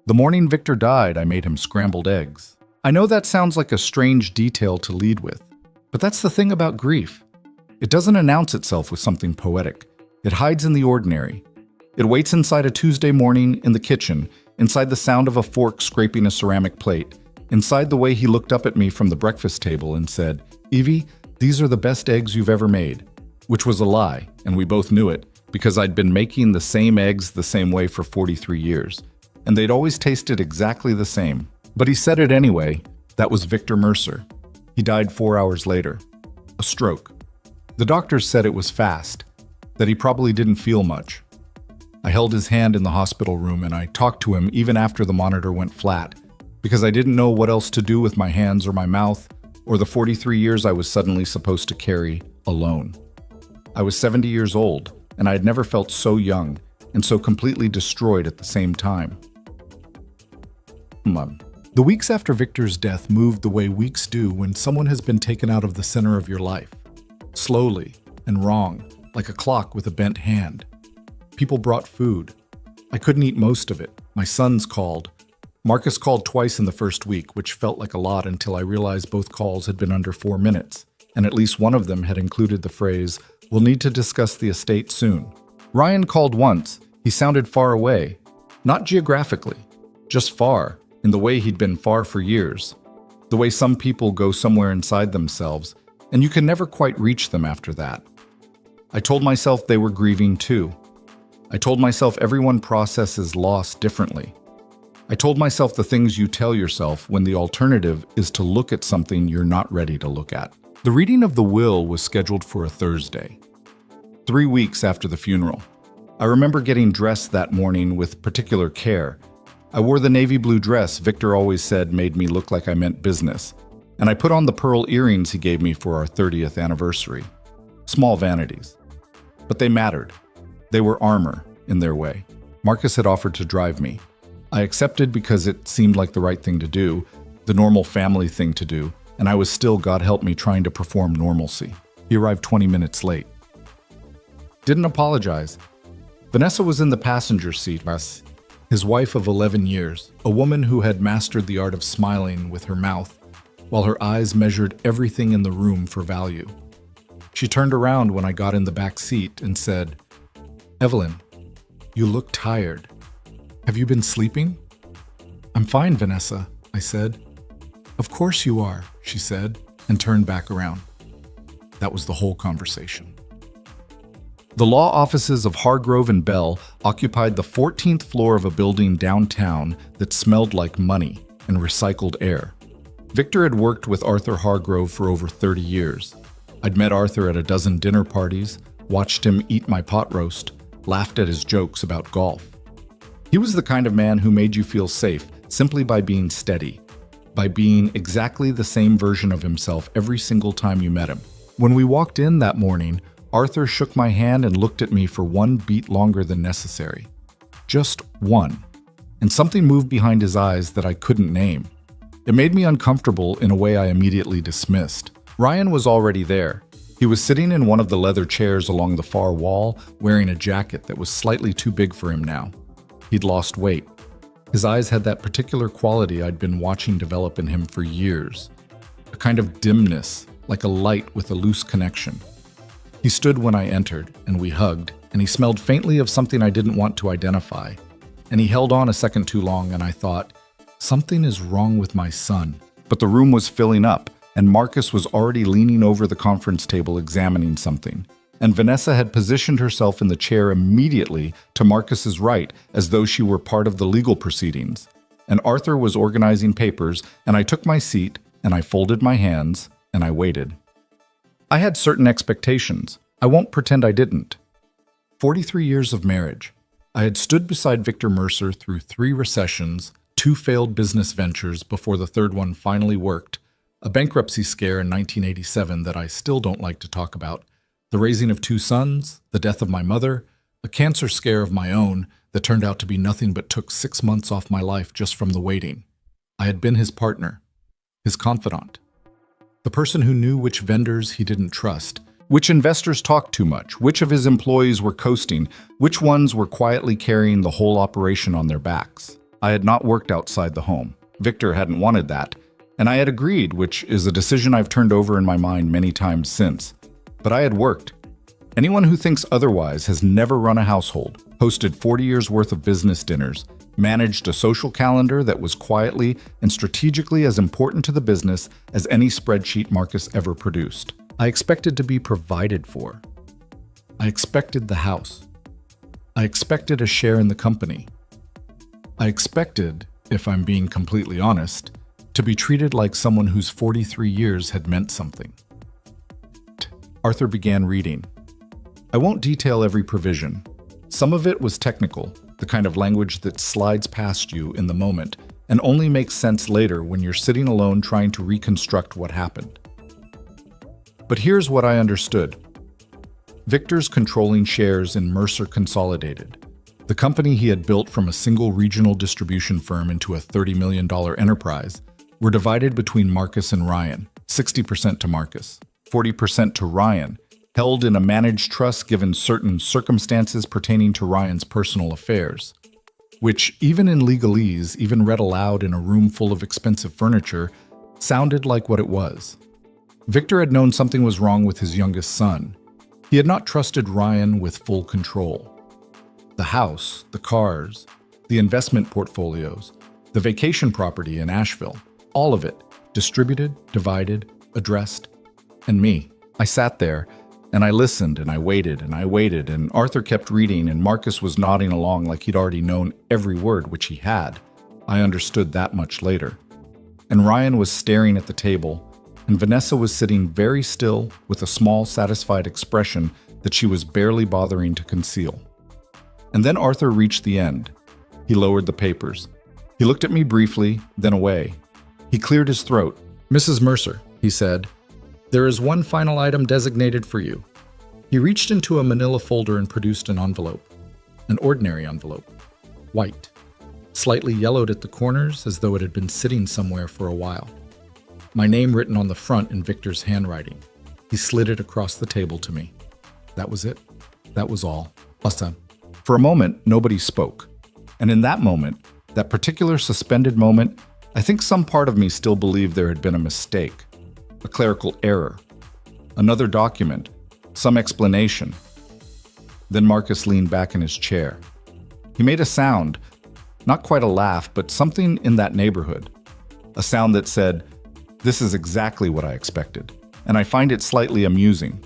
The morning Victor died, I made him scrambled eggs. I know that sounds like a strange detail to lead with, but that's the thing about grief. It doesn't announce itself with something poetic. It hides in the ordinary. It waits inside a Tuesday morning in the kitchen, inside the sound of a fork scraping a ceramic plate, inside the way he looked up at me from the breakfast table and said, "Evie, these are the best eggs you've ever made," which was a lie, and we both knew it, because I'd been making the same eggs the same way for 43 years, and they'd always tasted exactly the same. But he said it anyway. That was Victor Mercer. He died 4 hours later. A stroke. The doctors said it was fast, that he probably didn't feel much. I held his hand in the hospital room and I talked to him even after the monitor went flat, because I didn't know what else to do with my hands or my mouth, or the 43 years I was suddenly supposed to carry alone. I was 70 years old, and I had never felt so young and so completely destroyed at the same time. The weeks after Victor's death moved the way weeks do when someone has been taken out of the center of your life. Slowly and wrong, like a clock with a bent hand. People brought food. I couldn't eat most of it. My sons called. Marcus called twice in the first week, which felt like a lot until I realized both calls had been under 4 minutes, and at least one of them had included the phrase, "We'll need to discuss the estate soon." Ryan called once. He sounded far away. Not geographically, just far, in the way he'd been far for years. The way some people go somewhere inside themselves, and you can never quite reach them after that. I told myself they were grieving too. I told myself everyone processes loss differently. I told myself the things you tell yourself when the alternative is to look at something you're not ready to look at. The reading of the will was scheduled for a Thursday, 3 weeks after the funeral. I remember getting dressed that morning with particular care. I wore the navy blue dress Victor always said made me look like I meant business, and I put on the pearl earrings he gave me for our 30th anniversary. Small vanities. But they mattered. They were armor, in their way. Marcus had offered to drive me. I accepted because it seemed like the right thing to do, the normal family thing to do, and I was still, God help me, trying to perform normalcy. He arrived 20 minutes late. Didn't apologize. Vanessa was in the passenger seat, his wife of 11 years, a woman who had mastered the art of smiling with her mouth, while her eyes measured everything in the room for value. She turned around when I got in the back seat and said, "Evelyn, you look tired. Have you been sleeping?" "I'm fine, Vanessa," I said. "Of course you are," she said, and turned back around. That was the whole conversation. The law offices of Hargrove and Bell occupied the 14th floor of a building downtown that smelled like money and recycled air. Victor had worked with Arthur Hargrove for over 30 years. I'd met Arthur at a dozen dinner parties, watched him eat my pot roast, laughed at his jokes about golf. He was the kind of man who made you feel safe simply by being steady, by being exactly the same version of himself every single time you met him. When we walked in that morning, Arthur shook my hand and looked at me for 1 beat longer than necessary. Just one. And something moved behind his eyes that I couldn't name. It made me uncomfortable in a way I immediately dismissed. Ryan was already there. He was sitting in one of the leather chairs along the far wall, wearing a jacket that was slightly too big for him now. He'd lost weight. His eyes had that particular quality I'd been watching develop in him for years. A kind of dimness, like a light with a loose connection. He stood when I entered, and we hugged, and he smelled faintly of something I didn't want to identify. And he held on a second too long, and I thought, something is wrong with my son. But the room was filling up, and Marcus was already leaning over the conference table examining something. And Vanessa had positioned herself in the chair immediately to Marcus's right, as though she were part of the legal proceedings. And Arthur was organizing papers, and I took my seat, and I folded my hands, and I waited. I had certain expectations. I won't pretend I didn't. 43 years of marriage. I had stood beside Victor Mercer through 3 recessions, 2 failed business ventures before the third one finally worked, a bankruptcy scare in 1987 that I still don't like to talk about, the raising of 2 sons, the death of my mother, a cancer scare of my own that turned out to be nothing but took 6 months off my life just from the waiting. I had been his partner, his confidant. The person who knew which vendors he didn't trust, which investors talked too much, which of his employees were coasting, which ones were quietly carrying the whole operation on their backs. I had not worked outside the home. Victor hadn't wanted that, and I had agreed, which is a decision I've turned over in my mind many times since. But I had worked. Anyone who thinks otherwise has never run a household, hosted 40 years worth of business dinners, managed a social calendar that was quietly and strategically as important to the business as any spreadsheet Marcus ever produced. I expected to be provided for. I expected the house. I expected a share in the company. I expected, if I'm being completely honest, to be treated like someone whose 43 years had meant something. Arthur began reading. I won't detail every provision. Some of it was technical, the kind of language that slides past you in the moment and only makes sense later when you're sitting alone trying to reconstruct what happened. But here's what I understood. Victor's controlling shares in Mercer Consolidated, the company he had built from a single regional distribution firm into a $30 million enterprise, were divided between Marcus and Ryan, 60% to Marcus, 40% to Ryan, held in a managed trust given certain circumstances pertaining to Ryan's personal affairs, which, even in legalese, even read aloud in a room full of expensive furniture, sounded like what it was. Victor had known something was wrong with his youngest son. He had not trusted Ryan with full control. The house, the cars, the investment portfolios, the vacation property in Asheville, all of it, distributed, divided, addressed, and me. I sat there, and I listened, and I waited, and Arthur kept reading, and Marcus was nodding along like he'd already known every word, which he had. I understood that much later. And Ryan was staring at the table, and Vanessa was sitting very still with a small, satisfied expression that she was barely bothering to conceal. And then Arthur reached the end. He lowered the papers. He looked at me briefly, then away. He cleared his throat. "Mrs. Mercer," he said, "there is one final item designated for you." He reached into a manila folder and produced an envelope. An ordinary envelope. White. Slightly yellowed at the corners as though it had been sitting somewhere for a while. My name written on the front in Victor's handwriting. He slid it across the table to me. That was it. That was all. Awesome. For a moment, nobody spoke. And in that moment, that particular suspended moment, I think some part of me still believed there had been a mistake, a clerical error, another document, some explanation. Then Marcus leaned back in his chair. He made a sound, not quite a laugh, but something in that neighborhood. A sound that said, "This is exactly what I expected, and I find it slightly amusing."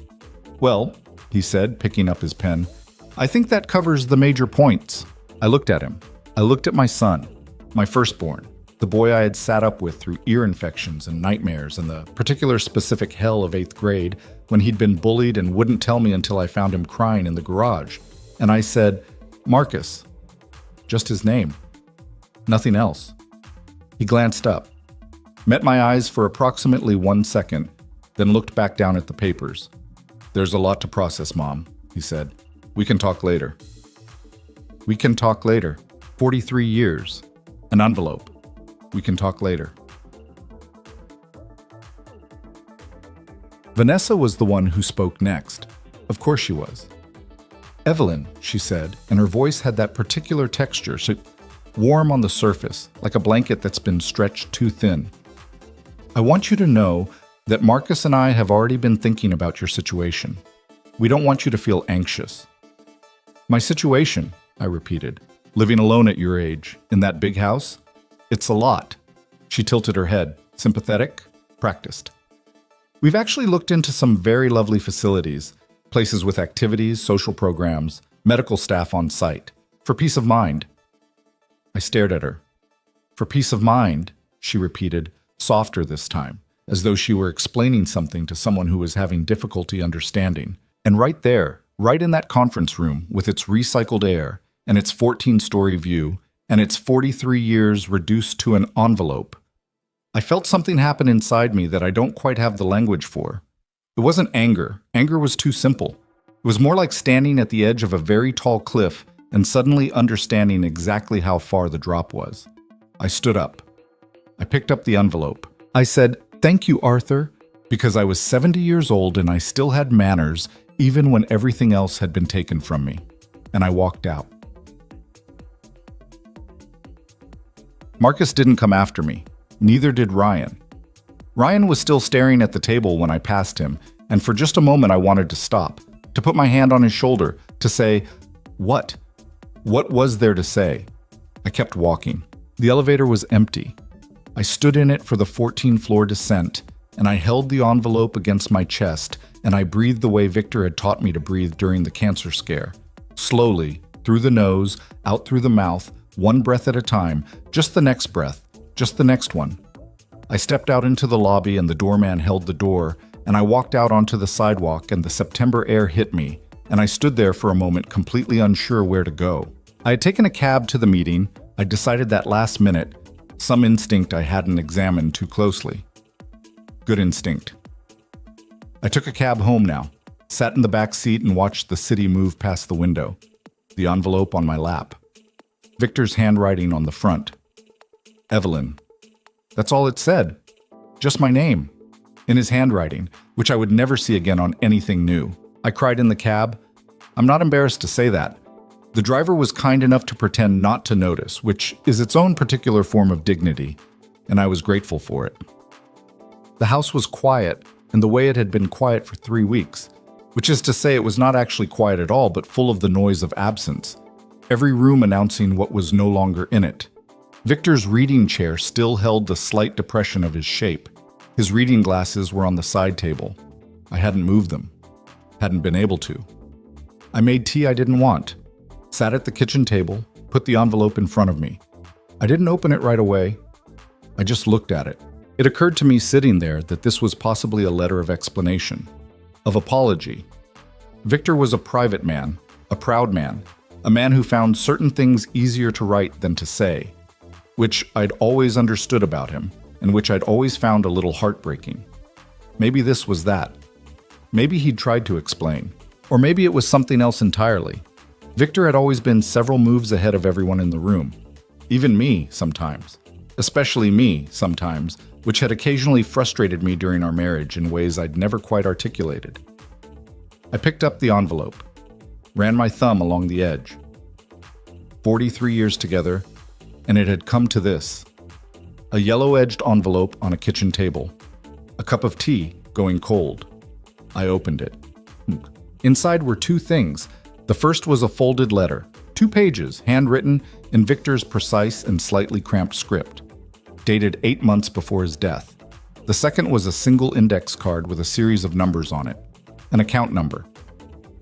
"Well," he said, picking up his pen, "I think that covers the major points." I looked at him. I looked at my son, my firstborn, the boy I had sat up with through ear infections and nightmares and the particular specific hell of 8th grade when he'd been bullied and wouldn't tell me until I found him crying in the garage. And I said, "Marcus." Just his name. Nothing else. He glanced up, met my eyes for approximately 1 second, then looked back down at the papers. "There's a lot to process, Mom," he said. "We can talk later." We can talk later. 43 years. An envelope. We can talk later. Vanessa was the one who spoke next. Of course she was. "Evelyn," she said, and her voice had that particular texture, so warm on the surface, like a blanket that's been stretched too thin. "I want you to know that Marcus and I have already been thinking about your situation. We don't want you to feel anxious." "My situation," I repeated. "Living alone at your age, in that big house? It's a lot." She tilted her head. Sympathetic, practiced. "We've actually looked into some very lovely facilities, places with activities, social programs, medical staff on site, for peace of mind." I stared at her. "For peace of mind," she repeated, softer this time, as though she were explaining something to someone who was having difficulty understanding. And right there, right in that conference room, with its recycled air, and its 14-story view, and its 43 years reduced to an envelope, I felt something happen inside me that I don't quite have the language for. It wasn't anger. Anger was too simple. It was more like standing at the edge of a very tall cliff and suddenly understanding exactly how far the drop was. I stood up. I picked up the envelope. I said, "Thank you, Arthur," because I was 70 years old and I still had manners, even when everything else had been taken from me. And I walked out. Marcus didn't come after me. Neither did Ryan. Ryan was still staring at the table when I passed him, and for just a moment I wanted to stop, to put my hand on his shoulder, to say, "What?" What was there to say? I kept walking. The elevator was empty. I stood in it for the 14th-floor descent, and I held the envelope against my chest, and I breathed the way Victor had taught me to breathe during the cancer scare. Slowly, through the nose, out through the mouth, one breath at a time, just the next breath, just the next one. I stepped out into the lobby and the doorman held the door, and I walked out onto the sidewalk and the September air hit me, and I stood there for a moment completely unsure where to go. I had taken a cab to the meeting. I decided that last minute, some instinct I hadn't examined too closely. Good instinct. I took a cab home now, sat in the back seat and watched the city move past the window, the envelope on my lap. Victor's handwriting on the front. Evelyn. That's all it said. Just my name. In his handwriting, which I would never see again on anything new. I cried in the cab. I'm not embarrassed to say that. The driver was kind enough to pretend not to notice, which is its own particular form of dignity, and I was grateful for it. The house was quiet, and the way it had been quiet for 3 weeks, which is to say it was not actually quiet at all, but full of the noise of absence, every room announcing what was no longer in it. Victor's reading chair still held the slight depression of his shape. His reading glasses were on the side table. I hadn't moved them. Hadn't been able to. I made tea I didn't want. Sat at the kitchen table, put the envelope in front of me. I didn't open it right away. I just looked at it. It occurred to me sitting there that this was possibly a letter of explanation, of apology. Victor was a private man, a proud man, a man who found certain things easier to write than to say, which I'd always understood about him, and which I'd always found a little heartbreaking. Maybe this was that. Maybe he'd tried to explain. Or maybe it was something else entirely. Victor had always been several moves ahead of everyone in the room. Even me, sometimes. Especially me, sometimes, which had occasionally frustrated me during our marriage in ways I'd never quite articulated. I picked up the envelope, ran my thumb along the edge. 43 years together, and it had come to this. A yellow-edged envelope on a kitchen table. A cup of tea going cold. I opened it. Inside were 2 things. The first was a folded letter, 2 pages, handwritten in Victor's precise and slightly cramped script, dated 8 months before his death. The second was a single index card with a series of numbers on it, an account number.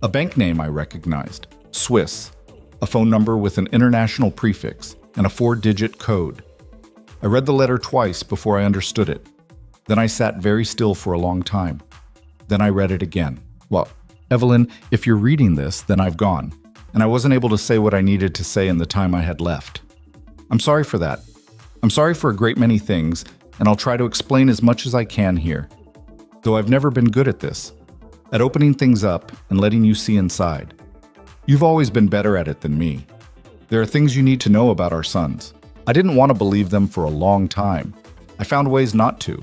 A bank name I recognized, Swiss, a phone number with an international prefix, and a 4-digit code. I read the letter twice before I understood it. Then I sat very still for a long time. Then I read it again. Well, Evelyn, if you're reading this, then I've gone, and I wasn't able to say what I needed to say in the time I had left. I'm sorry for that. I'm sorry for a great many things, and I'll try to explain as much as I can here, though I've never been good at this, at opening things up and letting you see inside. You've always been better at it than me. There are things you need to know about our sons. I didn't want to believe them for a long time. I found ways not to,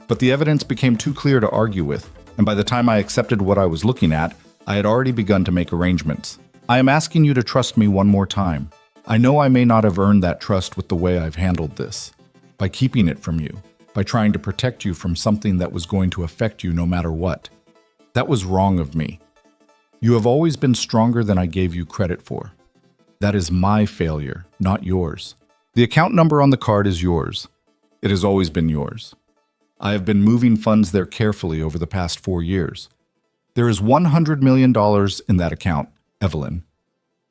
but the evidence became too clear to argue with, and by the time I accepted what I was looking at, I had already begun to make arrangements. I am asking you to trust me one more time. I know I may not have earned that trust with the way I've handled this, by keeping it from you, by trying to protect you from something that was going to affect you no matter what. That was wrong of me. You have always been stronger than I gave you credit for. That is my failure, not yours. The account number on the card is yours. It has always been yours. I have been moving funds there carefully over the past 4 years. There is $100 million in that account, Evelyn.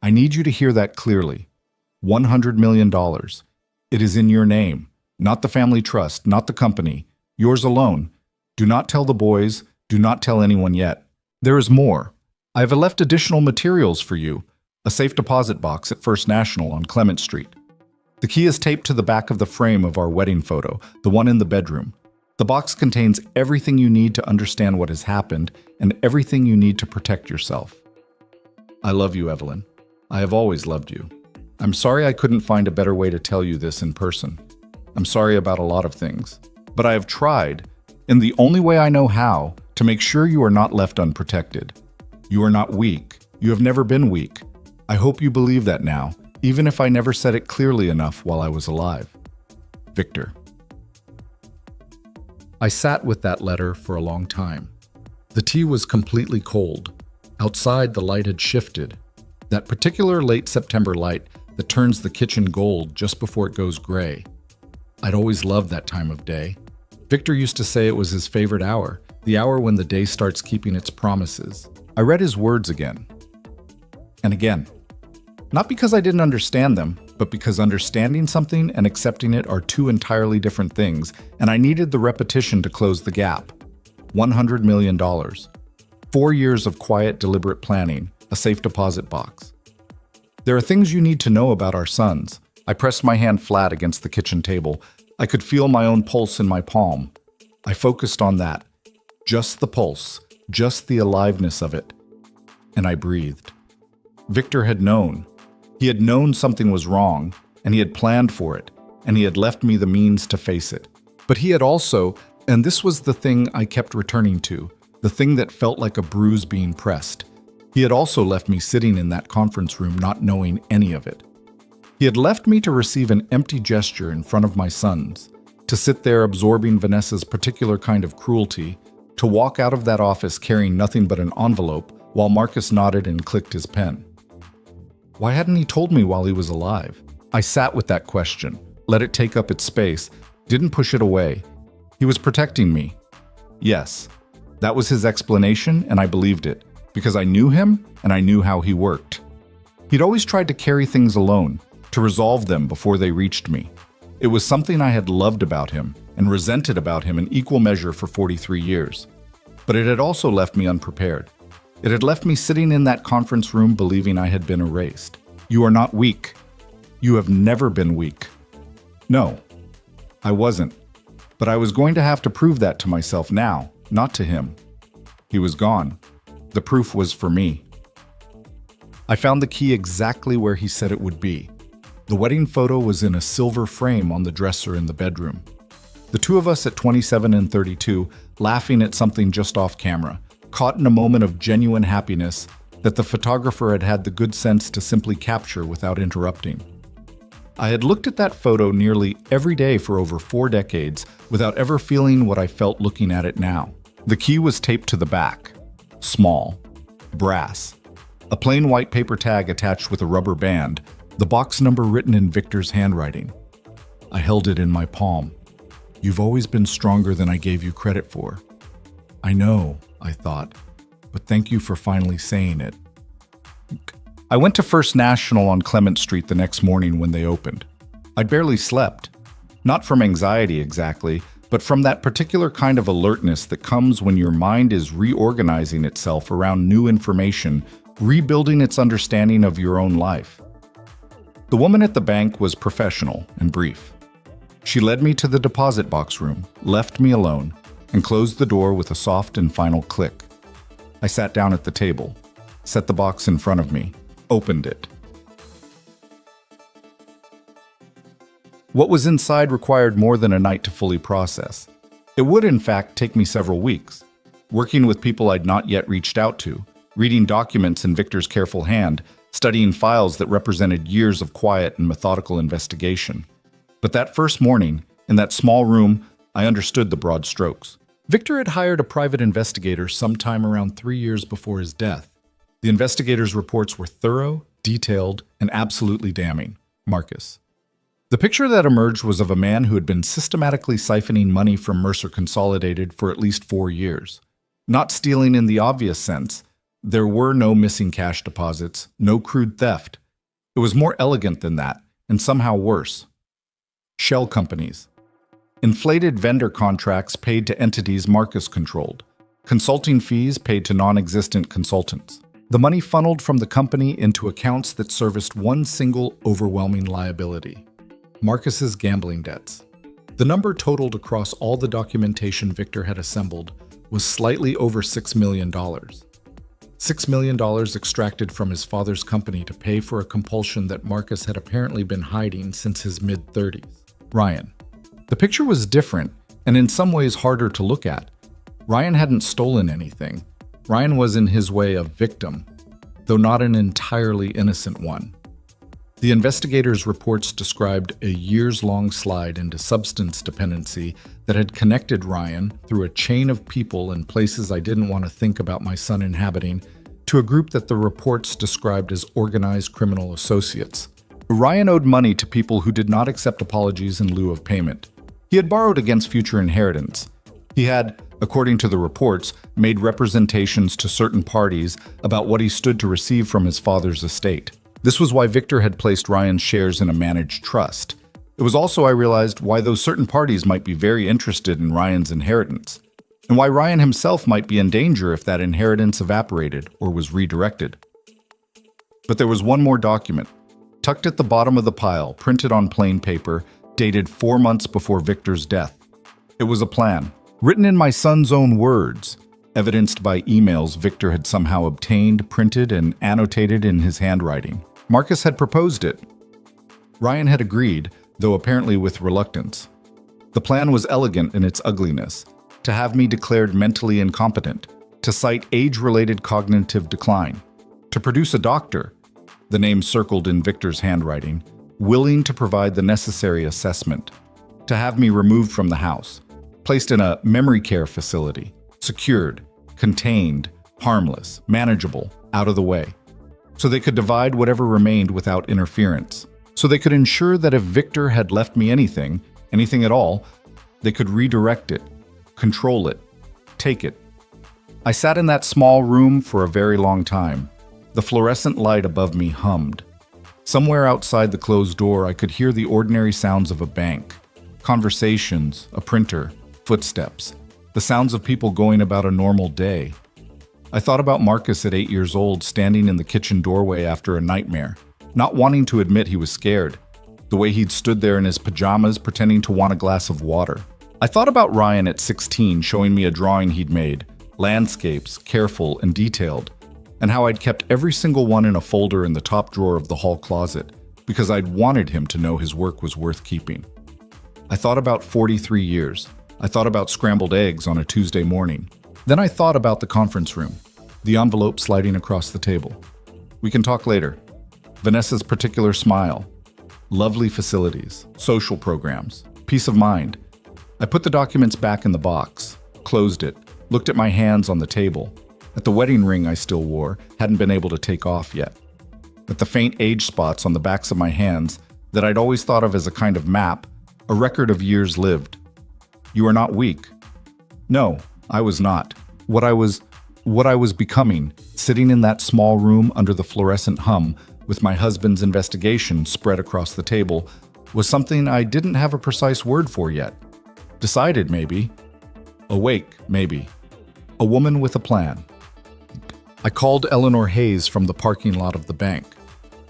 I need you to hear that clearly. $100 million. It is in your name, not the family trust, not the company, yours alone. Do not tell the boys, do not tell anyone yet. There is more. I have left additional materials for you, a safe deposit box at First National on Clement Street. The key is taped to the back of the frame of our wedding photo, the one in the bedroom. The box contains everything you need to understand what has happened and everything you need to protect yourself. I love you, Evelyn. I have always loved you. I'm sorry I couldn't find a better way to tell you this in person. I'm sorry about a lot of things, but I have tried, in the only way I know how, to make sure you are not left unprotected. You are not weak. You have never been weak. I hope you believe that now, even if I never said it clearly enough while I was alive. Victor. I sat with that letter for a long time. The tea was completely cold. Outside, the light had shifted. That particular late September light that turns the kitchen gold just before it goes gray. I'd always loved that time of day. Victor used to say it was his favorite hour, the hour when the day starts keeping its promises. I read his words again and again. Not because I didn't understand them, but because understanding something and accepting it are two entirely different things, and I needed the repetition to close the gap. $100 million. 4 years of quiet, deliberate planning, a safe deposit box. There are things you need to know about our sons. I pressed my hand flat against the kitchen table. I could feel my own pulse in my palm. I focused on that. Just the pulse, just the aliveness of it. And I breathed. Victor had known. He had known something was wrong, and he had planned for it, and he had left me the means to face it. But he had also, and this was the thing I kept returning to, the thing that felt like a bruise being pressed, he had also left me sitting in that conference room not knowing any of it. He had left me to receive an empty gesture in front of my sons, to sit there absorbing Vanessa's particular kind of cruelty, to walk out of that office carrying nothing but an envelope while Marcus nodded and clicked his pen. Why hadn't he told me while he was alive? I sat with that question, let it take up its space, didn't push it away. He was protecting me. Yes, that was his explanation, and I believed it, because I knew him and I knew how he worked. He'd always tried to carry things alone, to resolve them before they reached me. It was something I had loved about him and resented about him in equal measure for 43 years. But it had also left me unprepared. It had left me sitting in that conference room believing I had been erased. You are not weak. You have never been weak. No, I wasn't. But I was going to have to prove that to myself now, not to him. He was gone. The proof was for me. I found the key exactly where he said it would be. The wedding photo was in a silver frame on the dresser in the bedroom. The two of us at 27 and 32, laughing at something just off camera, caught in a moment of genuine happiness that the photographer had had the good sense to simply capture without interrupting. I had looked at that photo nearly every day for over 4 decades without ever feeling what I felt looking at it now. The key was taped to the back. Small. Brass. A plain white paper tag attached with a rubber band, the box number written in Victor's handwriting. I held it in my palm. You've always been stronger than I gave you credit for. I know, I thought, but thank you for finally saying it. I went to First National on Clement Street the next morning when they opened. I'd barely slept. Not from anxiety exactly, but from that particular kind of alertness that comes when your mind is reorganizing itself around new information, rebuilding its understanding of your own life. The woman at the bank was professional and brief. She led me to the deposit box room, left me alone, and closed the door with a soft and final click. I sat down at the table, set the box in front of me, opened it. What was inside required more than a night to fully process. It would, in fact, take me several weeks, working with people I'd not yet reached out to, reading documents in Victor's careful hand, studying files that represented years of quiet and methodical investigation. But that first morning, in that small room, I understood the broad strokes. Victor had hired a private investigator sometime around 3 years before his death. The investigator's reports were thorough, detailed, and absolutely damning. Marcus. The picture that emerged was of a man who had been systematically siphoning money from Mercer Consolidated for at least 4 years. Not stealing in the obvious sense. There were no missing cash deposits, no crude theft. It was more elegant than that, and somehow worse. Shell companies. Inflated vendor contracts paid to entities Marcus controlled. Consulting fees paid to non-existent consultants. The money funneled from the company into accounts that serviced one single overwhelming liability: Marcus's gambling debts. The number totaled across all the documentation Victor had assembled was slightly over $6 million. $6 million extracted from his father's company to pay for a compulsion that Marcus had apparently been hiding since his mid-30s. Ryan. The picture was different, and in some ways harder to look at. Ryan hadn't stolen anything. Ryan was in his way a victim, though not an entirely innocent one. The investigators' reports described a years-long slide into substance dependency that had connected Ryan through a chain of people and places I didn't want to think about my son inhabiting to a group that the reports described as organized criminal associates. Ryan owed money to people who did not accept apologies in lieu of payment. He had borrowed against future inheritance. He had, according to the reports, made representations to certain parties about what he stood to receive from his father's estate. This was why Victor had placed Ryan's shares in a managed trust. It was also, I realized, why those certain parties might be very interested in Ryan's inheritance, and why Ryan himself might be in danger if that inheritance evaporated or was redirected. But there was one more document, tucked at the bottom of the pile, printed on plain paper, dated 4 months before Victor's death. It was a plan, written in my son's own words, evidenced by emails Victor had somehow obtained, printed, and annotated in his handwriting. Marcus had proposed it. Ryan had agreed, though apparently with reluctance. The plan was elegant in its ugliness: to have me declared mentally incompetent, to cite age-related cognitive decline, to produce a doctor, the name circled in Victor's handwriting, willing to provide the necessary assessment, to have me removed from the house, placed in a memory care facility, secured, contained, harmless, manageable, out of the way, so they could divide whatever remained without interference, so they could ensure that if Victor had left me anything at all, they could redirect it, control it, take it. I sat in that small room for a very long time. The fluorescent light above me hummed. Somewhere outside the closed door, I could hear the ordinary sounds of a bank, conversations, a printer, footsteps, the sounds of people going about a normal day. I thought about Marcus at 8 years old, standing in the kitchen doorway after a nightmare, not wanting to admit he was scared, the way he'd stood there in his pajamas pretending to want a glass of water. I thought about Ryan at 16 showing me a drawing he'd made, landscapes, careful and detailed, and how I'd kept every single one in a folder in the top drawer of the hall closet because I'd wanted him to know his work was worth keeping. I thought about 43 years. I thought about scrambled eggs on a Tuesday morning. Then I thought about the conference room, the envelope sliding across the table. We can talk later. Vanessa's particular smile, lovely facilities, social programs, peace of mind. I put the documents back in the box, closed it, looked at my hands on the table, at the wedding ring I still wore, hadn't been able to take off yet, at the faint age spots on the backs of my hands that I'd always thought of as a kind of map, a record of years lived. You are not weak. No, I was not. What I was becoming, sitting in that small room under the fluorescent hum with my husband's investigation spread across the table, was something I didn't have a precise word for yet. Decided, maybe. Awake, maybe. A woman with a plan. I called Eleanor Hayes from the parking lot of the bank.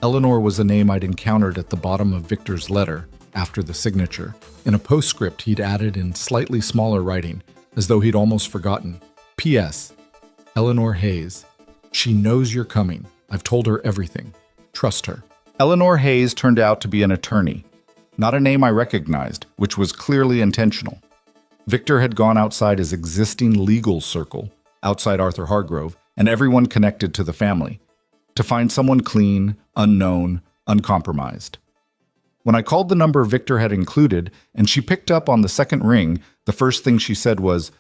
Eleanor was a name I'd encountered at the bottom of Victor's letter, after the signature, in a postscript he'd added in slightly smaller writing, as though he'd almost forgotten. P.S. Eleanor Hayes. She knows you're coming. I've told her everything. Trust her. Eleanor Hayes turned out to be an attorney, not a name I recognized, which was clearly intentional. Victor had gone outside his existing legal circle, outside Arthur Hargrove, and everyone connected to the family, to find someone clean, unknown, uncompromised. When I called the number Victor had included, and she picked up on the second ring, the first thing she said was,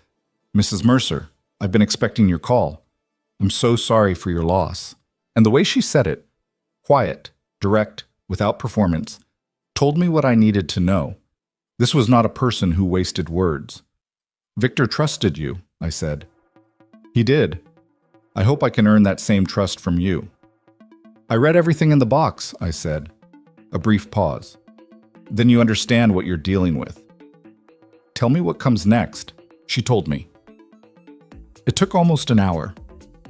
"Mrs. Mercer, I've been expecting your call. I'm so sorry for your loss." And the way she said it, quiet, direct, without performance, told me what I needed to know. This was not a person who wasted words. "Victor trusted you," I said. "He did. I hope I can earn that same trust from you." "I read everything in the box," I said. A brief pause. "Then you understand what you're dealing with." "Tell me what comes next," she told me. It took almost an hour.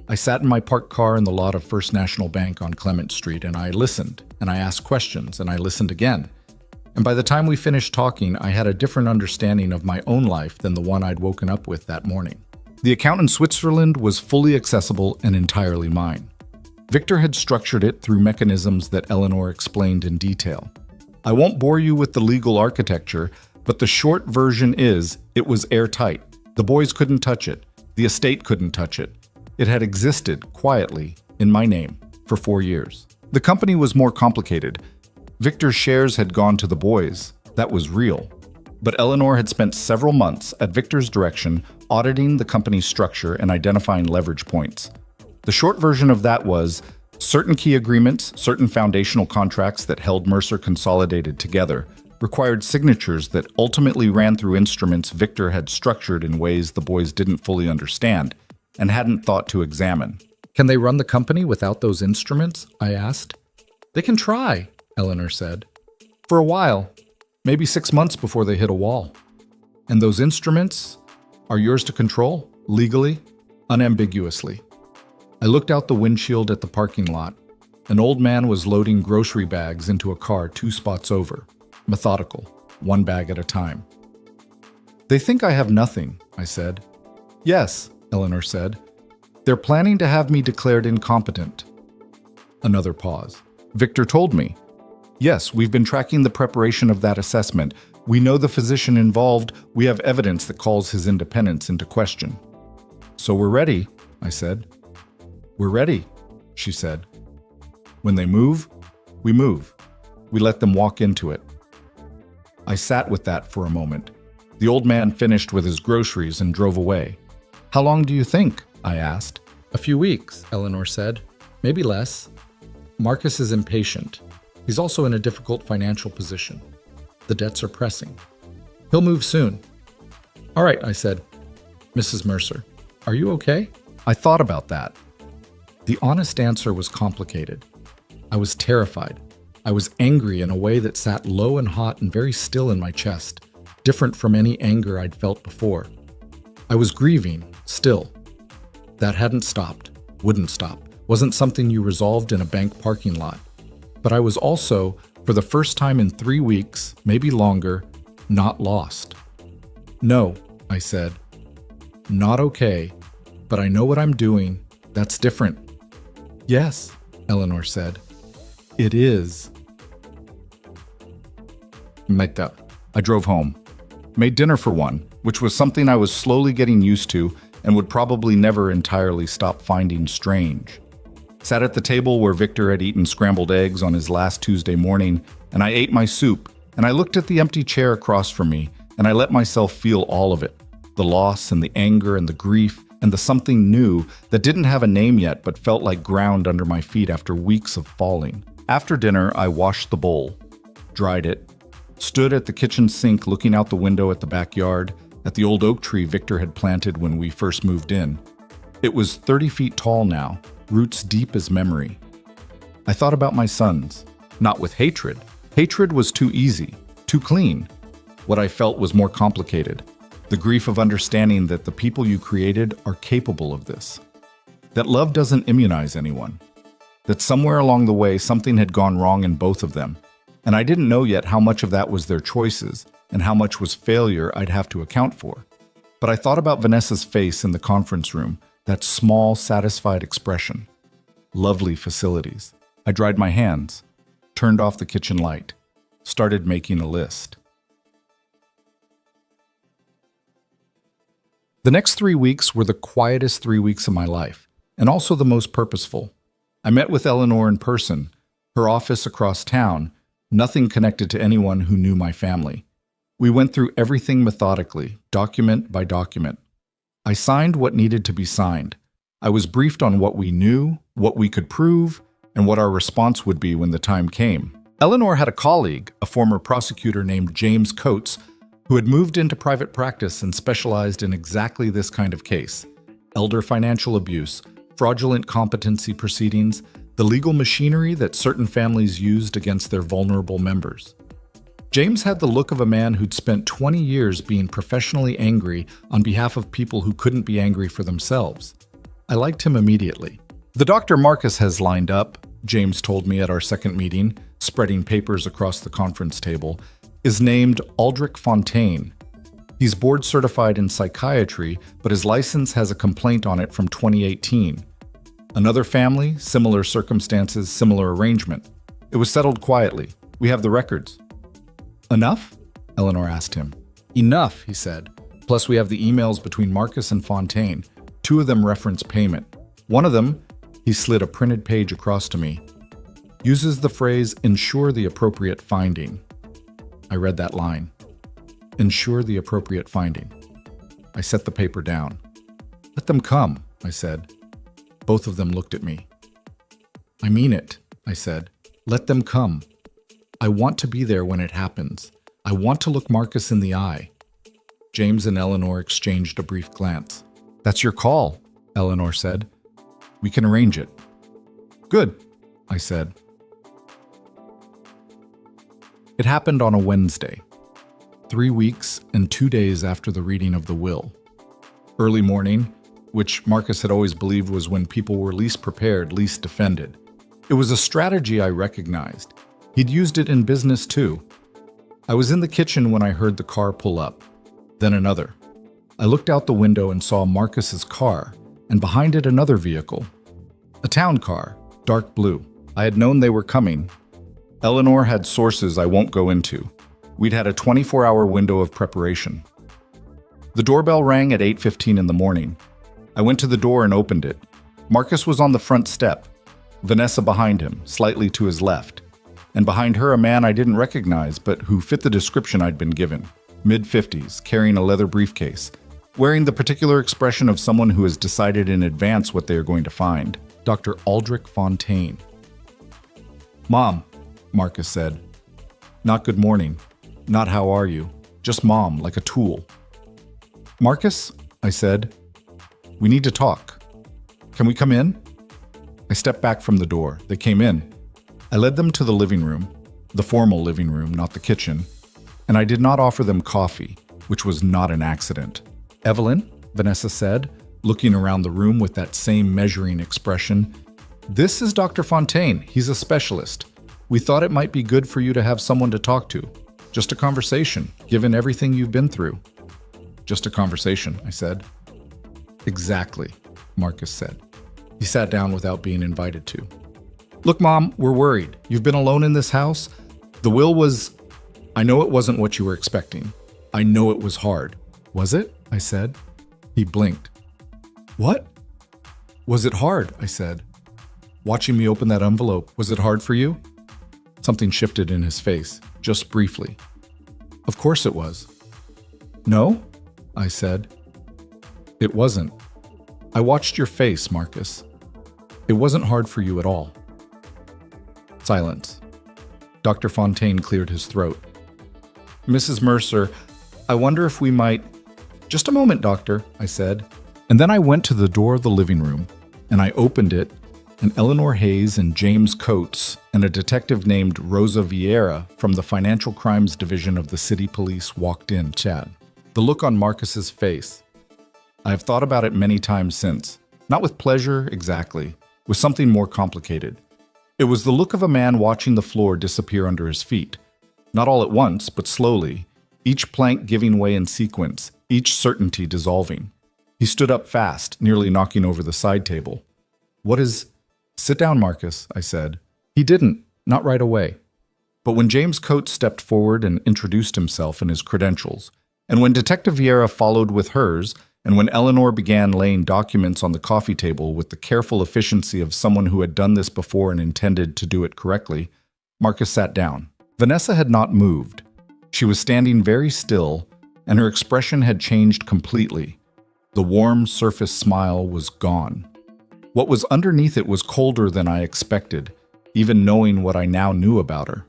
I sat in my parked car in the lot of First National Bank on Clement Street, and I listened, and I asked questions, and I listened again. And by the time we finished talking, I had a different understanding of my own life than the one I'd woken up with that morning. The account in Switzerland was fully accessible and entirely mine. Victor had structured it through mechanisms that Eleanor explained in detail. I won't bore you with the legal architecture, but the short version is, it was airtight. The boys couldn't touch it. The estate couldn't touch it. It had existed quietly, in my name, for 4 years. The company was more complicated. Victor's shares had gone to the boys. That was real. But Eleanor had spent several months, at Victor's direction, auditing the company's structure and identifying leverage points. The short version of that was certain key agreements, certain foundational contracts that held Mercer Consolidated together, required signatures that ultimately ran through instruments Victor had structured in ways the boys didn't fully understand and hadn't thought to examine. "Can they run the company without those instruments?" I asked. "They can try," Eleanor said. "For a while, maybe 6 months before they hit a wall. And those instruments are yours to control, legally, unambiguously." I looked out the windshield at the parking lot. An old man was loading grocery bags into a car 2 spots over, methodical, 1 bag at a time. "They think I have nothing," I said. "Yes," Eleanor said. "They're planning to have me declared incompetent." Another pause. "Victor told me." "Yes, we've been tracking the preparation of that assessment. We know the physician involved. We have evidence that calls his independence into question." "So we're ready," I said. "We're ready," she said. "When they move, we move. We let them walk into it." I sat with that for a moment. The old man finished with his groceries and drove away. "How long do you think?" I asked. "A few weeks," Eleanor said. "Maybe less." Marcus is impatient. He's also in a difficult financial position. The debts are pressing. "He'll move soon." "All right," I said. "Mrs. Mercer, are you okay?" I thought about that. The honest answer was complicated. I was terrified. I was angry in a way that sat low and hot and very still in my chest, different from any anger I'd felt before. I was grieving, still. That hadn't stopped, wouldn't stop, wasn't something you resolved in a bank parking lot. But I was also, for the first time in 3 weeks, maybe longer, not lost. "No," I said. "Not okay, but I know what I'm doing. That's different." "Yes," Eleanor said. "It is." I drove home. Made dinner for one, which was something I was slowly getting used to and would probably never entirely stop finding strange. Sat at the table where Victor had eaten scrambled eggs on his last Tuesday morning, and I ate my soup, and I looked at the empty chair across from me, and I let myself feel all of it. The loss and the anger and the grief and the something new that didn't have a name yet but felt like ground under my feet after weeks of falling. After dinner, I washed the bowl, dried it, stood at the kitchen sink looking out the window at the backyard, at the old oak tree Victor had planted when we first moved in. It was 30 feet tall now, roots deep as memory. I thought about my sons, not with hatred. Hatred was too easy, too clean. What I felt was more complicated. The grief of understanding that the people you created are capable of this. That love doesn't immunize anyone. That somewhere along the way something had gone wrong in both of them. And I didn't know yet how much of that was their choices and how much was failure I'd have to account for. But I thought about Vanessa's face in the conference room, that small, satisfied expression. Lovely facilities. I dried my hands, turned off the kitchen light, started making a list. The next 3 weeks were the quietest 3 weeks of my life, and also the most purposeful. I met with Eleanor in person, her office across town, nothing connected to anyone who knew my family. We went through everything methodically, document by document. I signed what needed to be signed. I was briefed on what we knew, what we could prove, and what our response would be when the time came. Eleanor had a colleague, a former prosecutor named James Coates, who had moved into private practice and specialized in exactly this kind of case: elder financial abuse, fraudulent competency proceedings, the legal machinery that certain families used against their vulnerable members. James had the look of a man who'd spent 20 years being professionally angry on behalf of people who couldn't be angry for themselves. I liked him immediately. "The Dr. Marcus has lined up," James told me at our second meeting, spreading papers across the conference table, "is named Aldrich Fontaine. He's board certified in psychiatry, but his license has a complaint on it from 2018. Another family, similar circumstances, similar arrangement. It was settled quietly. We have the records." "Enough?" Eleanor asked him. "Enough," he said. "Plus we have the emails between Marcus and Fontaine. 2 of them reference payment. One of them," he slid a printed page across to me, uses the phrase, ensure the appropriate finding. I read that line. Ensure the appropriate finding. I set the paper down. Let them come, I said. Both of them looked at me. I mean it, I said. Let them come. I want to be there when it happens. I want to look Marcus in the eye. James and Eleanor exchanged a brief glance. That's your call, Eleanor said. We can arrange it. Good, I said. It happened on a Wednesday, 3 weeks and 2 days after the reading of the will. Early morning, which Marcus had always believed was when people were least prepared, least defended. It was a strategy I recognized. He'd used it in business too. I was in the kitchen when I heard the car pull up, then another. I looked out the window and saw Marcus's car, and behind it another vehicle. A town car, dark blue. I had known they were coming. Eleanor had sources I won't go into. We'd had a 24-hour window of preparation. The doorbell rang at 8:15 in the morning. I went to the door and opened it. Marcus was on the front step, Vanessa behind him, slightly to his left, and behind her a man I didn't recognize but who fit the description I'd been given, mid-50s, carrying a leather briefcase, wearing the particular expression of someone who has decided in advance what they are going to find. Dr. Aldrich Fontaine. Mom, Marcus said. Not good morning. Not how are you. Just Mom, like a tool. Marcus, I said. We need to talk. Can we come in? I stepped back from the door. They came in. I led them to the living room, the formal living room, not the kitchen, and I did not offer them coffee, which was not an accident. Evelyn, Vanessa said, looking around the room with that same measuring expression. This is Dr. Fontaine. He's a specialist. We thought it might be good for you to have someone to talk to. Just a conversation, given everything you've been through. Just a conversation, I said. Exactly, Marcus said. He sat down without being invited to. Look, Mom, we're worried. You've been alone in this house. The will was... I know it wasn't what you were expecting. I know it was hard. Was it? I said. He blinked. What? Was it hard? I said. Watching me open that envelope, was it hard for you? Something shifted in his face, just briefly. Of course it was. No? I said. It wasn't. I watched your face, Marcus. It wasn't hard for you at all. Silence. Dr. Fontaine cleared his throat. Mrs. Mercer, I wonder if we might... Just a moment, doctor, I said. And then I went to the door of the living room, and I opened it, and Eleanor Hayes and James Coates and a detective named Rosa Vieira from the Financial Crimes Division of the City Police walked in, Chad. The look on Marcus's face. I have thought about it many times since. Not with pleasure, exactly. With something more complicated. It was the look of a man watching the floor disappear under his feet. Not all at once, but slowly. Each plank giving way in sequence, each certainty dissolving. He stood up fast, nearly knocking over the side table. What is... Sit down, Marcus, I said. He didn't, not right away. But when James Coates stepped forward and introduced himself and his credentials, and when Detective Vieira followed with hers, and when Eleanor began laying documents on the coffee table with the careful efficiency of someone who had done this before and intended to do it correctly, Marcus sat down. Vanessa had not moved. She was standing very still, and her expression had changed completely. The warm surface smile was gone. What was underneath it was colder than I expected, even knowing what I now knew about her.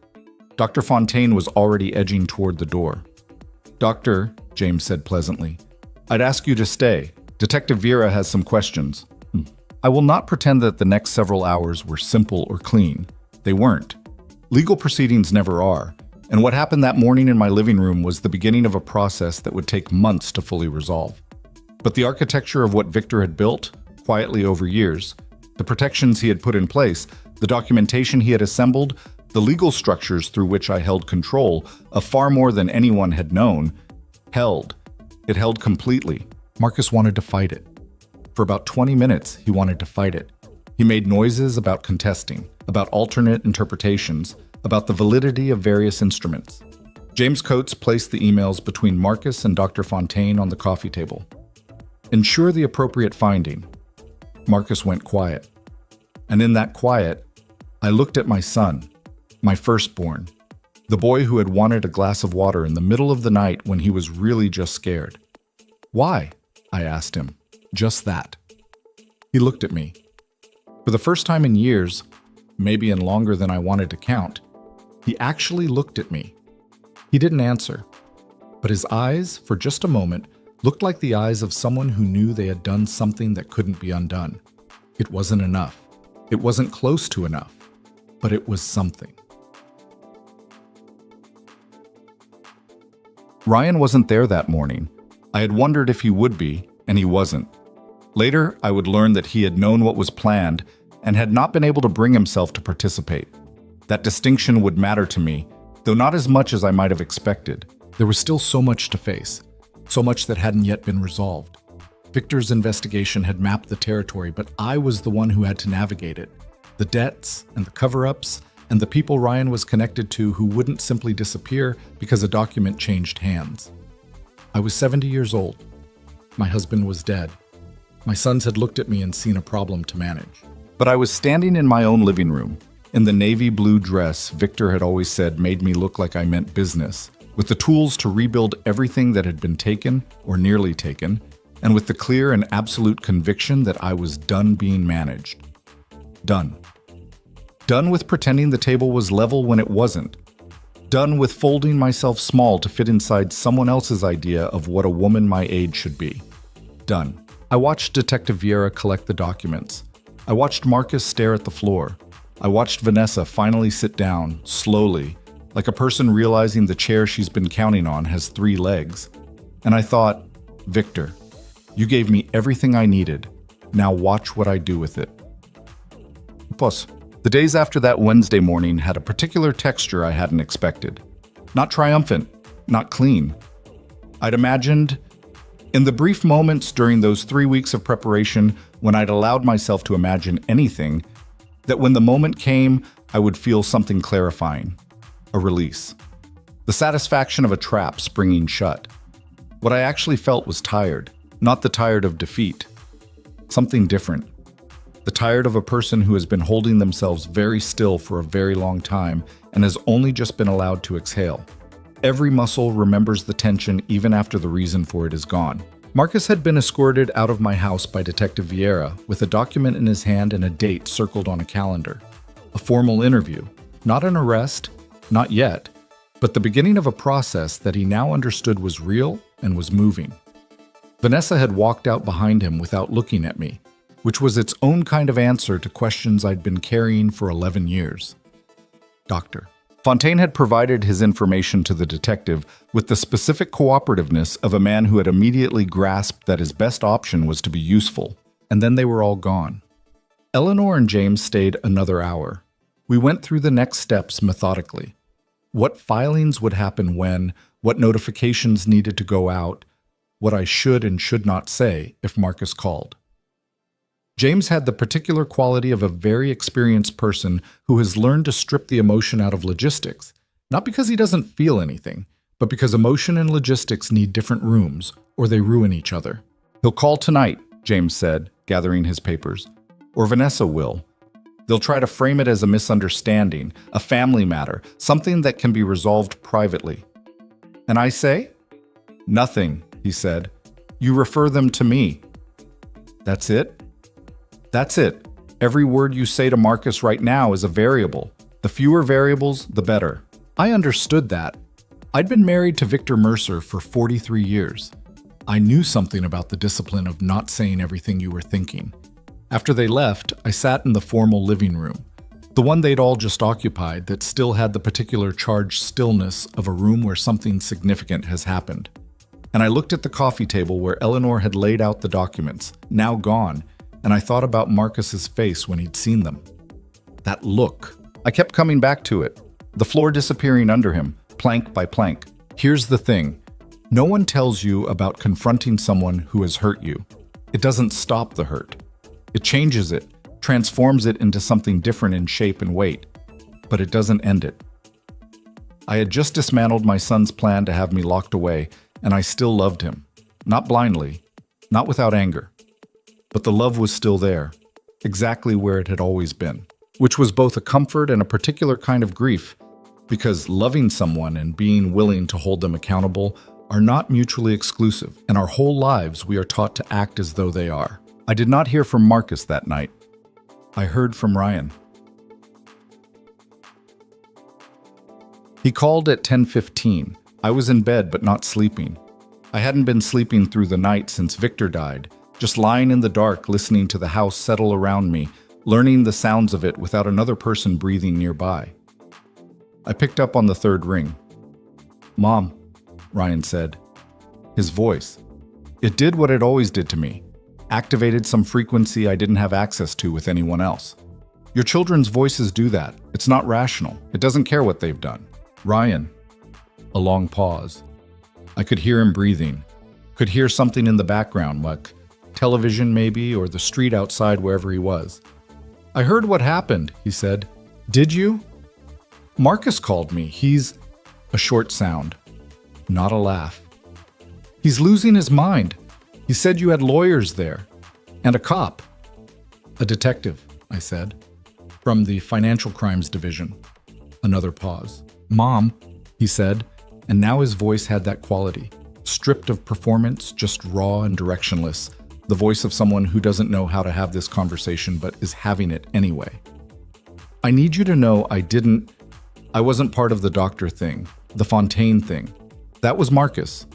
Dr. Fontaine was already edging toward the door. Doctor, James said pleasantly, I'd ask you to stay. Detective Vieira has some questions. I will not pretend that the next several hours were simple or clean. They weren't. Legal proceedings never are, and what happened that morning in my living room was the beginning of a process that would take months to fully resolve. But the architecture of what Victor had built, quietly over years, the protections he had put in place, the documentation he had assembled, the legal structures through which I held control of far more than anyone had known, held. It held completely. Marcus wanted to fight it. For about 20 minutes, he wanted to fight it. He made noises about contesting, about alternate interpretations, about the validity of various instruments. James Coates placed the emails between Marcus and Dr. Fontaine on the coffee table. Ensure the appropriate finding. Marcus went quiet. And in that quiet, I looked at my son, my firstborn, the boy who had wanted a glass of water in the middle of the night when he was really just scared. "Why?" I asked him. Just that. He looked at me. For the first time in years, maybe in longer than I wanted to count, he actually looked at me. He didn't answer, but his eyes, for just a moment, looked like the eyes of someone who knew they had done something that couldn't be undone. It wasn't enough. It wasn't close to enough, but it was something. Ryan wasn't there that morning. I had wondered if he would be, and he wasn't. Later, I would learn that he had known what was planned and had not been able to bring himself to participate. That distinction would matter to me, though not as much as I might have expected. There was still so much to face, so much that hadn't yet been resolved. Victor's investigation had mapped the territory, but I was the one who had to navigate it. The debts and the cover-ups and the people Ryan was connected to who wouldn't simply disappear because a document changed hands. I was 70 years old. My husband was dead. My sons had looked at me and seen a problem to manage. But I was standing in my own living room, in the navy blue dress Victor had always said made me look like I meant business, with the tools to rebuild everything that had been taken or nearly taken, and with the clear and absolute conviction that I was done being managed. Done. Done with pretending the table was level when it wasn't. Done with folding myself small to fit inside someone else's idea of what a woman my age should be. Done. I watched Detective Vieira collect the documents. I watched Marcus stare at the floor. I watched Vanessa finally sit down, slowly, like a person realizing the chair she's been counting on has 3 legs. And I thought, Victor, you gave me everything I needed. Now watch what I do with it. Plus, the days after that Wednesday morning had a particular texture I hadn't expected. Not triumphant, not clean. I'd imagined, in the brief moments during those 3 weeks of preparation when I'd allowed myself to imagine anything, that when the moment came, I would feel something clarifying. A release. The satisfaction of a trap springing shut. What I actually felt was tired, not the tired of defeat. Something different. The tired of a person who has been holding themselves very still for a very long time and has only just been allowed to exhale. Every muscle remembers the tension even after the reason for it is gone. Marcus had been escorted out of my house by Detective Vieira with a document in his hand and a date circled on a calendar. A formal interview. Not an arrest, not yet, but the beginning of a process that he now understood was real and was moving. Vanessa had walked out behind him without looking at me, which was its own kind of answer to questions I'd been carrying for 11 years. Doctor. Fontaine had provided his information to the detective with the specific cooperativeness of a man who had immediately grasped that his best option was to be useful, and then they were all gone. Eleanor and James stayed another hour. We went through the next steps methodically. What filings would happen when, what notifications needed to go out, what I should and should not say if Marcus called. James had the particular quality of a very experienced person who has learned to strip the emotion out of logistics, not because he doesn't feel anything, but because emotion and logistics need different rooms, or they ruin each other. He'll call tonight, James said, gathering his papers. Or Vanessa will. They'll try to frame it as a misunderstanding, a family matter, something that can be resolved privately. And I say? Nothing, he said. You refer them to me. That's it? That's it. Every word you say to Marcus right now is a variable. The fewer variables, the better. I understood that. I'd been married to Victor Mercer for 43 years. I knew something about the discipline of not saying everything you were thinking. After they left, I sat in the formal living room, the one they'd all just occupied that still had the particular charged stillness of a room where something significant has happened. And I looked at the coffee table where Eleanor had laid out the documents, now gone, and I thought about Marcus's face when he'd seen them. That look. I kept coming back to it, the floor disappearing under him, plank by plank. Here's the thing. No one tells you about confronting someone who has hurt you. It doesn't stop the hurt. It changes it, transforms it into something different in shape and weight, but it doesn't end it. I had just dismantled my son's plan to have me locked away, and I still loved him. Not blindly, not without anger. But the love was still there, exactly where it had always been. which was both a comfort and a particular kind of grief, because loving someone and being willing to hold them accountable are not mutually exclusive, and our whole lives we are taught to act as though they are. I did not hear from Marcus that night. I heard from Ryan. He called at 10:15. I was in bed but not sleeping. I hadn't been sleeping through the night since Victor died, just lying in the dark listening to the house settle around me, learning the sounds of it without another person breathing nearby. I picked up on the third ring. "Mom," Ryan said. His voice. It did what it always did to me. Activated some frequency I didn't have access to with anyone else. Your children's voices do that. It's not rational. It doesn't care what they've done. "Ryan." A long pause. I could hear him breathing. Could hear something in the background, like television maybe, or the street outside wherever he was. "I heard what happened," he said. "Did you?" "Marcus called me. He's..." A short sound. Not a laugh. "He's losing his mind. He said you had lawyers there. And a cop." "A detective," I said. "From the Financial Crimes Division." Another pause. "Mom," he said, and now his voice had that quality. Stripped of performance, just raw and directionless. The voice of someone who doesn't know how to have this conversation but is having it anyway. "I need you to know I wasn't part of the doctor thing, the Fontaine thing. That was Marcus."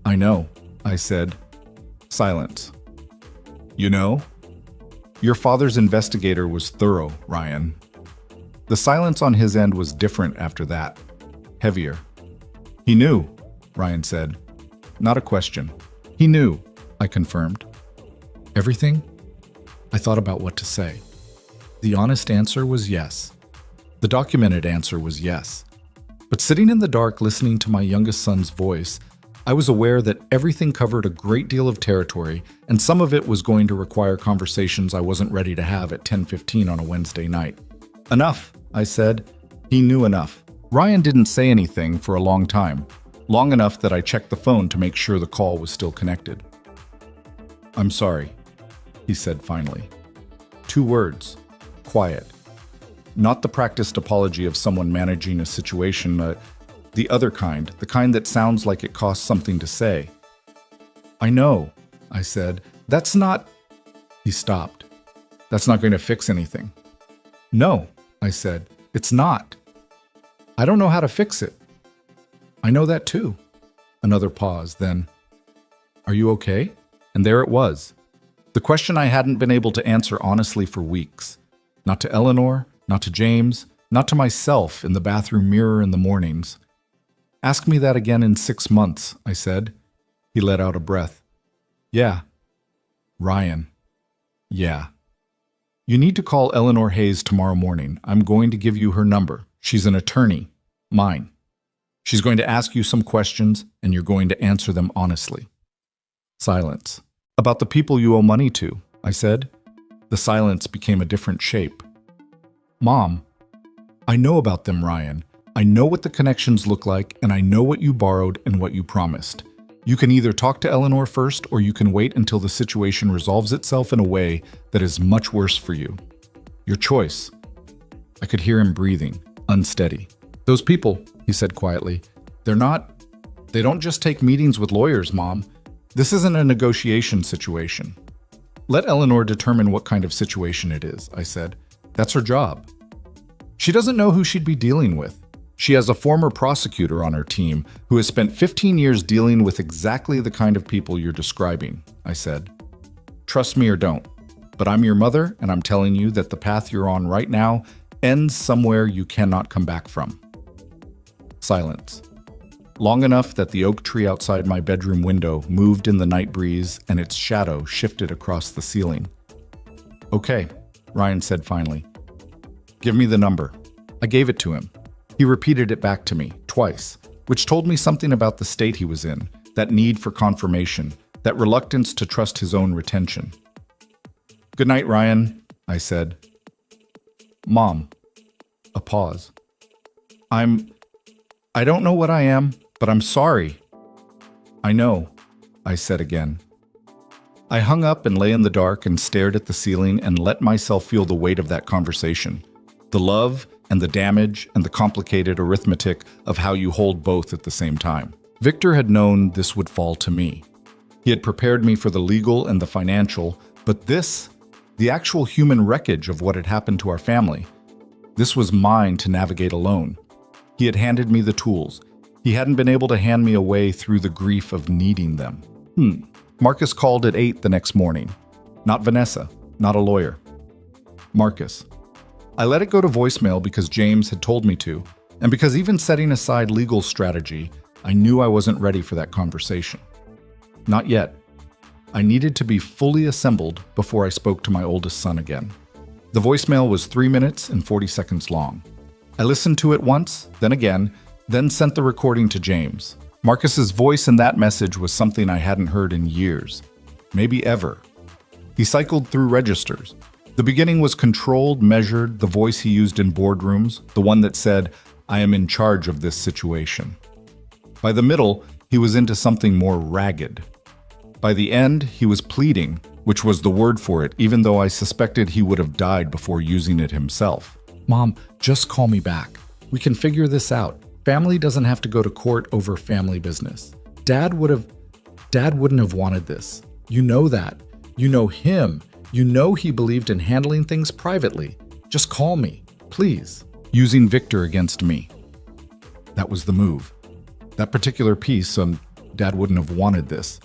"I know," I said. Silence. "You know? Your father's investigator was thorough, Ryan." The silence on his end was different after that. Heavier. "He knew," Ryan said. Not a question. "He knew," I confirmed. "Everything?" I thought about what to say. The honest answer was yes. The documented answer was yes. But sitting in the dark listening to my youngest son's voice, I was aware that everything covered a great deal of territory, and some of it was going to require conversations I wasn't ready to have at 10:15 on a Wednesday night. "Enough," I said. He knew enough. Ryan didn't say anything for a long time, long enough that I checked the phone to make sure the call was still connected. "I'm sorry," he said finally. 2 words. Quiet. Not the practiced apology of someone managing a situation, the other kind, the kind that sounds like it costs something to say. "I know," I said. "That's not..." He stopped. "That's not going to fix anything." "No," I said. "It's not. I don't know how to fix it." "I know that too." Another pause, then, "Are you okay?" And there it was. The question I hadn't been able to answer honestly for weeks. Not to Eleanor, not to James, not to myself in the bathroom mirror in the mornings. "Ask me that again in 6 months," I said. He let out a breath. "Yeah." "Ryan." "Yeah." "You need to call Eleanor Hayes tomorrow morning. I'm going to give you her number. She's an attorney. Mine. She's going to ask you some questions, and you're going to answer them honestly." Silence. "About the people you owe money to," I said. The silence became a different shape. "Mom, I know about them, Ryan. I know what the connections look like, and I know what you borrowed and what you promised. You can either talk to Eleanor first, or you can wait until the situation resolves itself in a way that is much worse for you. Your choice." I could hear him breathing, unsteady. "Those people," he said quietly, they don't just take meetings with lawyers, Mom. This isn't a negotiation situation." "Let Eleanor determine what kind of situation it is," I said. "That's her job. She doesn't know who she'd be dealing with. She has a former prosecutor on her team who has spent 15 years dealing with exactly the kind of people you're describing," I said. "Trust me or don't, but I'm your mother, and I'm telling you that the path you're on right now ends somewhere you cannot come back from." Silence. Long enough that the oak tree outside my bedroom window moved in the night breeze and its shadow shifted across the ceiling. "Okay," Ryan said finally. "Give me the number." I gave it to him. He repeated it back to me, twice, which told me something about the state he was in, that need for confirmation, that reluctance to trust his own retention. "Good night, Ryan," I said. "Mom." A pause. I don't know what I am, but I'm sorry." "I know," I said again. I hung up and lay in the dark and stared at the ceiling and let myself feel the weight of that conversation. The love and the damage and the complicated arithmetic of how you hold both at the same time. Victor had known this would fall to me. He had prepared me for the legal and the financial, but this, the actual human wreckage of what had happened to our family, this was mine to navigate alone. He had handed me the tools. He hadn't been able to hand me a way through the grief of needing them. Marcus called at 8 the next morning. Not Vanessa, not a lawyer. Marcus. I let it go to voicemail because James had told me to, and because even setting aside legal strategy, I knew I wasn't ready for that conversation. Not yet. I needed to be fully assembled before I spoke to my oldest son again. The voicemail was 3 minutes and 40 seconds long. I listened to it once, then again, then sent the recording to James. Marcus's voice in that message was something I hadn't heard in years, maybe ever. He cycled through registers. The beginning was controlled, measured, the voice he used in boardrooms, the one that said, "I am in charge of this situation." By the middle, he was into something more ragged. By the end, he was pleading, which was the word for it, even though I suspected he would have died before using it himself. "Mom, just call me back. We can figure this out. Family doesn't have to go to court over family business. Dad wouldn't have wanted this. You know that. You know him. You know he believed in handling things privately. Just call me, please." Using Victor against me. That was the move. That particular piece, Dad wouldn't have wanted this,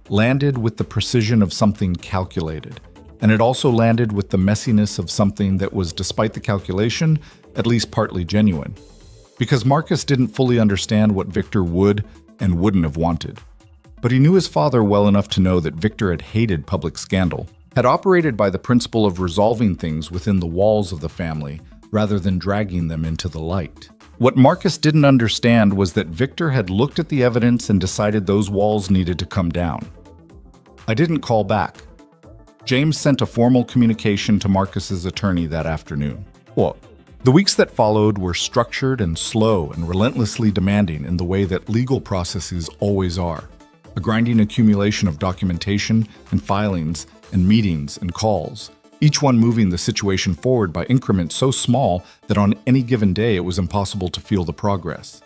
landed with the precision of something calculated. And it also landed with the messiness of something that was, despite the calculation, at least partly genuine. Because Marcus didn't fully understand what Victor would and wouldn't have wanted. But he knew his father well enough to know that Victor had hated public scandal, had operated by the principle of resolving things within the walls of the family rather than dragging them into the light. What Marcus didn't understand was that Victor had looked at the evidence and decided those walls needed to come down. I didn't call back. James sent a formal communication to Marcus's attorney that afternoon. The weeks that followed were structured and slow and relentlessly demanding in the way that legal processes always are. A grinding accumulation of documentation and filings and meetings and calls, each one moving the situation forward by increments so small that on any given day it was impossible to feel the progress.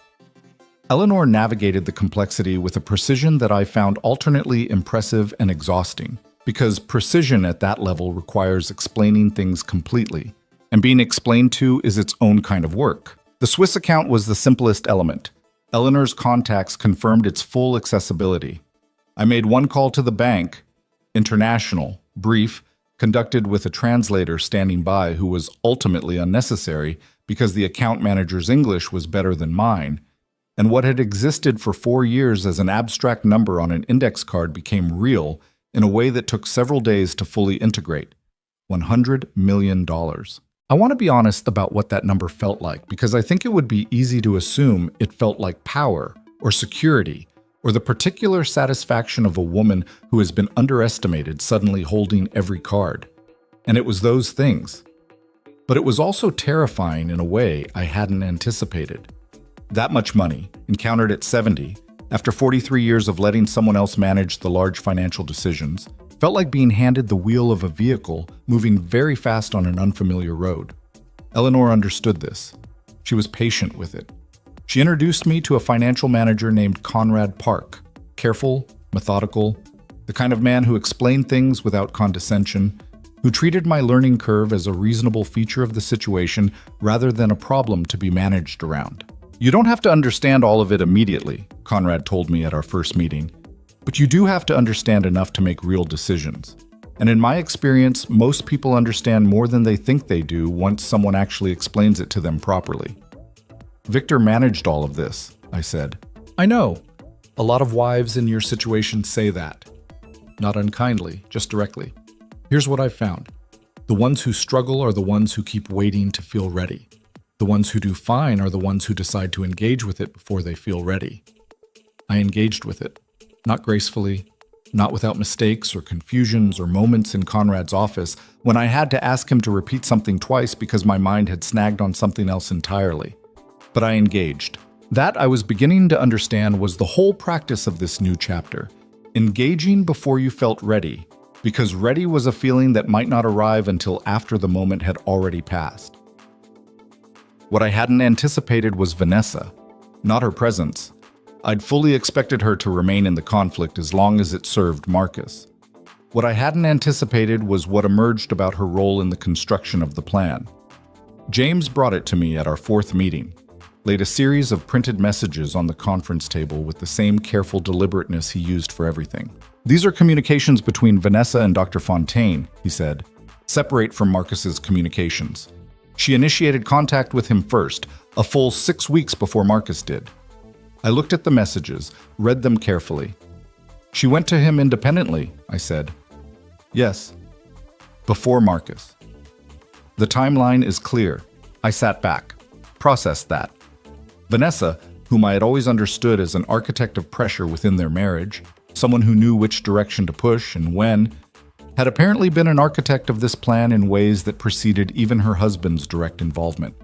Eleanor navigated the complexity with a precision that I found alternately impressive and exhausting, because precision at that level requires explaining things completely, and being explained to is its own kind of work. The Swiss account was the simplest element. Eleanor's contacts confirmed its full accessibility. I made one call to the bank, International, brief, conducted with a translator standing by who was ultimately unnecessary because the account manager's English was better than mine, and what had existed for 4 years as an abstract number on an index card became real in a way that took several days to fully integrate. $100 million. I want to be honest about what that number felt like, because I think it would be easy to assume it felt like power or security or the particular satisfaction of a woman who has been underestimated suddenly holding every card. And it was those things. But it was also terrifying in a way I hadn't anticipated. That much money, encountered at 70, after 43 years of letting someone else manage the large financial decisions, felt like being handed the wheel of a vehicle moving very fast on an unfamiliar road. Eleanor understood this. She was patient with it. She introduced me to a financial manager named Conrad Park, careful, methodical, the kind of man who explained things without condescension, who treated my learning curve as a reasonable feature of the situation rather than a problem to be managed around. "You don't have to understand all of it immediately," Conrad told me at our first meeting, "but you do have to understand enough to make real decisions. And in my experience, most people understand more than they think they do once someone actually explains it to them properly." "Victor managed all of this," I said. "I know. A lot of wives in your situation say that. Not unkindly, just directly. Here's what I've found. The ones who struggle are the ones who keep waiting to feel ready. The ones who do fine are the ones who decide to engage with it before they feel ready." I engaged with it. Not gracefully, not without mistakes or confusions or moments in Conrad's office when I had to ask him to repeat something twice because my mind had snagged on something else entirely. But I engaged. That, I was beginning to understand, was the whole practice of this new chapter. Engaging before you felt ready, because ready was a feeling that might not arrive until after the moment had already passed. What I hadn't anticipated was Vanessa, not her presence. I'd fully expected her to remain in the conflict as long as it served Marcus. What I hadn't anticipated was what emerged about her role in the construction of the plan. James brought it to me at our fourth meeting, laid a series of printed messages on the conference table with the same careful deliberateness he used for everything. "These are communications between Vanessa and Dr. Fontaine," he said, "separate from Marcus's communications. She initiated contact with him first, a full 6 weeks before Marcus did." I looked at the messages, read them carefully. "She went to him independently," I said. "Yes, before Marcus." The timeline is clear. I sat back, processed that. Vanessa, whom I had always understood as an architect of pressure within their marriage, someone who knew which direction to push and when, had apparently been an architect of this plan in ways that preceded even her husband's direct involvement.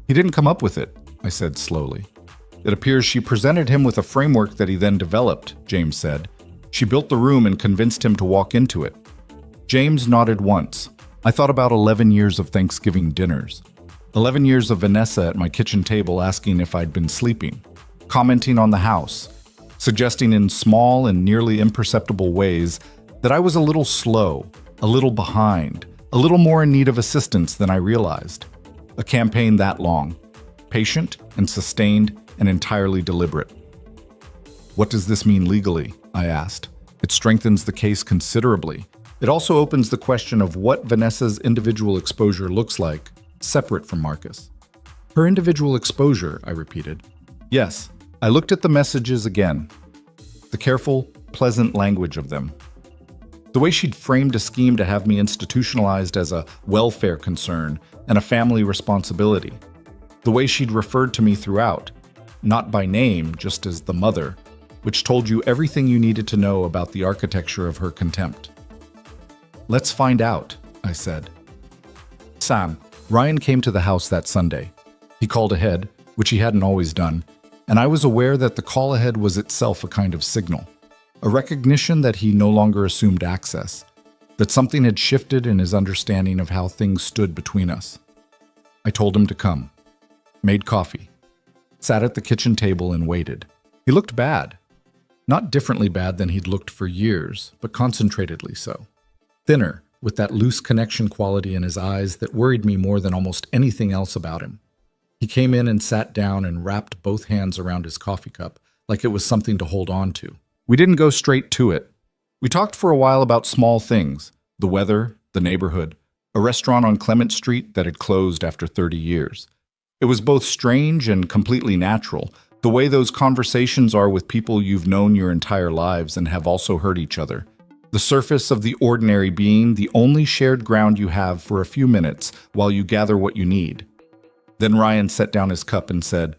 "He didn't come up with it," I said slowly. "It appears she presented him with a framework that he then developed," James said. "She built the room and convinced him to walk into it." James nodded once. I thought about 11 years of Thanksgiving dinners. 11 years of Vanessa at my kitchen table asking if I'd been sleeping, commenting on the house, suggesting in small and nearly imperceptible ways that I was a little slow, a little behind, a little more in need of assistance than I realized. A campaign that long, patient and sustained and entirely deliberate. "What does this mean legally?" I asked. "It strengthens the case considerably. It also opens the question of what Vanessa's individual exposure looks like, separate from Marcus." "Her individual exposure," I repeated. "Yes." I looked at the messages again. The careful, pleasant language of them. The way she'd framed a scheme to have me institutionalized as a welfare concern and a family responsibility. The way she'd referred to me throughout, not by name, just as the mother, which told you everything you needed to know about the architecture of her contempt. "Let's find out," I said. "Sam, Ryan came to the house that Sunday. He called ahead, which he hadn't always done, and I was aware that the call ahead was itself a kind of signal, a recognition that he no longer assumed access, that something had shifted in his understanding of how things stood between us. I told him to come, made coffee, sat at the kitchen table and waited. He looked bad. Not differently bad than he'd looked for years, but concentratedly so. Thinner, with that loose connection quality in his eyes that worried me more than almost anything else about him. He came in and sat down and wrapped both hands around his coffee cup, like it was something to hold on to. We didn't go straight to it. We talked for a while about small things, the weather, the neighborhood, a restaurant on Clement Street that had closed after 30 years. It was both strange and completely natural, the way those conversations are with people you've known your entire lives and have also hurt each other. The surface of the ordinary being the only shared ground you have for a few minutes while you gather what you need. Then Ryan set down his cup and said,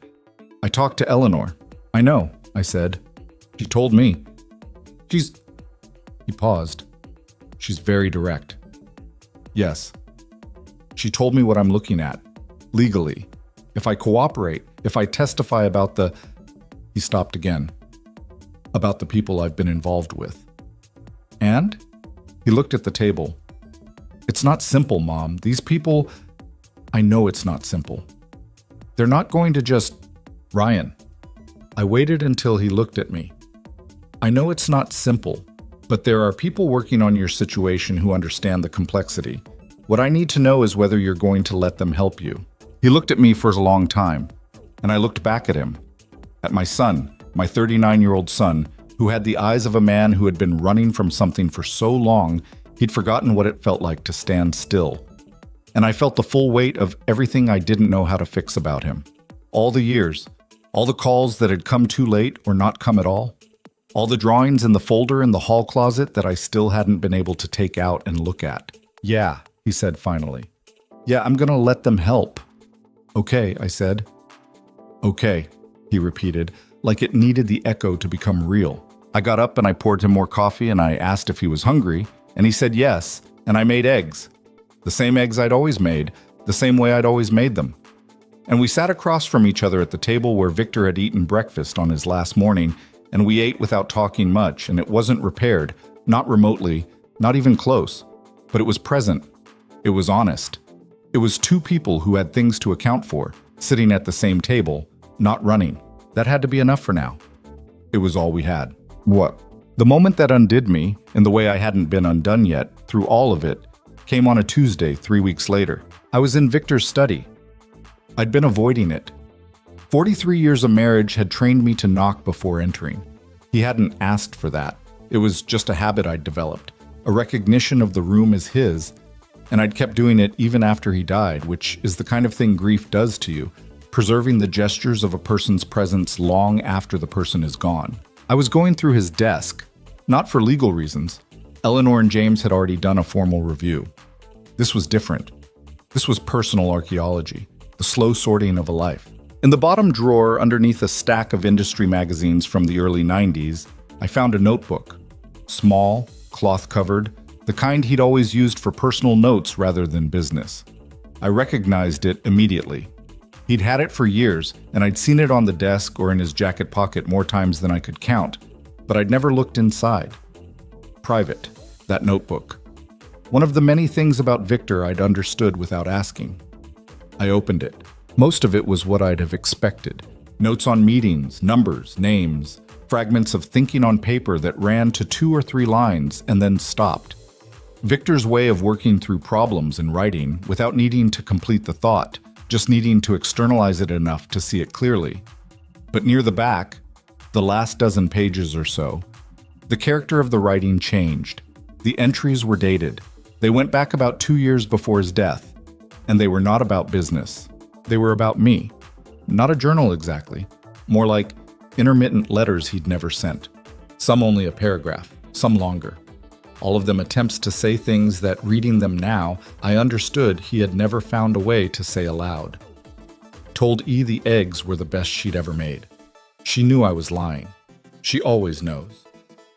"I talked to Eleanor." "I know," I said. "She told me. She's..." He paused. "She's very direct." "Yes. She told me what I'm looking at, legally. If I cooperate, if I testify about the..." He stopped again. "About the people I've been involved with." "And?" He looked at the table. "It's not simple, Mom. These people..." "I know it's not simple. They're not going to just..." "Ryan." I waited until he looked at me. "I know it's not simple, but there are people working on your situation who understand the complexity. What I need to know is whether you're going to let them help you." He looked at me for a long time, and I looked back at him, at my son, my 39-year-old son, who had the eyes of a man who had been running from something for so long he'd forgotten what it felt like to stand still. And I felt the full weight of everything I didn't know how to fix about him. All the years, all the calls that had come too late or not come at all, all the drawings in the folder in the hall closet that I still hadn't been able to take out and look at. "Yeah," he said finally. "Yeah, I'm gonna let them help." "Okay," I said. "Okay," he repeated, like it needed the echo to become real. I got up and I poured him more coffee and I asked if he was hungry, and he said yes, and I made eggs. The same eggs I'd always made, the same way I'd always made them. And we sat across from each other at the table where Victor had eaten breakfast on his last morning, and we ate without talking much, and it wasn't repaired, not remotely, Not even close. But it was present. It was honest. It was two people who had things to account for, sitting at the same table, not running. That had to be enough for now. It was all we had. What? The moment that undid me, in the way I hadn't been undone yet, through all of it, came on a Tuesday 3 weeks later. I was in Victor's study. I'd been avoiding it. 43 years of marriage had trained me to knock before entering. He hadn't asked for that. It was just a habit I'd developed, a recognition of the room as his, and I'd kept doing it even after he died, which is the kind of thing grief does to you, preserving the gestures of a person's presence long after the person is gone. I was going through his desk, not for legal reasons. Eleanor and James had already done a formal review. This was different. This was personal archaeology, the slow sorting of a life. In the bottom drawer, underneath a stack of industry magazines from the early 90s, I found a notebook. Small, cloth-covered, the kind he'd always used for personal notes rather than business. I recognized it immediately. He'd had it for years, and I'd seen it on the desk or in his jacket pocket more times than I could count, but I'd never looked inside. Private, that notebook. One of the many things about Victor I'd understood without asking. I opened it. Most of it was what I'd have expected. Notes on meetings, numbers, names, fragments of thinking on paper that ran to 2 or 3 lines and then stopped. Victor's way of working through problems in writing without needing to complete the thought, just needing to externalize it enough to see it clearly. But near the back, the last dozen pages or so, the character of the writing changed. The entries were dated. They went back about 2 years before his death, and they were not about business. They were about me. Not a journal exactly. More like intermittent letters he'd never sent. Some only a paragraph, some longer. All of them attempts to say things that, reading them now, I understood he had never found a way to say aloud. Told E the eggs were the best she'd ever made. She knew I was lying. She always knows.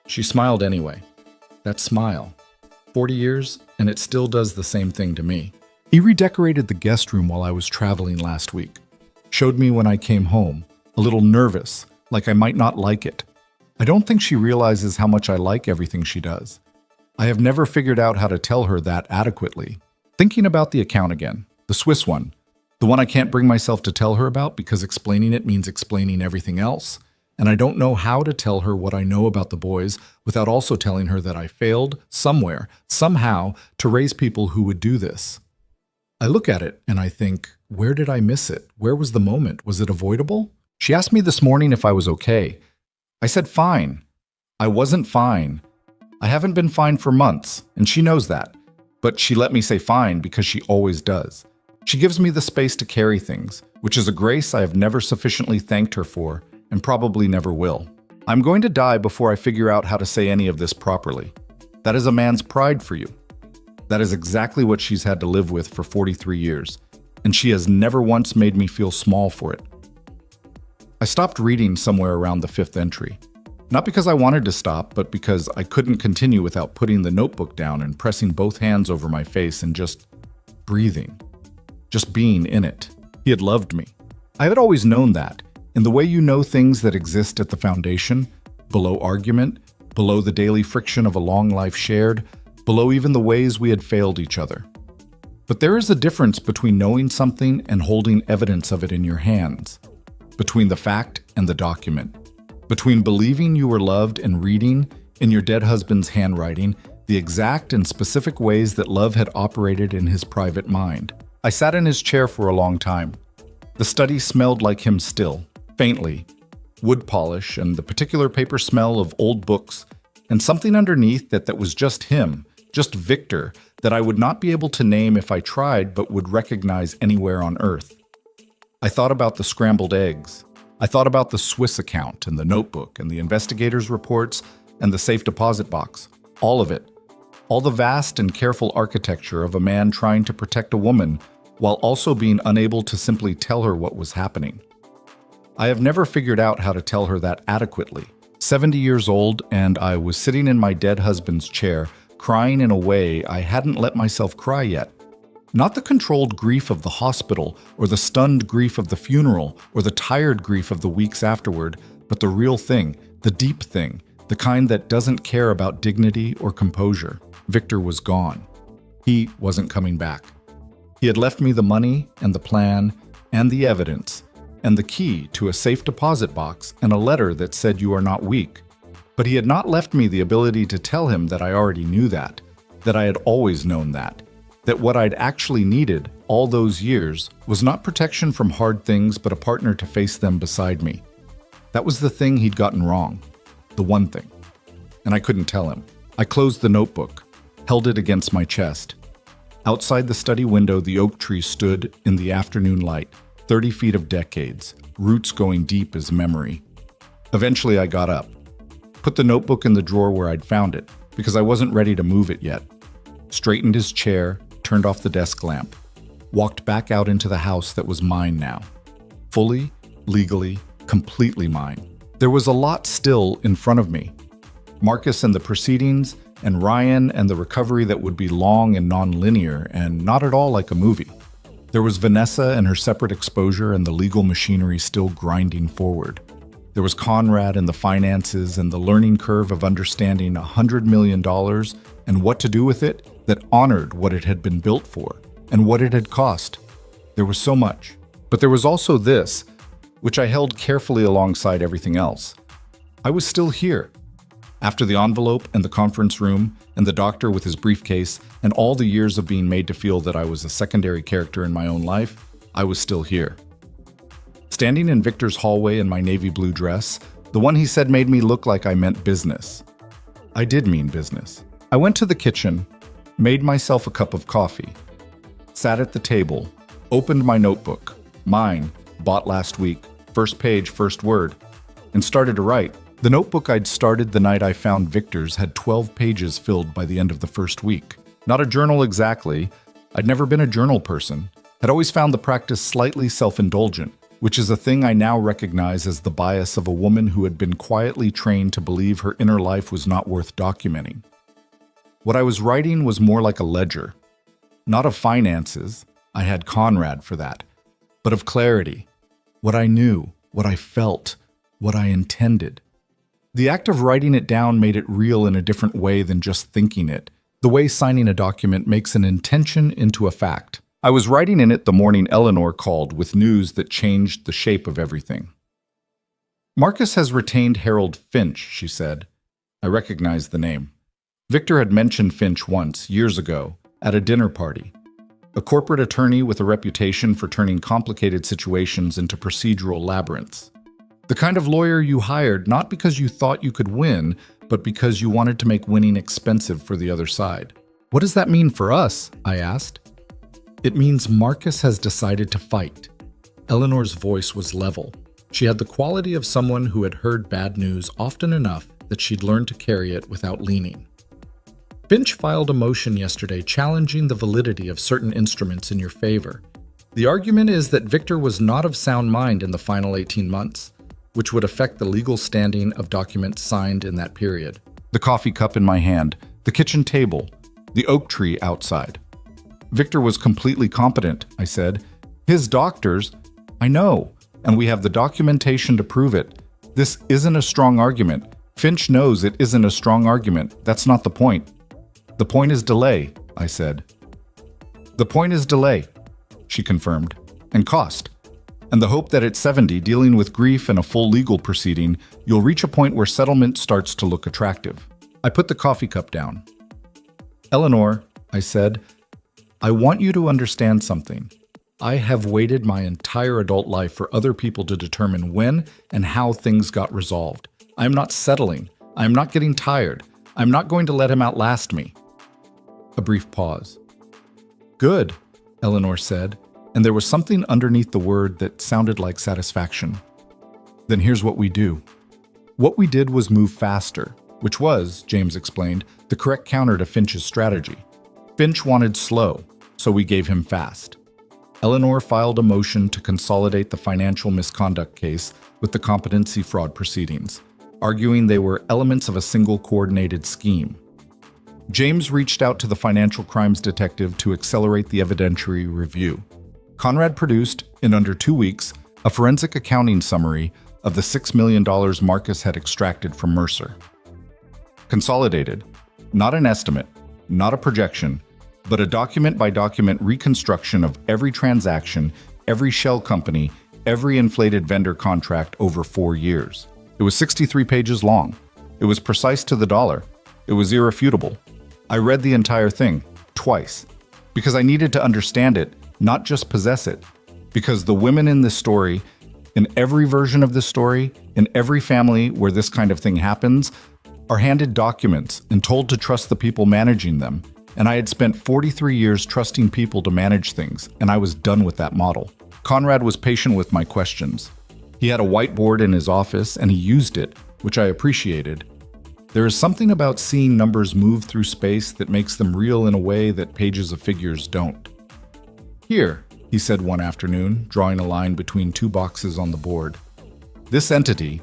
She smiled anyway. That smile. 40 years, and it still does the same thing to me. He redecorated the guest room while I was traveling last week. Showed me when I came home, a little nervous, like I might not like it. I don't think she realizes how much I like everything she does. I have never figured out how to tell her that adequately. Thinking about the account again, the Swiss one, the one I can't bring myself to tell her about because explaining it means explaining everything else, and I don't know how to tell her what I know about the boys without also telling her that I failed, somewhere, somehow, to raise people who would do this. I look at it and I think, where did I miss it? Where was the moment? Was it avoidable? She asked me this morning if I was okay. I said fine. I wasn't fine. I haven't been fine for months, and she knows that. But she let me say fine because she always does. She gives me the space to carry things, which is a grace I have never sufficiently thanked her for, and probably never will. I'm going to die before I figure out how to say any of this properly. That is a man's pride for you. That is exactly what she's had to live with for 43 years, and she has never once made me feel small for it. I stopped reading somewhere around the 5th entry. Not because I wanted to stop, but because I couldn't continue without putting the notebook down and pressing both hands over my face and just breathing. Just being in it. He had loved me. I had always known that, in the way you know things that exist at the foundation, below argument, below the daily friction of a long life shared, below even the ways we had failed each other. But there is a difference between knowing something and holding evidence of it in your hands, between the fact and the document, between believing you were loved and reading, in your dead husband's handwriting, the exact and specific ways that love had operated in his private mind. I sat in his chair for a long time. The study smelled like him still, faintly, wood polish and the particular paper smell of old books, and something underneath that was just him, just Victor, that I would not be able to name if I tried but would recognize anywhere on earth. I thought about the scrambled eggs. I thought about the Swiss account and the notebook and the investigators' reports and the safe deposit box. All of it. All the vast and careful architecture of a man trying to protect a woman while also being unable to simply tell her what was happening. I have never figured out how to tell her that adequately. 70 years old, and I was sitting in my dead husband's chair, crying in a way I hadn't let myself cry yet. Not the controlled grief of the hospital, or the stunned grief of the funeral, or the tired grief of the weeks afterward, but the real thing, the deep thing, the kind that doesn't care about dignity or composure. Victor was gone. He wasn't coming back. He had left me the money and the plan and the evidence and the key to a safe deposit box and a letter that said you are not weak. But he had not left me the ability to tell him that I already knew that I had always known that what I'd actually needed all those years was not protection from hard things, but a partner to face them beside me. That was the thing he'd gotten wrong. The one thing. And I couldn't tell him. I closed the notebook, held it against my chest. Outside the study window, the oak tree stood in the afternoon light, 30 feet of decades, roots going deep as memory. Eventually, I got up, put the notebook in the drawer where I'd found it, because I wasn't ready to move it yet, straightened his chair, turned off the desk lamp, walked back out into the house that was mine now. Fully, legally, completely mine. There was a lot still in front of me. Marcus and the proceedings, and Ryan and the recovery that would be long and non-linear and not at all like a movie. There was Vanessa and her separate exposure and the legal machinery still grinding forward. There was Conrad and the finances and the learning curve of understanding $100 million and what to do with it that honored what it had been built for and what it had cost. There was so much. But there was also this, which I held carefully alongside everything else. I was still here. After the envelope and the conference room and the doctor with his briefcase and all the years of being made to feel that I was a secondary character in my own life, I was still here. Standing in Victor's hallway in my navy blue dress, the one he said made me look like I meant business. I did mean business. I went to the kitchen, made myself a cup of coffee, sat at the table, opened my notebook, mine, bought last week, first page, first word, and started to write. The notebook I'd started the night I found Victor's had 12 pages filled by the end of the first week. Not a journal exactly. I'd never been a journal person. Had always found the practice slightly self-indulgent, which is a thing I now recognize as the bias of a woman who had been quietly trained to believe her inner life was not worth documenting. What I was writing was more like a ledger. Not of finances, I had Conrad for that, but of clarity. What I knew, what I felt, what I intended. The act of writing it down made it real in a different way than just thinking it, the way signing a document makes an intention into a fact. I was writing in it the morning Eleanor called with news that changed the shape of everything. Marcus has retained Harold Finch, she said. I recognized the name. Victor had mentioned Finch once, years ago, at a dinner party. A corporate attorney with a reputation for turning complicated situations into procedural labyrinths. The kind of lawyer you hired not because you thought you could win, but because you wanted to make winning expensive for the other side. What does that mean for us? I asked. It means Marcus has decided to fight. Eleanor's voice was level. She had the quality of someone who had heard bad news often enough that she'd learned to carry it without leaning. Finch filed a motion yesterday challenging the validity of certain instruments in your favor. The argument is that Victor was not of sound mind in the final 18 months. Which would affect the legal standing of documents signed in that period. The coffee cup in my hand, the kitchen table, the oak tree outside. Victor was completely competent, I said. His doctors, I know, and we have the documentation to prove it. This isn't a strong argument. Finch knows it isn't a strong argument. That's not the point. The point is delay, I said. The point is delay, she confirmed, and cost. And the hope that at 70, dealing with grief and a full legal proceeding, you'll reach a point where settlement starts to look attractive. I put the coffee cup down. Eleanor, I said, I want you to understand something. I have waited my entire adult life for other people to determine when and how things got resolved. I am not settling. I am not getting tired. I'm not going to let him outlast me. A brief pause. Good, Eleanor said. And there was something underneath the word that sounded like satisfaction. Then here's what we do. What we did was move faster, which was, James explained, the correct counter to Finch's strategy. Finch wanted slow, so we gave him fast. Eleanor filed a motion to consolidate the financial misconduct case with the competency fraud proceedings, arguing they were elements of a single coordinated scheme. James reached out to the financial crimes detective to accelerate the evidentiary review. Conrad produced, in under 2 weeks, a forensic accounting summary of the $6 million Marcus had extracted from Mercer. Consolidated, not an estimate, not a projection, but a document-by-document reconstruction of every transaction, every shell company, every inflated vendor contract over 4 years. It was 63 pages long. It was precise to the dollar. It was irrefutable. I read the entire thing, twice, because I needed to understand it, not just possess it. Because the women in this story, in every version of this story, in every family where this kind of thing happens, are handed documents and told to trust the people managing them. And I had spent 43 years trusting people to manage things, and I was done with that model. Conrad was patient with my questions. He had a whiteboard in his office, and he used it, which I appreciated. There is something about seeing numbers move through space that makes them real in a way that pages of figures don't. "Here," he said one afternoon, drawing a line between 2 boxes on the board. "This entity,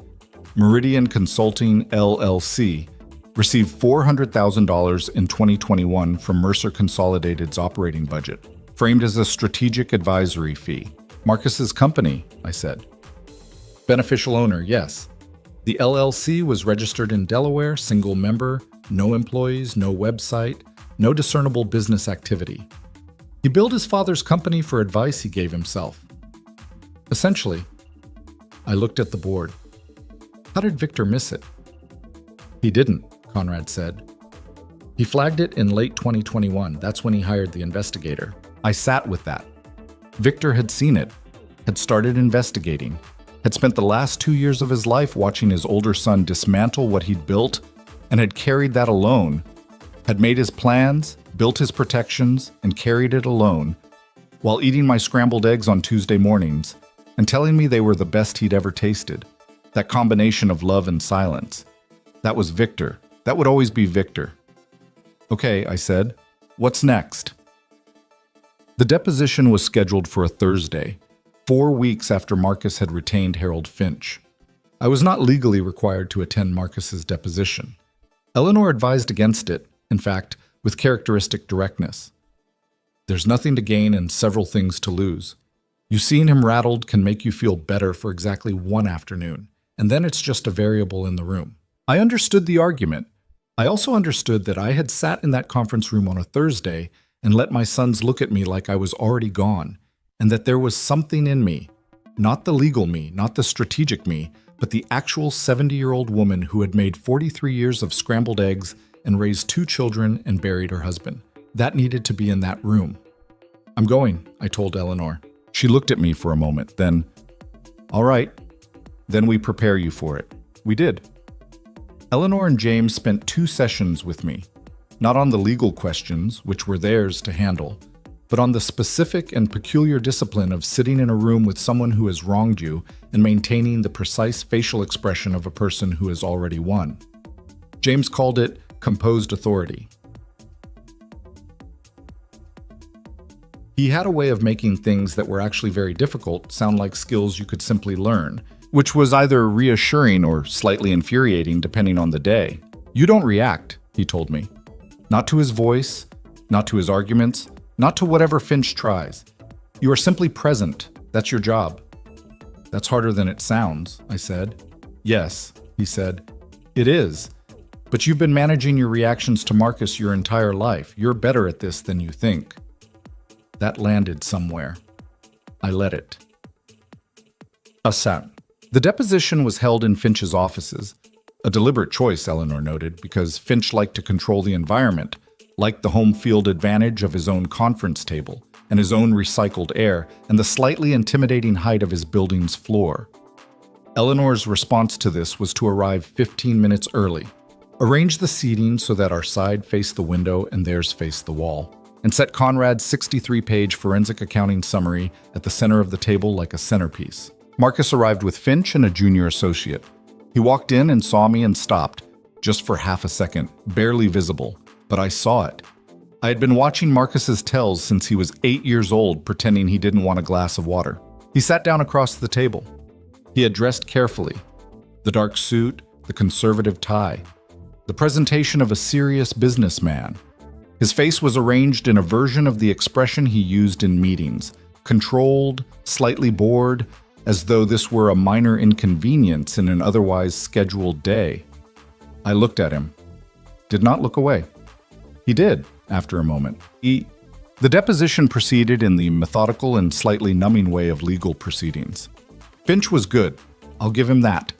Meridian Consulting LLC, received $400,000 in 2021 from Mercer Consolidated's operating budget, framed as a strategic advisory fee." "Marcus's company," I said. "Beneficial owner, yes. The LLC was registered in Delaware, single member, no employees, no website, no discernible business activity. He billed his father's company for advice he gave himself. Essentially." I looked at the board. How did Victor miss it? "He didn't," Conrad said. "He flagged it in late 2021. That's when he hired the investigator." I sat with that. Victor had seen it, had started investigating, had spent the last 2 years of his life watching his older son dismantle what he'd built, and had carried that alone, had made his plans, built his protections, and carried it alone, while eating my scrambled eggs on Tuesday mornings, and telling me they were the best he'd ever tasted. That combination of love and silence. That was Victor. That would always be Victor. "Okay," I said. "What's next?" The deposition was scheduled for a Thursday, 4 weeks after Marcus had retained Harold Finch. I was not legally required to attend Marcus's deposition. Eleanor advised against it, in fact, with characteristic directness. "There's nothing to gain and several things to lose. You seeing him rattled can make you feel better for exactly 1 afternoon, and then it's just a variable in the room." I understood the argument. I also understood that I had sat in that conference room on a Thursday and let my sons look at me like I was already gone, and that there was something in me, not the legal me, not the strategic me, but the actual 70-year-old woman who had made 43 years of scrambled eggs and raised 2 children and buried her husband. That needed to be in that room. "I'm going," I told Eleanor. She looked at me for a moment, then, "All right, then we prepare you for it." We did. Eleanor and James spent 2 sessions with me, not on the legal questions, which were theirs to handle, but on the specific and peculiar discipline of sitting in a room with someone who has wronged you and maintaining the precise facial expression of a person who has already won. James called it composed authority. He had a way of making things that were actually very difficult sound like skills you could simply learn, which was either reassuring or slightly infuriating depending on the day. "You don't react," he told me. "Not to his voice, not to his arguments, not to whatever Finch tries. You are simply present. That's your job." "That's harder than it sounds," I said. "Yes," he said. "It is. But you've been managing your reactions to Marcus your entire life. You're better at this than you think." That landed somewhere. I let it. Assent. The deposition was held in Finch's offices. A deliberate choice, Eleanor noted, because Finch liked to control the environment, liked the home field advantage of his own conference table, and his own recycled air, and the slightly intimidating height of his building's floor. Eleanor's response to this was to arrive 15 minutes early, arrange the seating so that our side faced the window and theirs faced the wall, and set Conrad's 63-page forensic accounting summary at the center of the table like a centerpiece. Marcus arrived with Finch and a junior associate. He walked in and saw me and stopped, just for half a second, barely visible, but I saw it. I had been watching Marcus's tells since he was 8 years old, pretending he didn't want a glass of water. He sat down across the table. He had dressed carefully. The dark suit, the conservative tie, the presentation of a serious businessman. His face was arranged in a version of the expression he used in meetings, controlled, slightly bored, as though this were a minor inconvenience in an otherwise scheduled day. I looked at him, did not look away. He did, after a moment. The deposition proceeded in the methodical and slightly numbing way of legal proceedings. Finch was good. I'll give him that.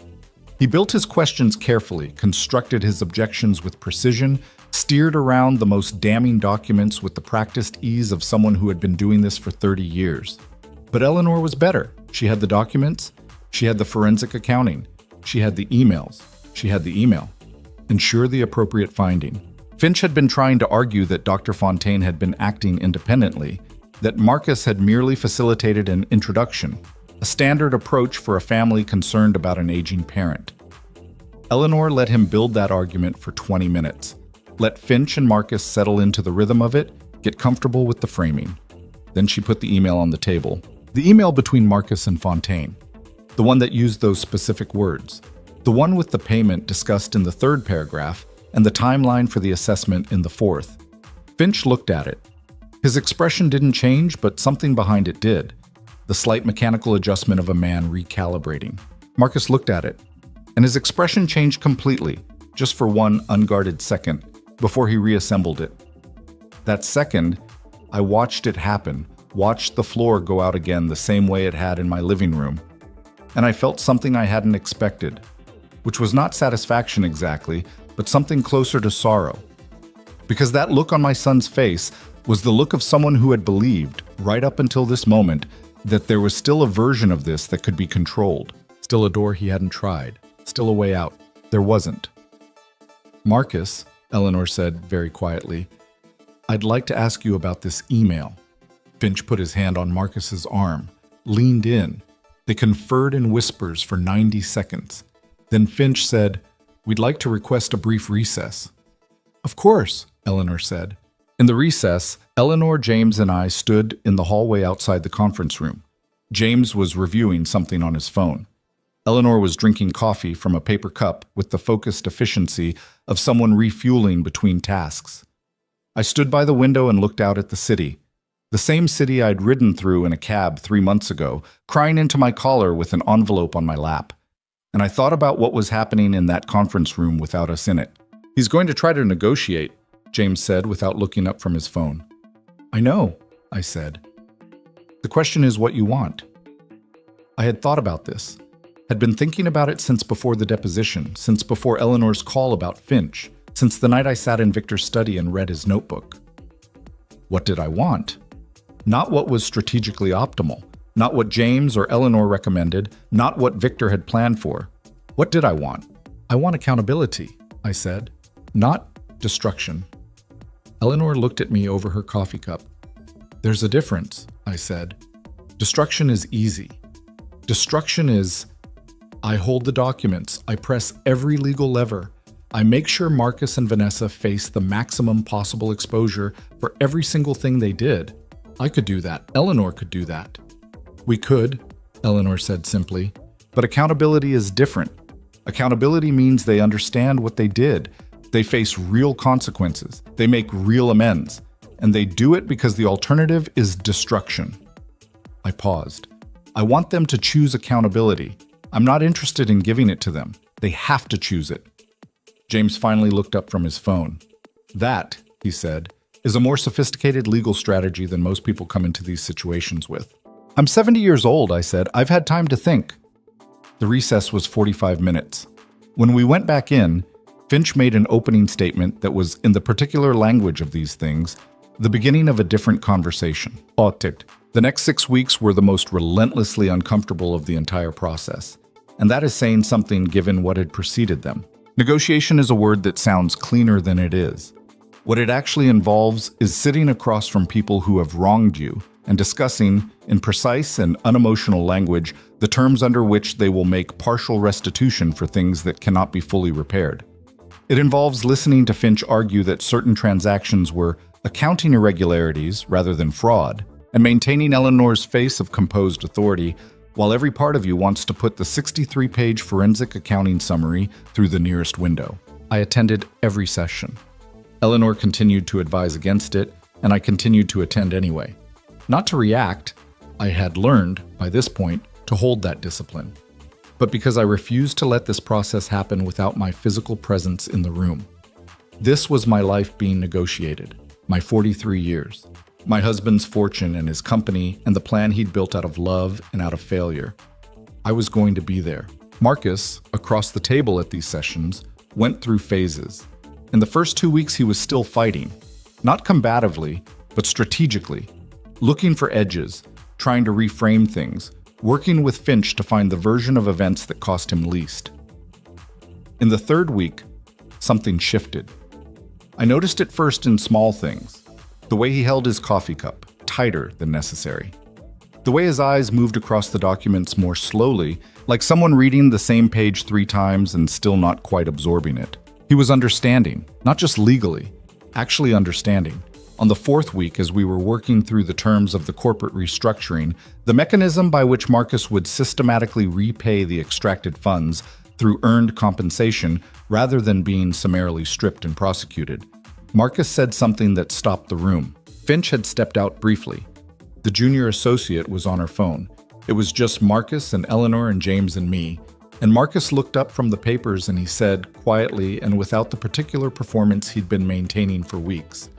He built his questions carefully, constructed his objections with precision, steered around the most damning documents with the practiced ease of someone who had been doing this for 30 years. But Eleanor was better. She had the documents. She had the forensic accounting. She had the emails. She had the email. Ensure the appropriate finding. Finch had been trying to argue that Dr. Fontaine had been acting independently, that Marcus had merely facilitated an introduction, a standard approach for a family concerned about an aging parent. Eleanor let him build that argument for 20 minutes. Let Finch and Marcus settle into the rhythm of it, get comfortable with the framing. Then she put the email on the table. The email between Marcus and Fontaine. The one that used those specific words. The one with the payment discussed in the third paragraph and the timeline for the assessment in the fourth. Finch looked at it. His expression didn't change, but something behind it did. The slight mechanical adjustment of a man recalibrating. Marcus looked at it, and his expression changed completely, just for one unguarded second, before he reassembled it. That second, I watched it happen, watched the floor go out again the same way it had in my living room. And I felt something I hadn't expected, which was not satisfaction exactly, but something closer to sorrow. Because that look on my son's face was the look of someone who had believed, right up until this moment, that there was still a version of this that could be controlled. Still a door he hadn't tried. Still a way out. There wasn't. Marcus, Eleanor said very quietly, I'd like to ask you about this email. Finch put his hand on Marcus's arm, leaned in. They conferred in whispers for 90 seconds. Then Finch said, We'd like to request a brief recess. Of course, Eleanor said. In the recess, Eleanor, James, and I stood in the hallway outside the conference room. James was reviewing something on his phone. Eleanor was drinking coffee from a paper cup with the focused efficiency of someone refueling between tasks. I stood by the window and looked out at the city. The same city I'd ridden through in a cab 3 months ago, crying into my collar with an envelope on my lap. And I thought about what was happening in that conference room without us in it. He's going to try to negotiate, James said without looking up from his phone. I know, I said. The question is what you want. I had thought about this, had been thinking about it since before the deposition, since before Eleanor's call about Finch, since the night I sat in Victor's study and read his notebook. What did I want? Not what was strategically optimal. Not what James or Eleanor recommended, not what Victor had planned for. What did I want? I want accountability, I said, not destruction. Eleanor looked at me over her coffee cup. There's a difference, I said. Destruction is easy. Destruction is, I hold the documents, I press every legal lever. I make sure Marcus and Vanessa face the maximum possible exposure for every single thing they did. I could do that. Eleanor could do that. We could, Eleanor said simply, but accountability is different. Accountability means they understand what they did. They face real consequences. They make real amends. And they do it because the alternative is destruction. I paused. I want them to choose accountability. I'm not interested in giving it to them. They have to choose it. James finally looked up from his phone. That, he said, is a more sophisticated legal strategy than most people come into these situations with. I'm 70 years old, I said. I've had time to think. The recess was 45 minutes. When we went back in, Finch made an opening statement that was, in the particular language of these things, the beginning of a different conversation. The next 6 weeks were the most relentlessly uncomfortable of the entire process. And that is saying something given what had preceded them. Negotiation is a word that sounds cleaner than it is. What it actually involves is sitting across from people who have wronged you and discussing, in precise and unemotional language, the terms under which they will make partial restitution for things that cannot be fully repaired. It involves listening to Finch argue that certain transactions were accounting irregularities rather than fraud, and maintaining Eleanor's face of composed authority while every part of you wants to put the 63-page forensic accounting summary through the nearest window. I attended every session. Eleanor continued to advise against it, and I continued to attend anyway. Not to react, I had learned, by this point, to hold that discipline, but because I refused to let this process happen without my physical presence in the room. This was my life being negotiated, my 43 years, my husband's fortune and his company and the plan he'd built out of love and out of failure. I was going to be there. Marcus, across the table at these sessions, went through phases. In the first 2 weeks, he was still fighting, not combatively, but strategically, looking for edges, trying to reframe things, working with Finch to find the version of events that cost him least. In the third week, something shifted. I noticed it first in small things. The way he held his coffee cup, tighter than necessary. The way his eyes moved across the documents more slowly, like someone reading the same page 3 times and still not quite absorbing it. He was understanding, not just legally, actually understanding. On the 4th week, as we were working through the terms of the corporate restructuring, the mechanism by which Marcus would systematically repay the extracted funds through earned compensation rather than being summarily stripped and prosecuted, Marcus said something that stopped the room. Finch had stepped out briefly. The junior associate was on her phone. It was just Marcus and Eleanor and James and me. And Marcus looked up from the papers and he said, quietly and without the particular performance he'd been maintaining for weeks,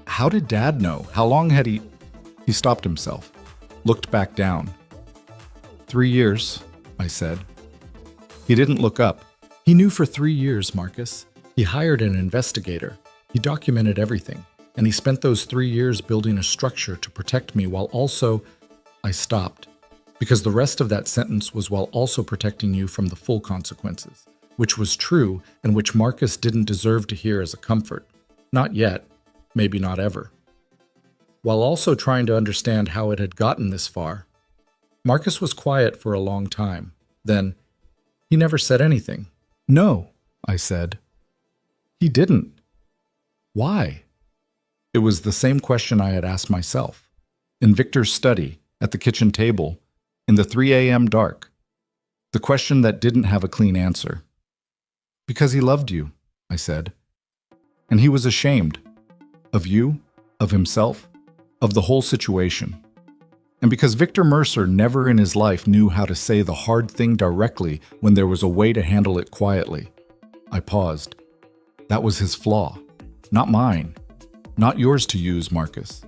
"How did Dad know? How long had he—" He stopped himself, looked back down. 3 years, I said. He didn't look up. He knew for 3 years, Marcus. He hired an investigator. He documented everything. And he spent those 3 years building a structure to protect me while also— I stopped. Because the rest of that sentence was while also protecting you from the full consequences, which was true and which Marcus didn't deserve to hear as a comfort. Not yet, maybe not ever. While also trying to understand how it had gotten this far. Marcus was quiet for a long time. Then, he never said anything. "No," I said. He didn't. Why? It was the same question I had asked myself. In Victor's study, at the kitchen table, in the 3 a.m. dark. The question that didn't have a clean answer. "Because he loved you," I said. "And he was ashamed. Of you, of himself, of the whole situation. And because Victor Mercer never in his life knew how to say the hard thing directly when there was a way to handle it quietly." I paused. That was his flaw. Not mine. Not yours to use, Marcus.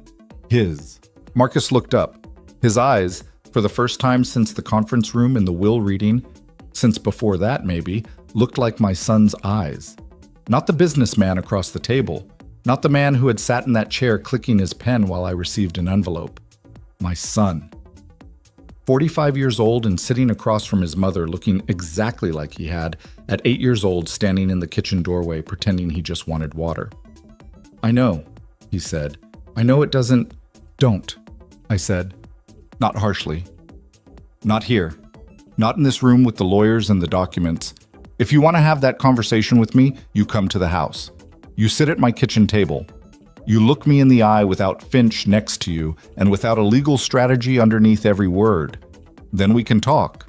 His. Marcus looked up. His eyes, for the first time since the conference room in the will reading, since before that maybe, looked like my son's eyes. Not the businessman across the table. Not the man who had sat in that chair clicking his pen while I received an envelope. My son. 45 years old and sitting across from his mother looking exactly like he had at 8 years old standing in the kitchen doorway pretending he just wanted water. "I know," he said. "I know it doesn't—" "Don't," I said. Not harshly. "Not here. Not in this room with the lawyers and the documents. If you want to have that conversation with me, you come to the house. You sit at my kitchen table. You look me in the eye without Finch next to you and without a legal strategy underneath every word. Then we can talk."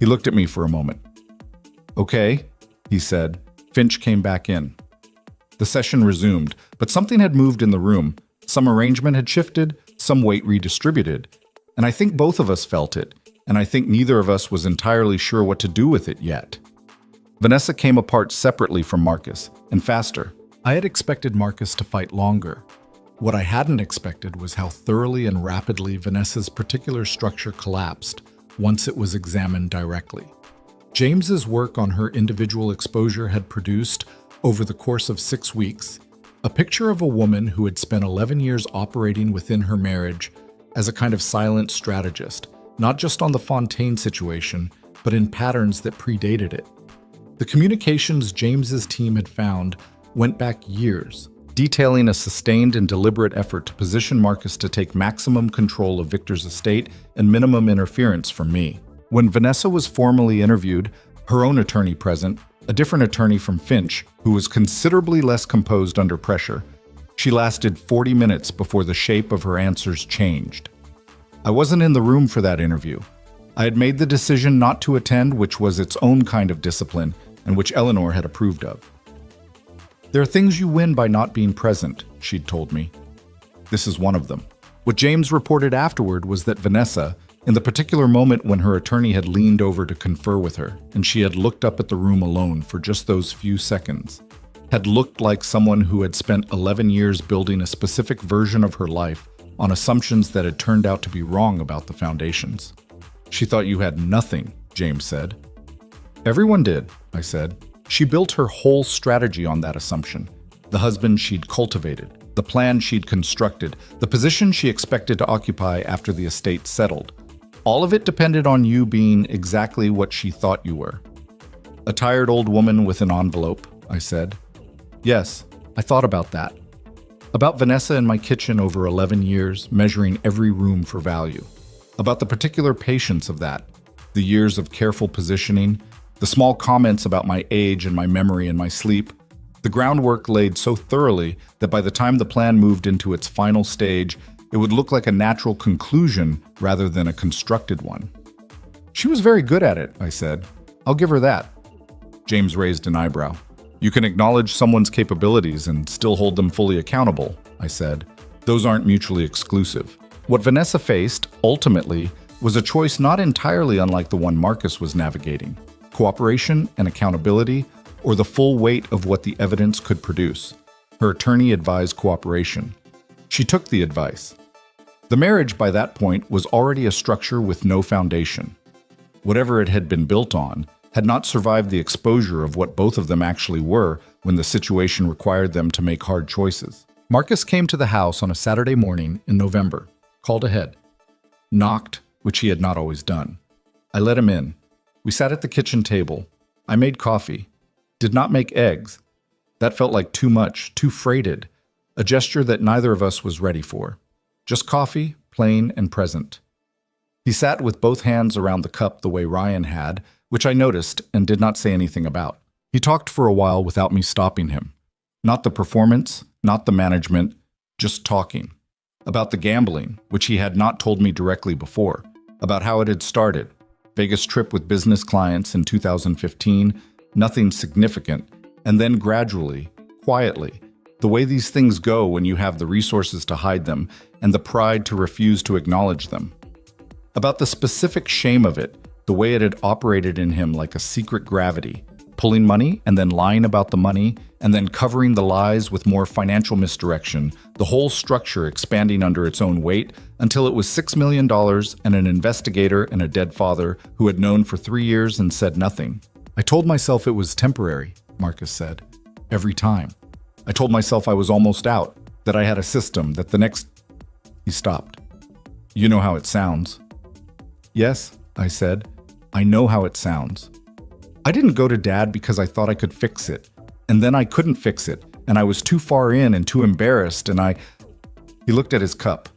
He looked at me for a moment. "Okay," he said. Finch came back in. The session resumed, but something had moved in the room. Some arrangement had shifted, some weight redistributed. And I think both of us felt it, and I think neither of us was entirely sure what to do with it yet. Vanessa came apart separately from Marcus, and faster. I had expected Marcus to fight longer. What I hadn't expected was how thoroughly and rapidly Vanessa's particular structure collapsed once it was examined directly. James's work on her individual exposure had produced, over the course of 6 weeks, a picture of a woman who had spent 11 years operating within her marriage as a kind of silent strategist, not just on the Fontaine situation, but in patterns that predated it. The communications James's team had found went back years, detailing a sustained and deliberate effort to position Marcus to take maximum control of Victor's estate and minimum interference from me. When Vanessa was formally interviewed, her own attorney present, a different attorney from Finch, who was considerably less composed under pressure, she lasted 40 minutes before the shape of her answers changed. I wasn't in the room for that interview. I had made the decision not to attend, which was its own kind of discipline, and which Eleanor had approved of. "There are things you win by not being present," she'd told me. This is one of them. What James reported afterward was that Vanessa, in the particular moment when her attorney had leaned over to confer with her, and she had looked up at the room alone for just those few seconds, had looked like someone who had spent 11 years building a specific version of her life on assumptions that had turned out to be wrong about the foundations. She thought you had nothing, James said. Everyone did, I said. She built her whole strategy on that assumption. The husband she'd cultivated, the plan she'd constructed, the position she expected to occupy after the estate settled. All of it depended on you being exactly what she thought you were. A tired old woman with an envelope, I said. Yes, I thought about that. About Vanessa in my kitchen over 11 years, measuring every room for value. About the particular patience of that, the years of careful positioning, the small comments about my age and my memory and my sleep. The groundwork laid so thoroughly that by the time the plan moved into its final stage, it would look like a natural conclusion rather than a constructed one. She was very good at it, I said. I'll give her that. James raised an eyebrow. You can acknowledge someone's capabilities and still hold them fully accountable, I said. Those aren't mutually exclusive. What Vanessa faced, ultimately, was a choice not entirely unlike the one Marcus was navigating. Cooperation and accountability, or the full weight of what the evidence could produce. Her attorney advised cooperation. She took the advice. The marriage, by that point, was already a structure with no foundation. Whatever it had been built on had not survived the exposure of what both of them actually were when the situation required them to make hard choices. Marcus came to the house on a Saturday morning in November, called ahead, knocked, which he had not always done. I let him in. We sat at the kitchen table. I made coffee. Did not make eggs. That felt like too much, too freighted, a gesture that neither of us was ready for. Just coffee, plain and present. He sat with both hands around the cup the way Ryan had, which I noticed and did not say anything about. He talked for a while without me stopping him. Not the performance, not the management, just talking. About the gambling, which he had not told me directly before. About how it had started. Vegas trip with business clients in 2015, nothing significant, and then gradually, quietly, the way these things go when you have the resources to hide them and the pride to refuse to acknowledge them. About the specific shame of it, the way it had operated in him like a secret gravity, pulling money and then lying about the money and then covering the lies with more financial misdirection, the whole structure expanding under its own weight until it was $6 million and an investigator and a dead father who had known for 3 years and said nothing. I told myself it was temporary, Marcus said. Every time. I told myself I was almost out, that I had a system, that the next... He stopped. You know how it sounds. Yes, I said. I know how it sounds. I didn't go to Dad because I thought I could fix it. And then I couldn't fix it. And I was too far in and too embarrassed and He looked at his cup.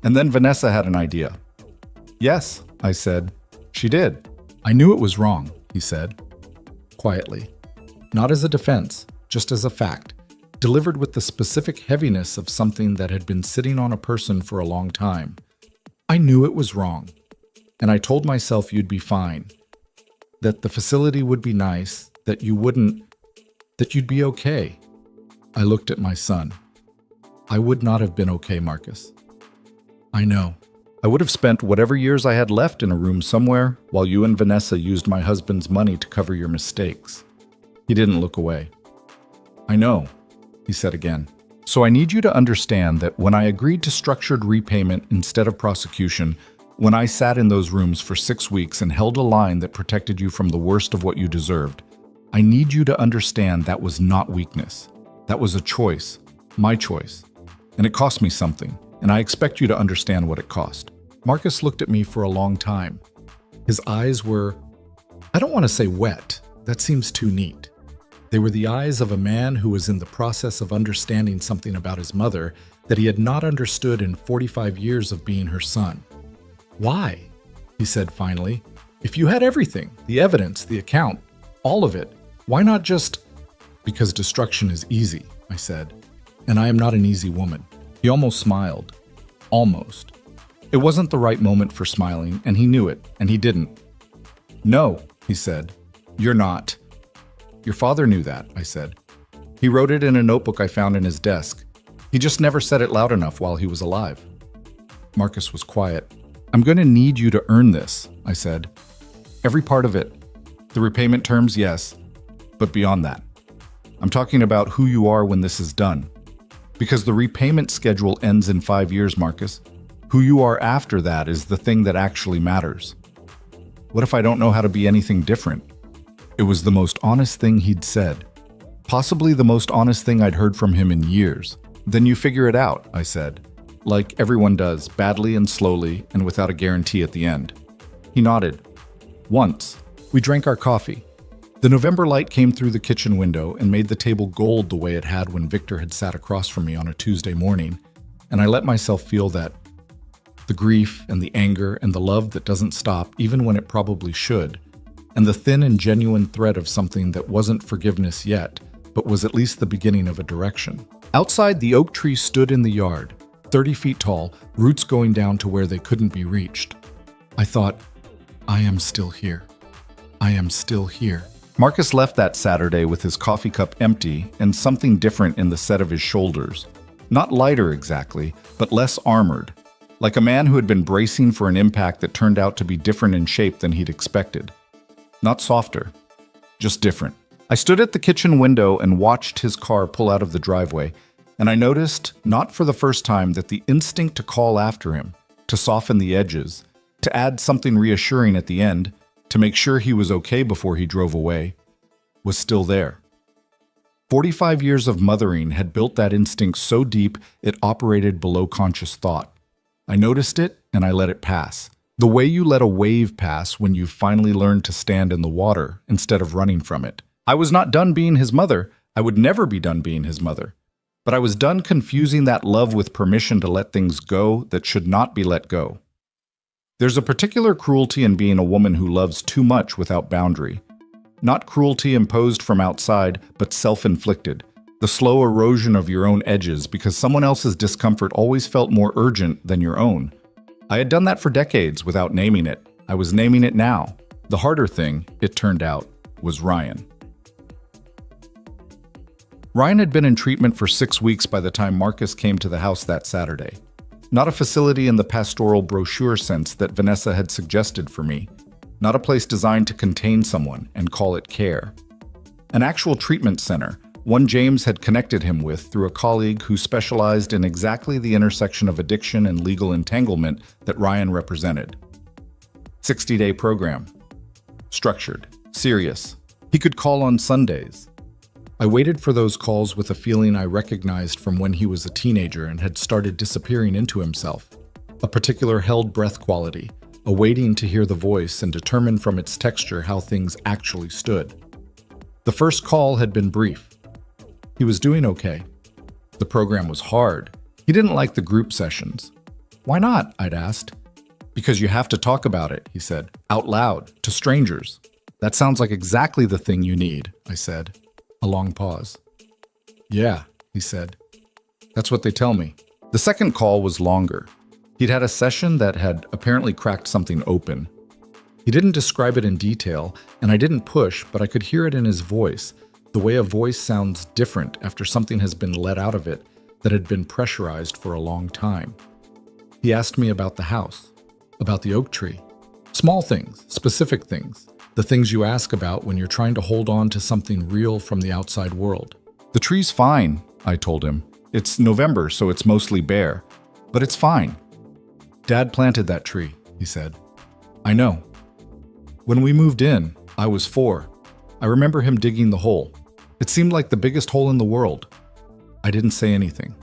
And then Vanessa had an idea. Yes, I said. She did. I knew it was wrong, he said. Quietly. Not as a defense, just as a fact. Delivered with the specific heaviness of something that had been sitting on a person for a long time. I knew it was wrong. And I told myself you'd be fine. That the facility would be nice, that you'd be okay. I looked at my son. I would not have been okay, Marcus. I know. I would have spent whatever years I had left in a room somewhere while you and Vanessa used my husband's money to cover your mistakes. He didn't look away. I know, he said again. So I need you to understand that when I agreed to structured repayment instead of prosecution, when I sat in those rooms for 6 weeks and held a line that protected you from the worst of what you deserved, I need you to understand that was not weakness. That was a choice, my choice. And it cost me something, and I expect you to understand what it cost. Marcus looked at me for a long time. His eyes were, I don't want to say wet, that seems too neat. They were the eyes of a man who was in the process of understanding something about his mother that he had not understood in 45 years of being her son. Why? He said finally. If you had everything, the evidence, the account, all of it, why not just... Because destruction is easy, I said. And I am not an easy woman. He almost smiled. Almost. It wasn't the right moment for smiling, and he knew it, and he didn't. No, he said. You're not. Your father knew that, I said. He wrote it in a notebook I found in his desk. He just never said it loud enough while he was alive. Marcus was quiet. I'm going to need you to earn this, I said. Every part of it. The repayment terms, yes, but beyond that. I'm talking about who you are when this is done. Because the repayment schedule ends in 5 years, Marcus. Who you are after that is the thing that actually matters. What if I don't know how to be anything different? It was the most honest thing he'd said. Possibly the most honest thing I'd heard from him in years. Then you figure it out, I said. Like everyone does, badly and slowly, and without a guarantee at the end. He nodded. Once, we drank our coffee. The November light came through the kitchen window and made the table gold the way it had when Victor had sat across from me on a Tuesday morning, and I let myself feel that. The grief and the anger and the love that doesn't stop even when it probably should, and the thin and genuine thread of something that wasn't forgiveness yet, but was at least the beginning of a direction. Outside, the oak tree stood in the yard, 30 feet tall, roots going down to where they couldn't be reached. I thought, I am still here. I am still here. Marcus left that Saturday with his coffee cup empty and something different in the set of his shoulders. Not lighter exactly, but less armored. Like a man who had been bracing for an impact that turned out to be different in shape than he'd expected. Not softer, just different. I stood at the kitchen window and watched his car pull out of the driveway, and I noticed, not for the first time, that the instinct to call after him, to soften the edges, to add something reassuring at the end, to make sure he was okay before he drove away, was still there. 45 years of mothering had built that instinct so deep it operated below conscious thought. I noticed it and I let it pass. The way you let a wave pass when you've finally learned to stand in the water instead of running from it. I was not done being his mother. I would never be done being his mother. But I was done confusing that love with permission to let things go that should not be let go. There's a particular cruelty in being a woman who loves too much without boundary. Not cruelty imposed from outside, but self-inflicted. The slow erosion of your own edges because someone else's discomfort always felt more urgent than your own. I had done that for decades without naming it. I was naming it now. The harder thing, it turned out, was Ryan. Ryan had been in treatment for 6 weeks by the time Marcus came to the house that Saturday. Not a facility in the pastoral brochure sense that Vanessa had suggested for me. Not a place designed to contain someone and call it care. An actual treatment center, one James had connected him with through a colleague who specialized in exactly the intersection of addiction and legal entanglement that Ryan represented. 60-day program. Structured. Serious. He could call on Sundays. I waited for those calls with a feeling I recognized from when he was a teenager and had started disappearing into himself. A particular held breath quality, a waiting to hear the voice and determine from its texture how things actually stood. The first call had been brief. He was doing okay. The program was hard. He didn't like the group sessions. Why not? I'd asked. Because you have to talk about it, he said, out loud, to strangers. That sounds like exactly the thing you need, I said. A long pause. Yeah, he said. That's what they tell me. The second call was longer. He'd had a session that had apparently cracked something open. He didn't describe it in detail, and I didn't push, but I could hear it in his voice, the way a voice sounds different after something has been let out of it that had been pressurized for a long time. He asked me about the house, about the oak tree. Small things, specific things. The things you ask about when you're trying to hold on to something real from the outside world. The tree's fine, I told him. It's November, so it's mostly bare. But it's fine. Dad planted that tree, he said. I know. When we moved in, I was 4. I remember him digging the hole. It seemed like the biggest hole in the world. I didn't say anything.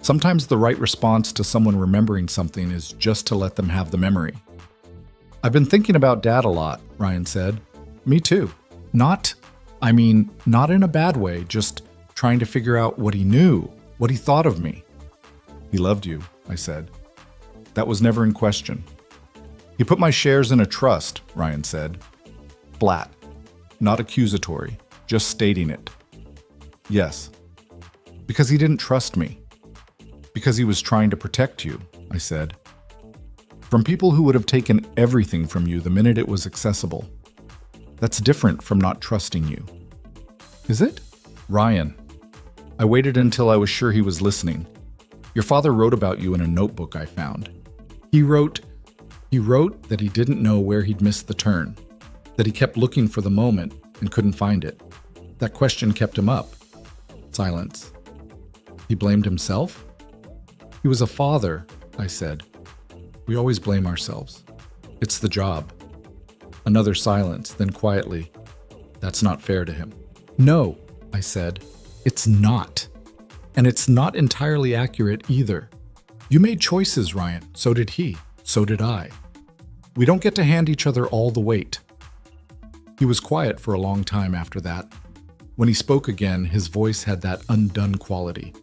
Sometimes the right response to someone remembering something is just to let them have the memory. I've been thinking about Dad a lot, Ryan said. Me too. Not in a bad way, just trying to figure out what he knew, what he thought of me. He loved you, I said. That was never in question. He put my shares in a trust, Ryan said. Flat. Not accusatory, just stating it. Yes. Because he didn't trust me. Because he was trying to protect you, I said. From people who would have taken everything from you the minute it was accessible. That's different from not trusting you. Is it? Ryan. I waited until I was sure he was listening. Your father wrote about you in a notebook I found. He wrote that he didn't know where he'd missed the turn, that he kept looking for the moment and couldn't find it. That question kept him up. Silence. He blamed himself? He was a father, I said. We always blame ourselves. It's the job. Another silence, then quietly, that's not fair to him. No, I said, it's not. And it's not entirely accurate either. You made choices, Ryan. So did he. So did I. We don't get to hand each other all the weight. He was quiet for a long time after that. When he spoke again, his voice had that undone quality.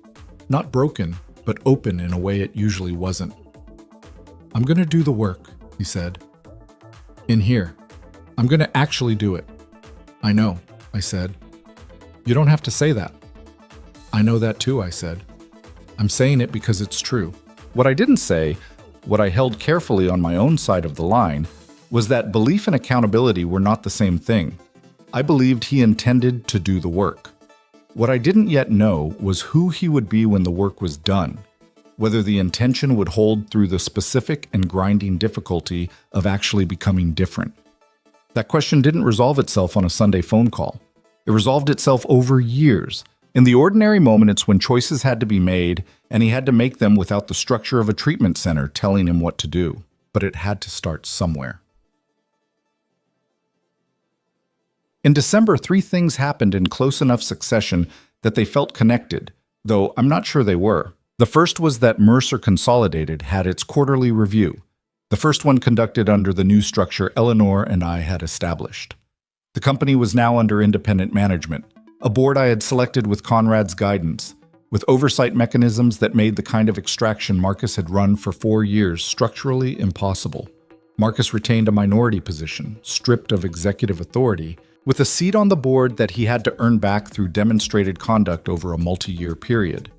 Not broken, but open in a way it usually wasn't. I'm going to do the work, he said. In here. I'm going to actually do it. I know, I said. You don't have to say that. I know that too, I said. I'm saying it because it's true. What I didn't say, what I held carefully on my own side of the line, was that belief and accountability were not the same thing. I believed he intended to do the work. What I didn't yet know was who he would be when the work was done, whether the intention would hold through the specific and grinding difficulty of actually becoming different. That question didn't resolve itself on a Sunday phone call. It resolved itself over years. In the ordinary moments when choices had to be made, and he had to make them without the structure of a treatment center telling him what to do. But it had to start somewhere. In December, 3 things happened in close enough succession that they felt connected, though I'm not sure they were. The first was that Mercer Consolidated had its quarterly review, the first one conducted under the new structure Eleanor and I had established. The company was now under independent management, a board I had selected with Conrad's guidance, with oversight mechanisms that made the kind of extraction Marcus had run for 4 years structurally impossible. Marcus retained a minority position, stripped of executive authority, with a seat on the board that he had to earn back through demonstrated conduct over a multi-year period.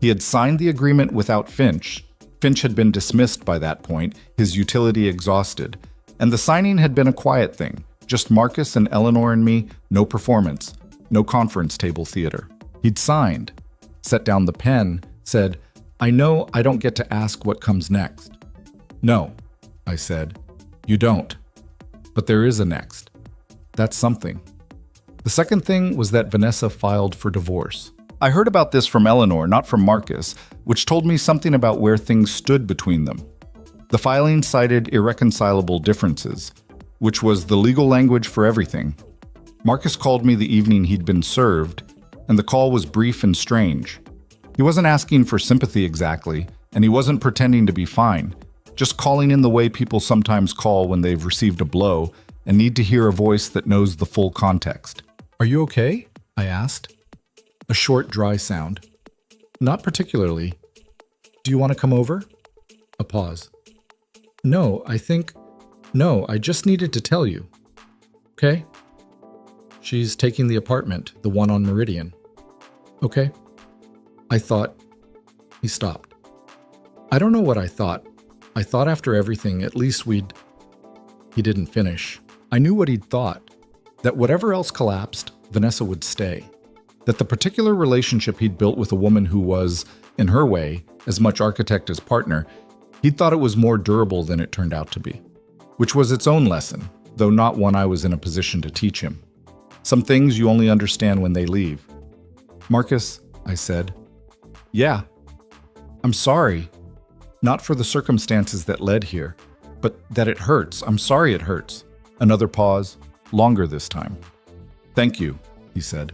He had signed the agreement without Finch. Finch had been dismissed by that point, his utility exhausted, and the signing had been a quiet thing, just Marcus and Eleanor and me, no performance, no conference table theater. He'd signed, set down the pen, said, I know I don't get to ask what comes next. No, I said, you don't. But there is a next. That's something. The second thing was that Vanessa filed for divorce. I heard about this from Eleanor, not from Marcus, which told me something about where things stood between them. The filing cited irreconcilable differences, which was the legal language for everything. Marcus called me the evening he'd been served, and the call was brief and strange. He wasn't asking for sympathy exactly, and he wasn't pretending to be fine, just calling in the way people sometimes call when they've received a blow and need to hear a voice that knows the full context. Are you okay? I asked. A short, dry sound. Not particularly. Do you want to come over? A pause. No, I just needed to tell you. Okay? She's taking the apartment, the one on Meridian. Okay. I thought... He stopped. I don't know what I thought. I thought after everything, at least we'd... He didn't finish. I knew what he'd thought. That whatever else collapsed, Vanessa would stay. That the particular relationship he'd built with a woman who was, in her way, as much architect as partner, he'd thought it was more durable than it turned out to be. Which was its own lesson, though not one I was in a position to teach him. Some things you only understand when they leave. Marcus, I said. Yeah. I'm sorry. Not for the circumstances that led here, but that it hurts. I'm sorry it hurts. Another pause, longer this time. Thank you, he said.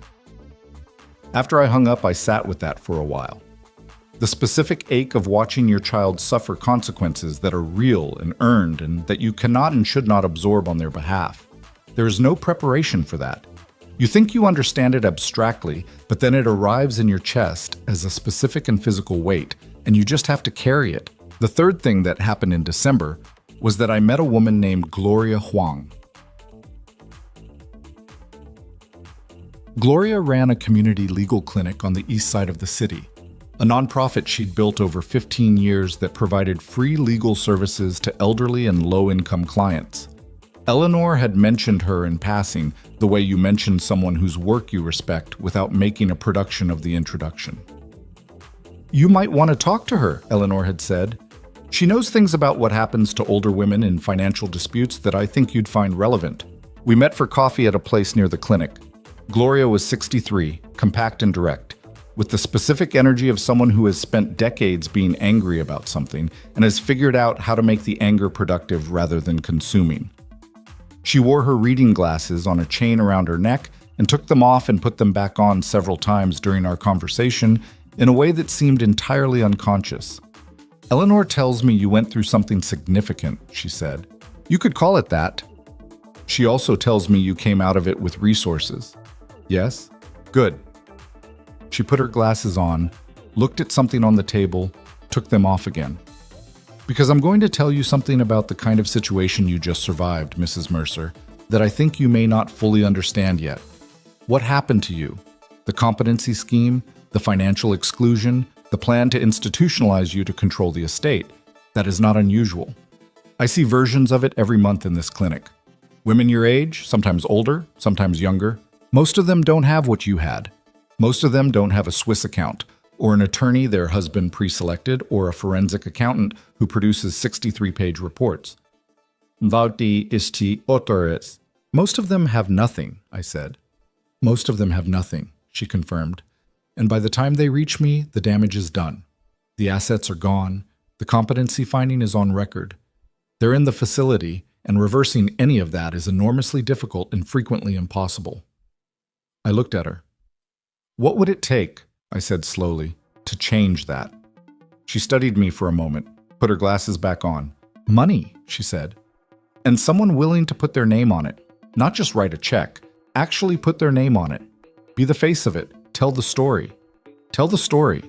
After I hung up, I sat with that for a while. The specific ache of watching your child suffer consequences that are real and earned and that you cannot and should not absorb on their behalf. There is no preparation for that. You think you understand it abstractly, but then it arrives in your chest as a specific and physical weight, and you just have to carry it. The third thing that happened in December was that I met a woman named Gloria Huang. Gloria ran a community legal clinic on the east side of the city, a nonprofit she'd built over 15 years that provided free legal services to elderly and low-income clients. Eleanor had mentioned her in passing, the way you mention someone whose work you respect without making a production of the introduction. You might want to talk to her, Eleanor had said. She knows things about what happens to older women in financial disputes that I think you'd find relevant. We met for coffee at a place near the clinic. Gloria was 63, compact and direct. with the specific energy of someone who has spent decades being angry about something and has figured out how to make the anger productive rather than consuming. She wore her reading glasses on a chain around her neck and took them off and put them back on several times during our conversation in a way that seemed entirely unconscious. "Eleanor tells me you went through something significant," she said. "You could call it that. She also tells me you came out of it with resources." "Yes?" "Good." She put her glasses on, looked at something on the table, took them off again. "Because I'm going to tell you something about the kind of situation you just survived, Mrs. Mercer, that I think you may not fully understand yet. What happened to you? The competency scheme, the financial exclusion, the plan to institutionalize you to control the estate. That is not unusual. I see versions of it every month in this clinic. Women your age, sometimes older, sometimes younger. Most of them don't have what you had. Most of them don't have a Swiss account, or an attorney their husband pre-selected, or a forensic accountant who produces 63-page reports. Vauti isti autores. Most of them have nothing, I said. Most of them have nothing, she confirmed. And by the time they reach me, the damage is done. The assets are gone. The competency finding is on record. They're in the facility, and reversing any of that is enormously difficult and frequently impossible. I looked at her. What would it take, I said slowly, to change that? She studied me for a moment, put her glasses back on. Money, she said. And someone willing to put their name on it. Not just write a check, actually put their name on it. Be the face of it. Tell the story. Tell the story,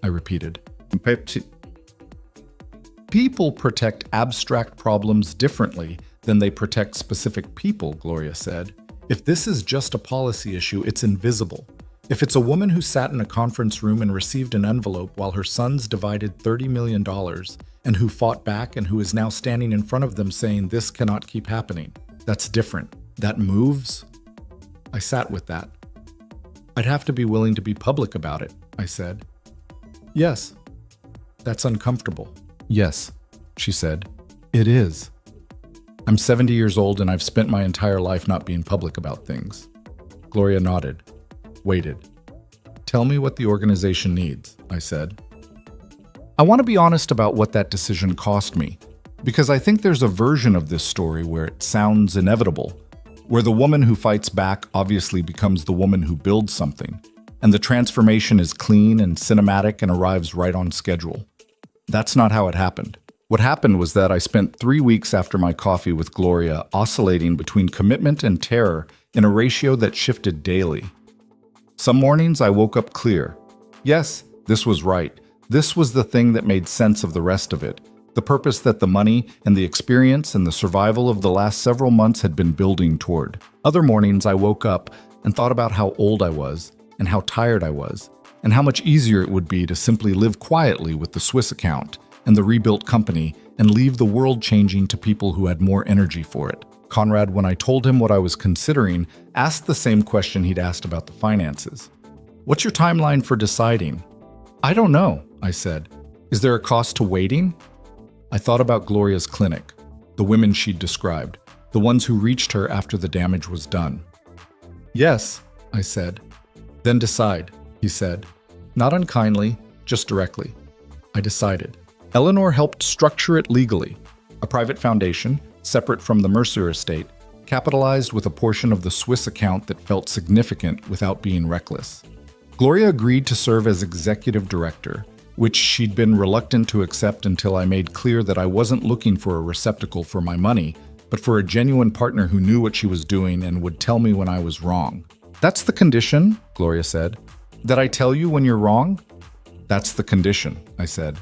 I repeated. People protect abstract problems differently than they protect specific people, Gloria said. If this is just a policy issue, it's invisible. If it's a woman who sat in a conference room and received an envelope while her sons divided $30 million, and who fought back and who is now standing in front of them saying this cannot keep happening, that's different. That moves. I sat with that. I'd have to be willing to be public about it, I said. Yes. That's uncomfortable. Yes, she said. It is. I'm 70 years old and I've spent my entire life not being public about things. Gloria nodded. Waited. Tell me what the organization needs, I said. I want to be honest about what that decision cost me, because I think there's a version of this story where it sounds inevitable, where the woman who fights back obviously becomes the woman who builds something, and the transformation is clean and cinematic and arrives right on schedule. That's not how it happened. What happened was that I spent 3 weeks after my coffee with Gloria oscillating between commitment and terror in a ratio that shifted daily. Some mornings I woke up clear. Yes, this was right. This was the thing that made sense of the rest of it. The purpose that the money and the experience and the survival of the last several months had been building toward. Other mornings I woke up and thought about how old I was and how tired I was and how much easier it would be to simply live quietly with the Swiss account and the rebuilt company and leave the world changing to people who had more energy for it. Conrad, when I told him what I was considering, asked the same question he'd asked about the finances. What's your timeline for deciding? I don't know, I said. Is there a cost to waiting? I thought about Gloria's clinic, the women she'd described, the ones who reached her after the damage was done. Yes, I said. Then decide, he said. Not unkindly, just directly. I decided. Eleanor helped structure it legally. A private foundation, separate from the Mercer estate, capitalized with a portion of the Swiss account that felt significant without being reckless. Gloria agreed to serve as executive director, which she'd been reluctant to accept until I made clear that I wasn't looking for a receptacle for my money, but for a genuine partner who knew what she was doing and would tell me when I was wrong. That's the condition, Gloria said. That I tell you when you're wrong? That's the condition, I said.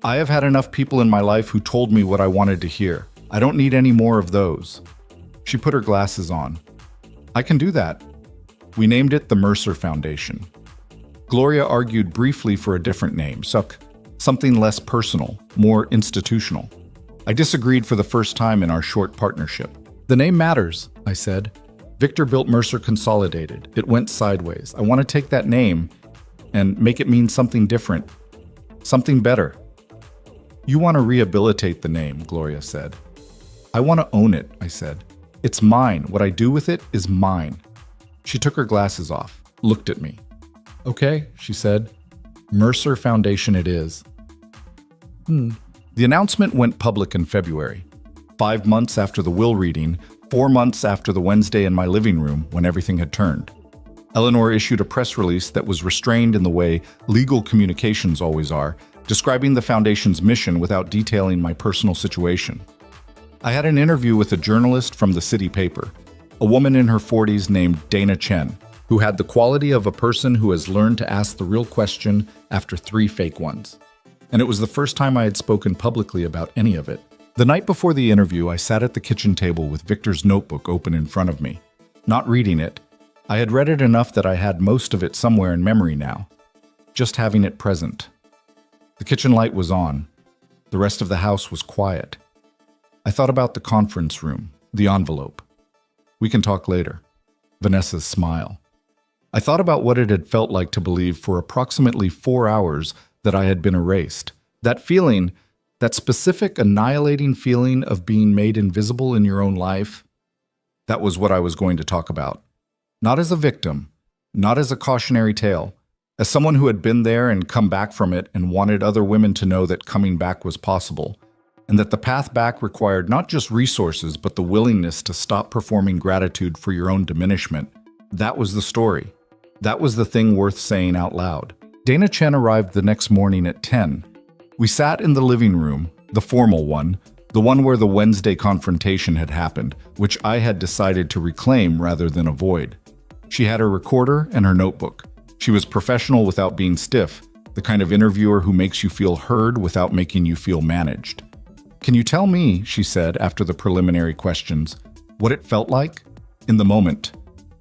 I have had enough people in my life who told me what I wanted to hear. I don't need any more of those. She put her glasses on. I can do that. We named it the Mercer Foundation. Gloria argued briefly for a different name, something less personal, more institutional. I disagreed for the first time in our short partnership. The name matters, I said. Victor built Mercer Consolidated. It went sideways. I want to take that name and make it mean something different, something better. You want to rehabilitate the name, Gloria said. I want to own it, I said. It's mine. What I do with it is mine. She took her glasses off, looked at me. Okay, she said. Mercer Foundation it is. The announcement went public in February, 5 months after the will reading, 4 months after the Wednesday in my living room when everything had turned. Eleanor issued a press release that was restrained in the way legal communications always are, describing the foundation's mission without detailing my personal situation. I had an interview with a journalist from the city paper, a woman in her 40s named Dana Chen, who had the quality of a person who has learned to ask the real question after 3 fake ones. And it was the first time I had spoken publicly about any of it. The night before the interview, I sat at the kitchen table with Victor's notebook open in front of me. Not reading it. I had read it enough that I had most of it somewhere in memory now. Just having it present. The kitchen light was on. The rest of the house was quiet. I thought about the conference room, the envelope. We can talk later. Vanessa's smile. I thought about what it had felt like to believe for approximately 4 hours that I had been erased. That feeling, that specific annihilating feeling of being made invisible in your own life, that was what I was going to talk about. Not as a victim, not as a cautionary tale, as someone who had been there and come back from it and wanted other women to know that coming back was possible, and that the path back required not just resources but the willingness to stop performing gratitude for your own diminishment. That was the story. That was the thing worth saying out loud. Dana Chen arrived the next morning at 10. We sat in the living room, the formal one, the one where the Wednesday confrontation had happened, which I had decided to reclaim rather than avoid. She had her recorder and her notebook. She was professional without being stiff, the kind of interviewer who makes you feel heard without making you feel managed. "Can you tell me," she said after the preliminary questions, "what it felt like? In the moment,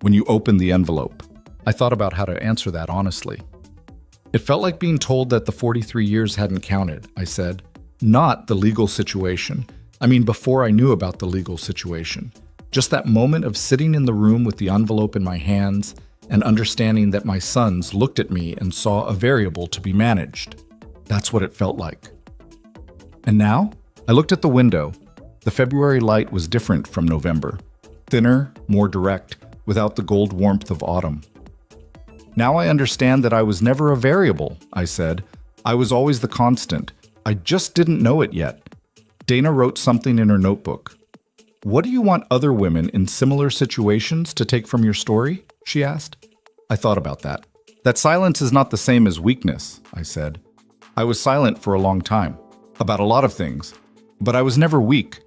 when you opened the envelope?" I thought about how to answer that honestly. "It felt like being told that the 43 years hadn't counted," I said. "Not the legal situation. I mean, before I knew about the legal situation. Just that moment of sitting in the room with the envelope in my hands and understanding that my sons looked at me and saw a variable to be managed. That's what it felt like." And now? I looked at the window. The February light was different from November. Thinner, more direct, without the gold warmth of autumn. "Now I understand that I was never a variable," I said. "I was always the constant. I just didn't know it yet." Dana wrote something in her notebook. "What do you want other women in similar situations to take from your story?" she asked. I thought about that. "That silence is not the same as weakness," I said. "I was silent for a long time, about a lot of things, but I was never weak.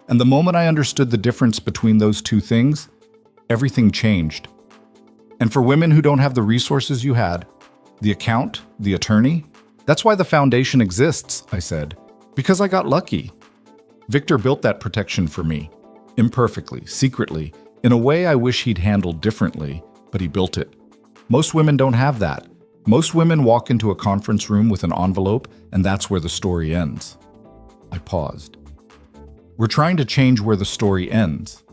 And the moment I understood the difference between those two things, everything changed. And for women who don't have the resources you had, the account, the attorney, that's why the foundation exists," I said. "Because I got lucky. Victor built that protection for me, imperfectly, secretly, in a way I wish he'd handled differently, but he built it. Most women don't have that. Most women walk into a conference room with an envelope, and that's where the story ends." I paused. "We're trying to change where the story ends."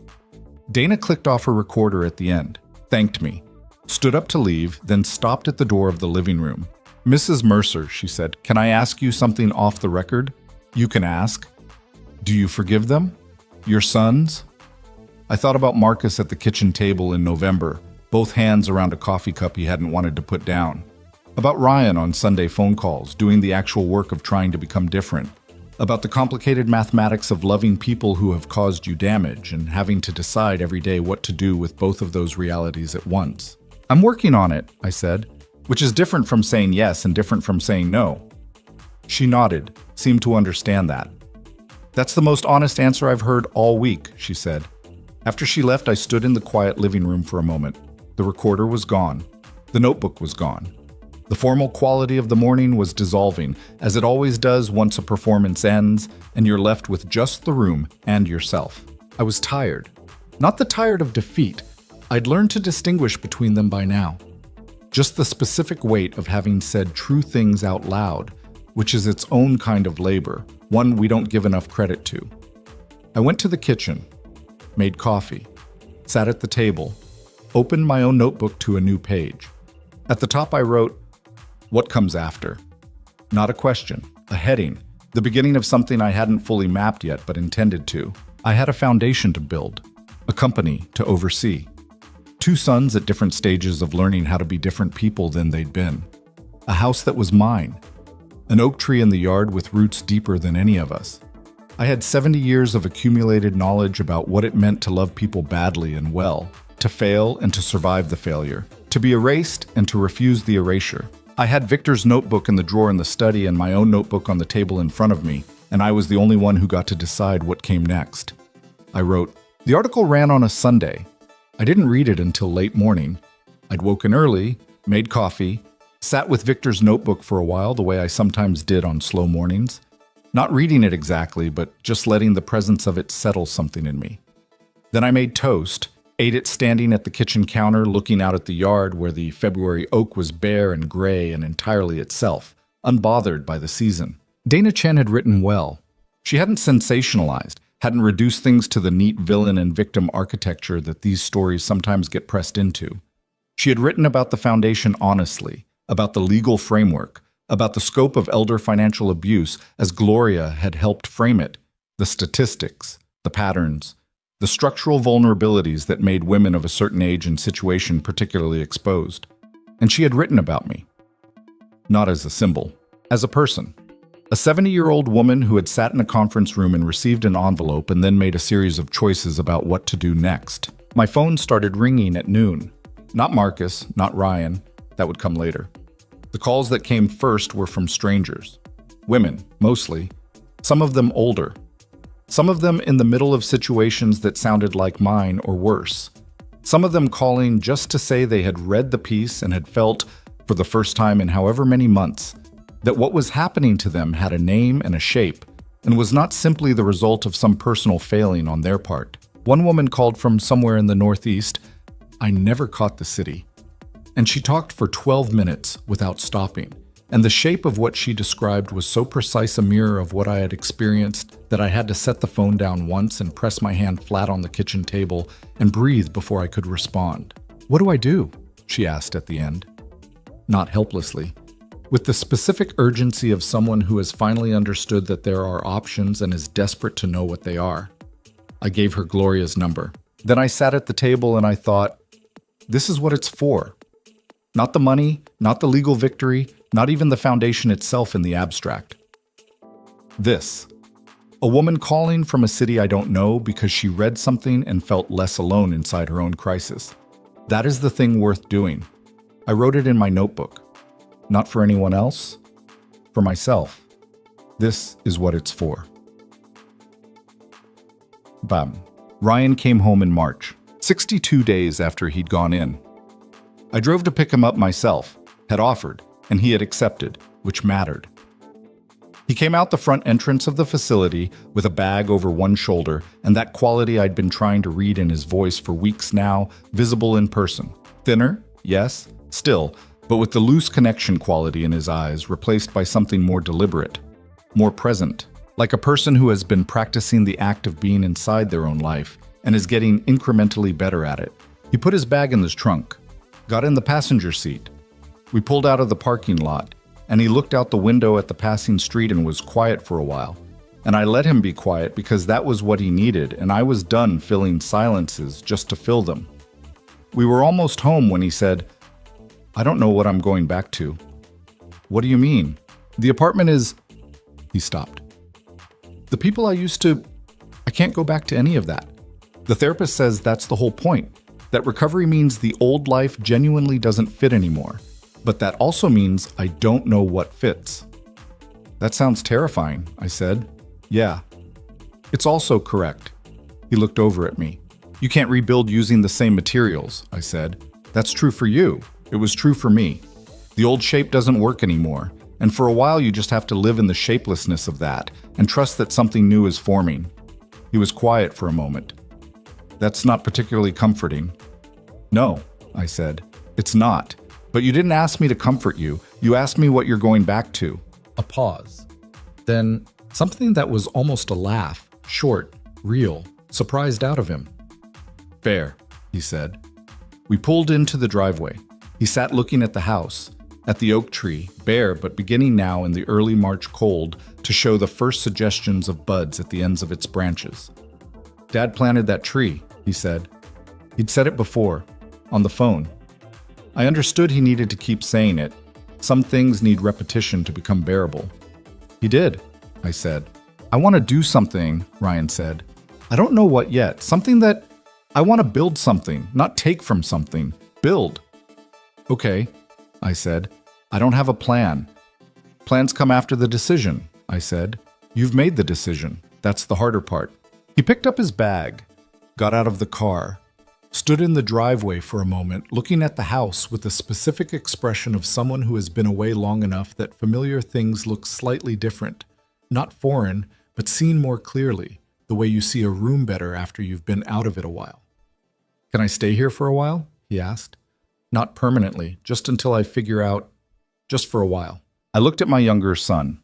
Dana clicked off her recorder at the end, thanked me, stood up to leave, then stopped at the door of the living room. "Mrs. Mercer," she said, "can I ask you something off the record?" "You can ask." "Do you forgive them? Your sons?" I thought about Marcus at the kitchen table in November, both hands around a coffee cup he hadn't wanted to put down. About Ryan on Sunday phone calls, doing the actual work of trying to become different. About the complicated mathematics of loving people who have caused you damage and having to decide every day what to do with both of those realities at once. "I'm working on it," I said, which is different from saying yes and different from saying no. She nodded, seemed to understand that. "That's the most honest answer I've heard all week," she said. After she left, I stood in the quiet living room for a moment. The recorder was gone. The notebook was gone. The formal quality of the morning was dissolving, as it always does once a performance ends, and you're left with just the room and yourself. I was tired. Not the tired of defeat. I'd learned to distinguish between them by now. Just the specific weight of having said true things out loud, which is its own kind of labor, one we don't give enough credit to. I went to the kitchen, made coffee, sat at the table, opened my own notebook to a new page. At the top I wrote, "What comes after?" Not a question, a heading, the beginning of something I hadn't fully mapped yet but intended to. I had a foundation to build, a company to oversee. Two sons at different stages of learning how to be different people than they'd been. A house that was mine. An oak tree in the yard with roots deeper than any of us. I had 70 years of accumulated knowledge about what it meant to love people badly and well, to fail and to survive the failure, to be erased and to refuse the erasure. I had Victor's notebook in the drawer in the study and my own notebook on the table in front of me, and I was the only one who got to decide what came next. I wrote, "The article ran on a Sunday. I didn't read it until late morning. I'd woken early, made coffee, sat with Victor's notebook for a while the way I sometimes did on slow mornings. Not reading it exactly, but just letting the presence of it settle something in me. Then I made toast, ate it standing at the kitchen counter looking out at the yard where the February oak was bare and gray and entirely itself, unbothered by the season. Dana Chen had written well. She hadn't sensationalized, hadn't reduced things to the neat villain and victim architecture that these stories sometimes get pressed into. She had written about the foundation honestly, about the legal framework, about the scope of elder financial abuse as Gloria had helped frame it, the statistics, the patterns, the structural vulnerabilities that made women of a certain age and situation particularly exposed. And she had written about me. Not as a symbol, as a person. A 70-year-old woman who had sat in a conference room and received an envelope and then made a series of choices about what to do next. My phone started ringing at noon. Not Marcus, not Ryan. That would come later. The calls that came first were from strangers. Women, mostly. Some of them older. Some of them in the middle of situations that sounded like mine or worse. Some of them calling just to say they had read the piece and had felt, for the first time in however many months, that what was happening to them had a name and a shape, and was not simply the result of some personal failing on their part. One woman called from somewhere in the Northeast. I never caught the city. And she talked for 12 minutes without stopping. And the shape of what she described was so precise a mirror of what I had experienced that I had to set the phone down once and press my hand flat on the kitchen table and breathe before I could respond. "What do I do?" she asked at the end. Not helplessly. With the specific urgency of someone who has finally understood that there are options and is desperate to know what they are. I gave her Gloria's number. Then I sat at the table and I thought, this is what it's for. Not the money, not the legal victory, not even the foundation itself in the abstract. This. A woman calling from a city I don't know because she read something and felt less alone inside her own crisis. That is the thing worth doing. I wrote it in my notebook. Not for anyone else, for myself. This is what it's for. Bam. Ryan came home in March, 62 days after he'd gone in. I drove to pick him up myself, had offered, and he had accepted, which mattered. He came out the front entrance of the facility with a bag over one shoulder and that quality I'd been trying to read in his voice for weeks now, visible in person. Thinner, yes, still, but with the loose connection quality in his eyes replaced by something more deliberate, more present, like a person who has been practicing the act of being inside their own life and is getting incrementally better at it. He put his bag in his trunk, got in the passenger seat. We pulled out of the parking lot, and he looked out the window at the passing street and was quiet for a while. And I let him be quiet because that was what he needed, and I was done filling silences just to fill them. We were almost home when he said, "I don't know what I'm going back to." "What do you mean?" "The apartment is..." He stopped. "The people I can't go back to any of that. The therapist says that's the whole point, that recovery means the old life genuinely doesn't fit anymore, but that also means I don't know what fits." "That sounds terrifying," I said. "Yeah. It's also correct." He looked over at me. "You can't rebuild using the same materials," I said. "That's true for you. It was true for me. The old shape doesn't work anymore, and for a while you just have to live in the shapelessness of that and trust that something new is forming." He was quiet for a moment. "That's not particularly comforting." "No," I said. "It's not. But you didn't ask me to comfort you. You asked me what you're going back to." A pause. Then something that was almost a laugh, short, real, surprised out of him. "Fair," he said. We pulled into the driveway. He sat looking at the house, at the oak tree, bare but beginning now in the early March cold to show the first suggestions of buds at the ends of its branches. "Dad planted that tree," he said. He'd said it before. on the phone. I understood he needed to keep saying it. Some things need repetition to become bearable. He did, I said. I want to do something, Ryan said. I don't know what yet. Something that I want to build something, not take from something. Build. Okay, I said. I don't have a plan. Plans come after the decision, I said. You've made the decision. That's the harder part. He picked up his bag, got out of the car, stood in the driveway for a moment, looking at the house with a specific expression of someone who has been away long enough that familiar things look slightly different. Not foreign, but seen more clearly, the way you see a room better after you've been out of it a while. Can I stay here for a while? He asked. Not permanently, just until I figure out, just for a while. I looked at my younger son,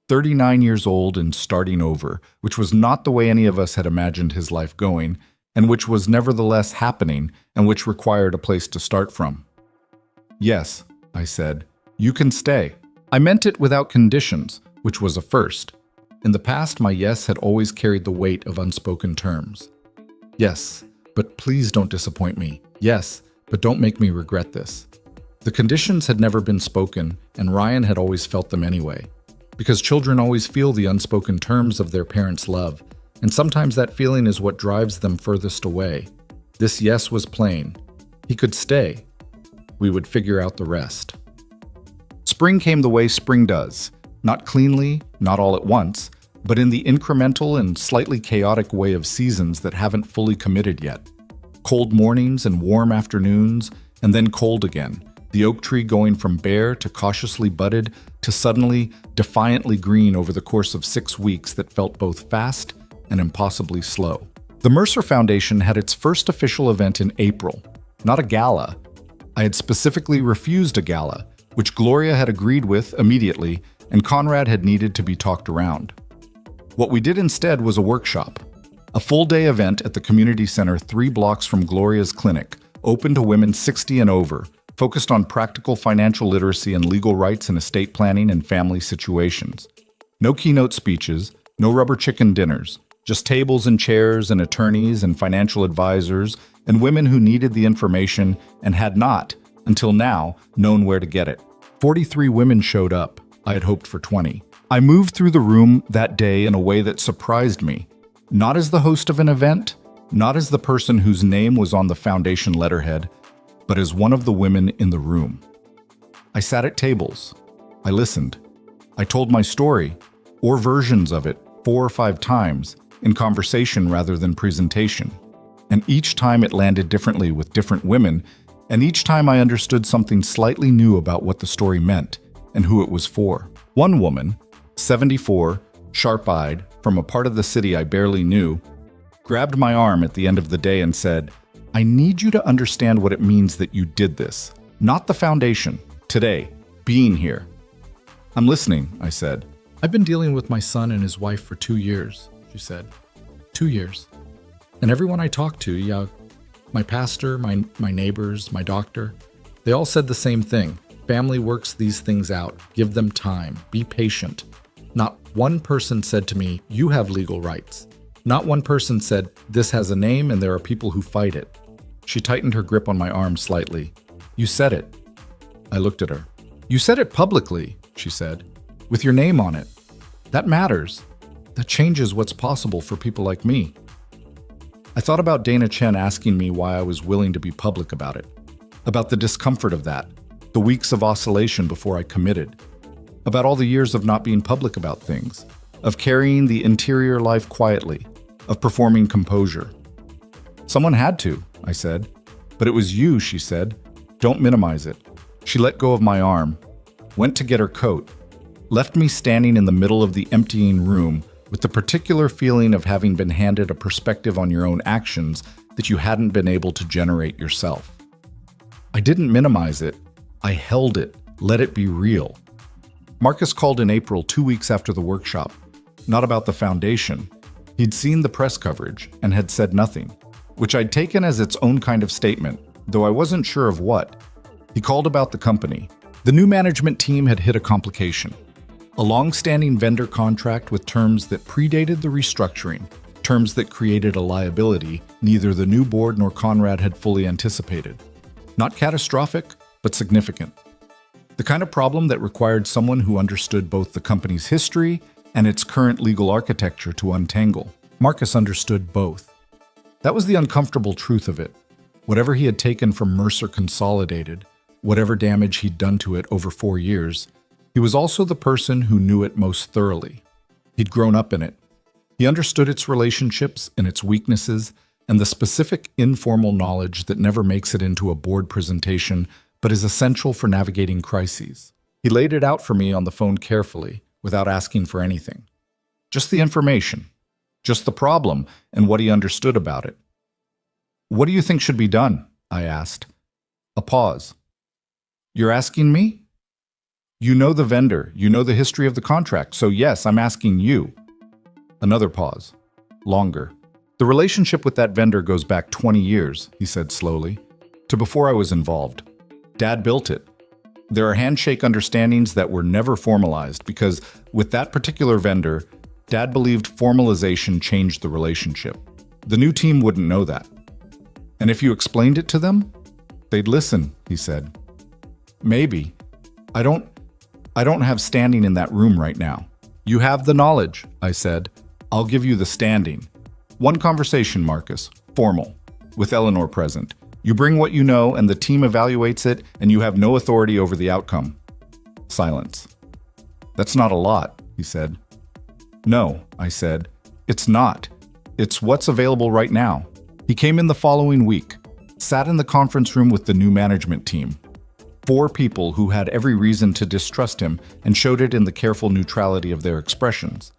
39 years old and starting over, which was not the way any of us had imagined his life going, and which was nevertheless happening, and which required a place to start from. Yes, I said, you can stay. I meant it without conditions, which was a first. In the past, my yes had always carried the weight of unspoken terms. Yes, but please don't disappoint me. Yes, but don't make me regret this. The conditions had never been spoken, and Ryan had always felt them anyway. Because children always feel the unspoken terms of their parents' love, and sometimes that feeling is what drives them furthest away. This yes was plain. He could stay. We would figure out the rest. Spring came the way spring does. Not cleanly, not all at once, but in the incremental and slightly chaotic way of seasons that haven't fully committed yet. Cold mornings and warm afternoons, and then cold again. The oak tree going from bare to cautiously budded to suddenly, defiantly green over the course of 6 weeks that felt both fast and impossibly slow. The Mercer Foundation had its first official event in April, not a gala. I had specifically refused a gala, which Gloria had agreed with immediately, and Conrad had needed to be talked around. What we did instead was a workshop, a full-day event at the community center 3 blocks from Gloria's clinic, open to women 60 and over, focused on practical financial literacy and legal rights in estate planning and family situations. No keynote speeches, no rubber chicken dinners, just tables and chairs and attorneys and financial advisors and women who needed the information and had not, until now, known where to get it. 43 women showed up. I had hoped for 20. I moved through the room that day in a way that surprised me. Not as the host of an event, not as the person whose name was on the foundation letterhead, but as one of the women in the room. I sat at tables. I listened. I told my story, or versions of it, 4 or 5 times, in conversation rather than presentation. And each time it landed differently with different women, and each time I understood something slightly new about what the story meant and who it was for. One woman, 74, sharp-eyed, from a part of the city I barely knew, grabbed my arm at the end of the day and said, I need you to understand what it means that you did this. Not the foundation. Today. Being here. I'm listening, I said. I've been dealing with my son and his wife for 2 years, she said. 2 years. And everyone I talked to, my pastor, my neighbors, my doctor, they all said the same thing. Family works these things out. Give them time. Be patient. Not one person said to me, you have legal rights. Not one person said, this has a name and there are people who fight it. She tightened her grip on my arm slightly. You said it. I looked at her. You said it publicly, she said, with your name on it. That matters. That changes what's possible for people like me. I thought about Dana Chen asking me why I was willing to be public about it, about the discomfort of that, the weeks of oscillation before I committed, about all the years of not being public about things, of carrying the interior life quietly, of performing composure. Someone had to, I said. But it was you, she said. Don't minimize it. She let go of my arm, went to get her coat, left me standing in the middle of the emptying room with the particular feeling of having been handed a perspective on your own actions that you hadn't been able to generate yourself. I didn't minimize it. I held it, let it be real. Marcus called in April 2 weeks after the workshop, not about the foundation. He'd seen the press coverage and had said nothing, which I'd taken as its own kind of statement, though I wasn't sure of what. He called about the company. The new management team had hit a complication. A long-standing vendor contract with terms that predated the restructuring, terms that created a liability neither the new board nor Conrad had fully anticipated. Not catastrophic, but significant. The kind of problem that required someone who understood both the company's history and its current legal architecture to untangle. Marcus understood both. That was the uncomfortable truth of it. Whatever he had taken from Mercer Consolidated, whatever damage he'd done to it over 4 years, he was also the person who knew it most thoroughly. He'd grown up in it. He understood its relationships and its weaknesses and the specific informal knowledge that never makes it into a board presentation but is essential for navigating crises. He laid it out for me on the phone carefully, without asking for anything. Just the information, just the problem, and what he understood about it. "What do you think should be done?" I asked. A pause. "You're asking me? You know the vendor, you know the history of the contract, so yes, I'm asking you." Another pause. Longer. "The relationship with that vendor goes back 20 years, he said slowly, to before I was involved. Dad built it. There are handshake understandings that were never formalized because with that particular vendor, Dad believed formalization changed the relationship. The new team wouldn't know that. And if you explained it to them, they'd listen," he said. "Maybe. I don't have standing in that room right now." "You have the knowledge," I said. "I'll give you the standing. One conversation, Marcus, formal, with Eleanor present. You bring what you know and the team evaluates it and you have no authority over the outcome." Silence. "That's not a lot," he said. "No," I said. "It's not. It's what's available right now." He came in the following week, sat in the conference room with the new management team. 4 people who had every reason to distrust him and showed it in the careful neutrality of their expressions.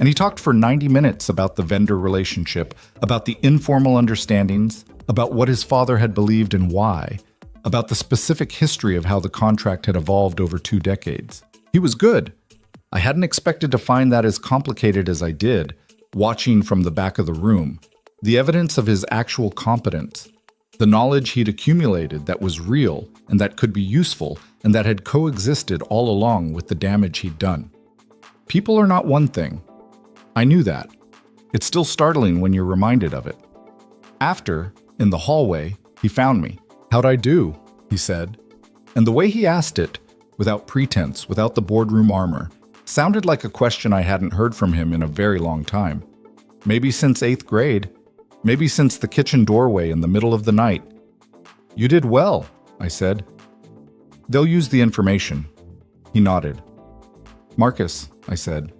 And he talked for 90 minutes about the vendor relationship, about the informal understandings, about what his father had believed and why, about the specific history of how the contract had evolved over 2 decades. He was good. I hadn't expected to find that as complicated as I did, watching from the back of the room. The evidence of his actual competence, the knowledge he'd accumulated that was real and that could be useful and that had coexisted all along with the damage he'd done. People are not one thing. I knew that. It's still startling when you're reminded of it. After, in the hallway, he found me. "How'd I do?" he said. And the way he asked it, without pretense, without the boardroom armor, sounded like a question I hadn't heard from him in a very long time. Maybe since 8th grade. Maybe since the kitchen doorway in the middle of the night. "You did well," I said. "They'll use the information." He nodded. "Marcus," I said.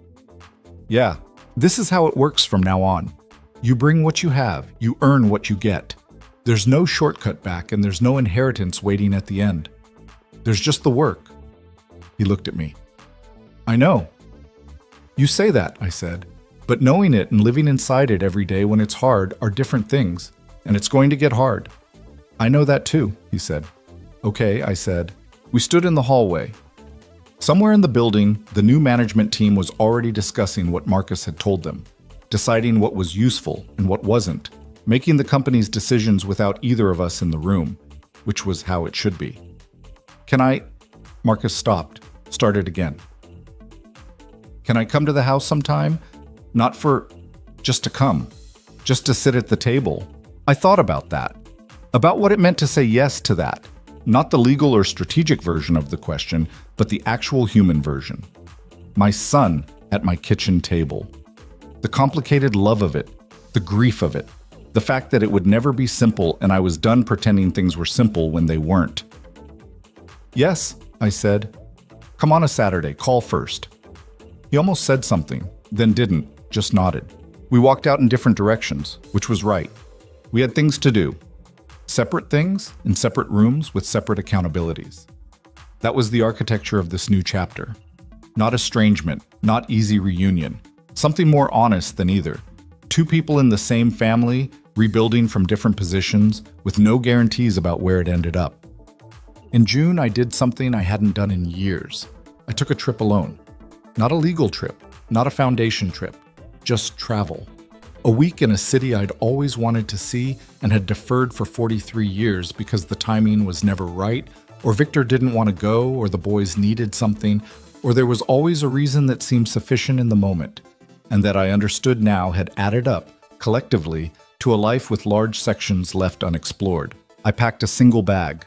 "Yeah, this is how it works from now on. You bring what you have, you earn what you get. There's no shortcut back and there's no inheritance waiting at the end. There's just the work." He looked at me. "I know." "You say that," I said, "but knowing it and living inside it every day when it's hard are different things, and it's going to get hard." "I know that too," he said. "Okay," I said. We stood in the hallway. Somewhere in the building, the new management team was already discussing what Marcus had told them, deciding what was useful and what wasn't, making the company's decisions without either of us in the room, which was how it should be. "Can I—" Marcus stopped, started again. "Can I come to the house sometime? Not for— just to come, just to sit at the table." I thought about that, about what it meant to say yes to that, not the legal or strategic version of the question, but the actual human version. My son at my kitchen table. The complicated love of it, the grief of it, the fact that it would never be simple and I was done pretending things were simple when they weren't. "Yes," I said. "Come on a Saturday, call first." He almost said something, then didn't, just nodded. We walked out in different directions, which was right. We had things to do. Separate things in separate rooms with separate accountabilities. That was the architecture of this new chapter. Not estrangement, not easy reunion. Something more honest than either. 2 people in the same family, rebuilding from different positions, with no guarantees about where it ended up. In June, I did something I hadn't done in years. I took a trip alone. Not a legal trip, not a foundation trip, just travel. A week in a city I'd always wanted to see and had deferred for 43 years because the timing was never right, or Victor didn't want to go, or the boys needed something, or there was always a reason that seemed sufficient in the moment, and that I understood now had added up, collectively, to a life with large sections left unexplored. I packed a single bag,